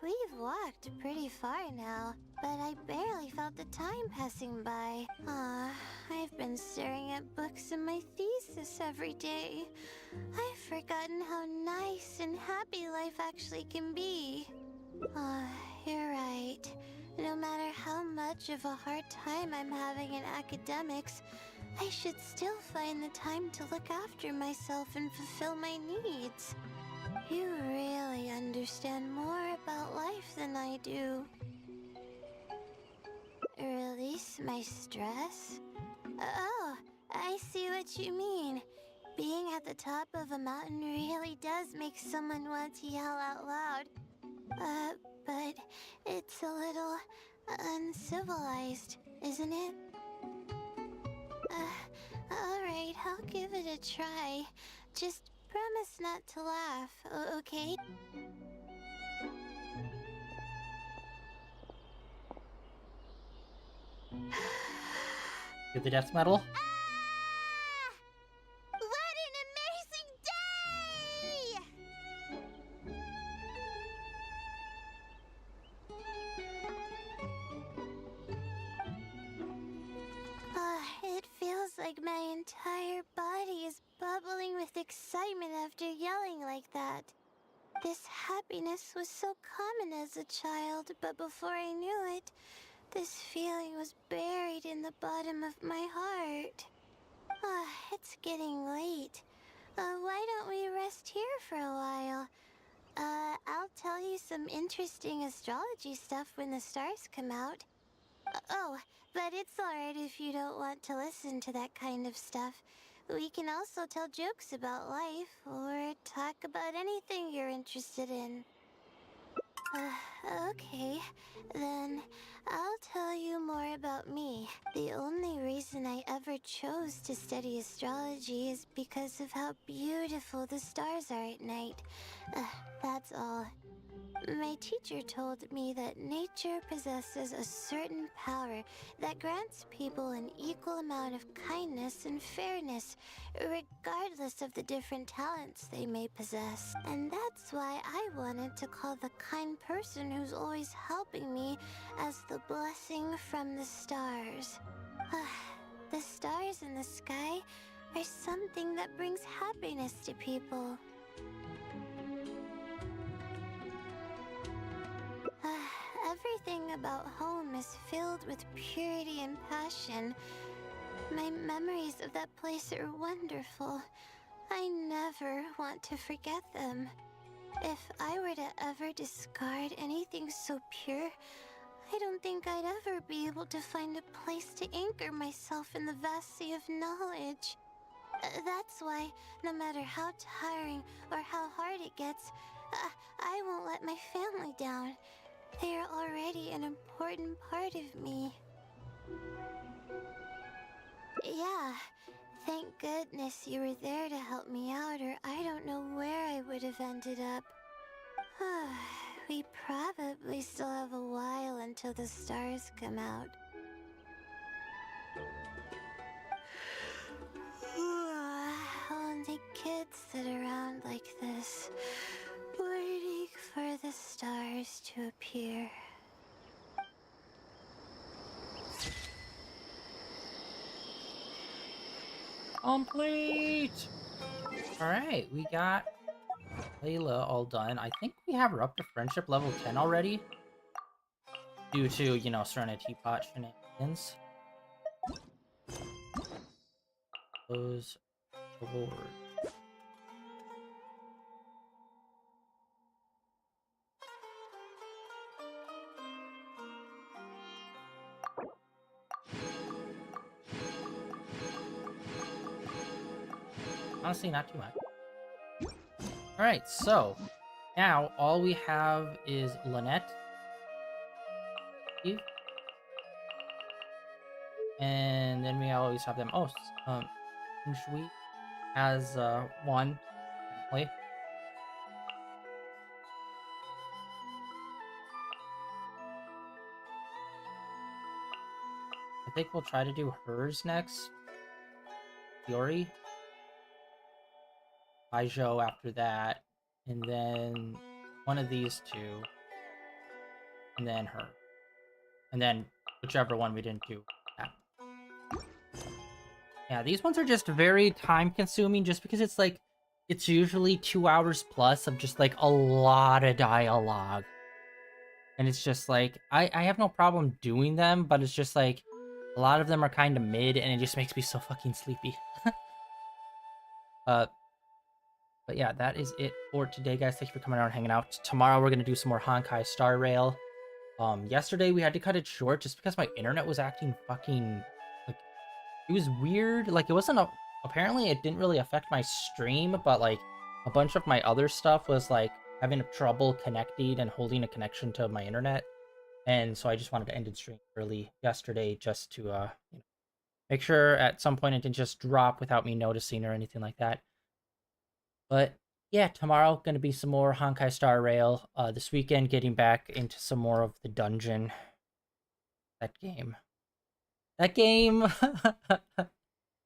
We've walked pretty far now, but I barely felt the time passing by. I've been staring at books in my thesis every day. I've forgotten how nice and happy life actually can be. You're right. No matter how much of a hard time I'm having in academics, I should still find the time to look after myself and fulfill my needs. You really understand more about life than I do. Release my stress? Oh, I see what you mean. Being at the top of a mountain really does make someone want to yell out loud. But it's a little uncivilized, isn't it? Alright, I'll give it a try. Just promise not to laugh, okay? Get the death medal. What an amazing day! It feels like my entire body is bubbling with excitement after yelling like that. This happiness was so common as a child, but before I knew it, this feeling was buried in the bottom of my heart. It's getting late. Why don't we rest here for a while? I'll tell you some interesting astrology stuff when the stars come out. Oh, but it's alright if you don't want to listen to that kind of stuff. We can also tell jokes about life, or talk about anything you're interested in. Okay, then I'll tell you more about me. The only reason I ever chose to study astrology is because of how beautiful the stars are at night. That's all. My teacher told me that nature possesses a certain power that grants people an equal amount of kindness and fairness, regardless of the different talents they may possess. And that's why I wanted to call the kind person who's always helping me as the blessing from the stars. The stars in the sky are something that brings happiness to people. Everything about home is filled with purity and passion. My memories of that place are wonderful. I never want to forget them. If I were to ever discard anything so pure, I don't think I'd ever be able to find a place to anchor myself in the vast sea of knowledge. That's why, no matter how tiring or how hard it gets, I won't let my family down. They are already an important part of me. Yeah, thank goodness you were there to help me out, or I don't know where I would have ended up. We probably still have a while until the stars come out. Only kids sit around like this, waiting for the stars to appear. Complete! Alright, we got Layla all done. I think we have her up to friendship level 10 already. Due to, you know, Serenity Pot shenanigans. Those reward. Honestly, not too much. Alright, so now all we have is Lynette. And then we always have them. Oh, Shui has one. Play. I think we'll try to do hers next. Fiori. miHoYo after that. And then one of these two. And then her. And then whichever one we didn't do. Yeah, these ones are just very time consuming just because it's like, it's usually 2 hours plus of just like a lot of dialogue. And it's just like, I have no problem doing them, but it's just like, a lot of them are kind of mid and it just makes me so fucking sleepy. But yeah, that is it for today, guys. Thank you for coming out and hanging out. Tomorrow we're going to do some more Honkai Star Rail. Yesterday we had to cut it short just because my internet was acting fucking, like, it was weird. Like, it wasn't apparently it didn't really affect my stream, but like a bunch of my other stuff was like having trouble connecting and holding a connection to my internet. And so I just wanted to end the stream early yesterday just to you know, make sure at some point it didn't just drop without me noticing or anything like that. But yeah, tomorrow going to be some more Honkai Star Rail. This weekend getting back into some more of the dungeon. That game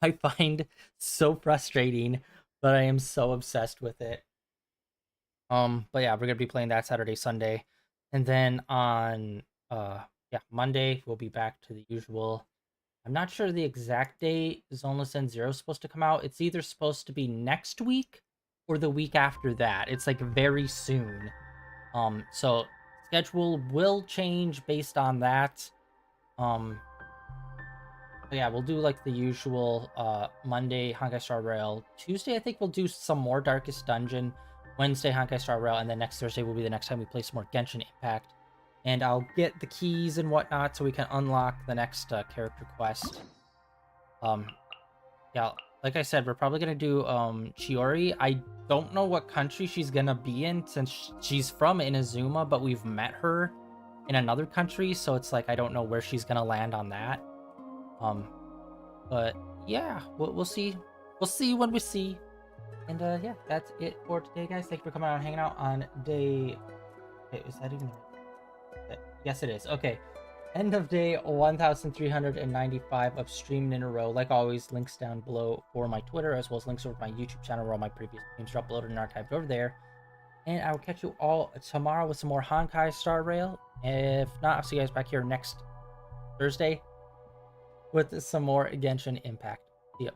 I find so frustrating, but I am so obsessed with it. But yeah, we're gonna be playing that Saturday, Sunday, and then on Monday we'll be back to the usual. I'm not sure the exact date Zoneless End Zero is supposed to come out. It's either supposed to be next week or the week after that. It's like very soon. So schedule will change based on that. But yeah, we'll do like the usual Monday Honkai Star Rail. Tuesday I think we'll do some more Darkest Dungeon. Wednesday Honkai Star Rail, and then next Thursday will be the next time we play some more Genshin Impact. And I'll get the keys and whatnot so we can unlock the next character quest. Yeah, like I said, we're probably gonna do Chiori. I don't know what country she's gonna be in since she's from Inazuma, but we've met her in another country, so it's like I don't know where she's gonna land on that. But yeah, we'll see. We'll see when we see. And yeah, that's it for today, guys. Thank you for coming out and hanging out on day Okay, is that even... Yes, it is. Okay. End of day 1,395 of streaming in a row. Like always, links down below for my Twitter, as well as links over to my YouTube channel where all my previous games are uploaded and archived over there. And I will catch you all tomorrow with some more Honkai Star Rail. If not, I'll see you guys back here next Thursday with some more Genshin Impact. See ya.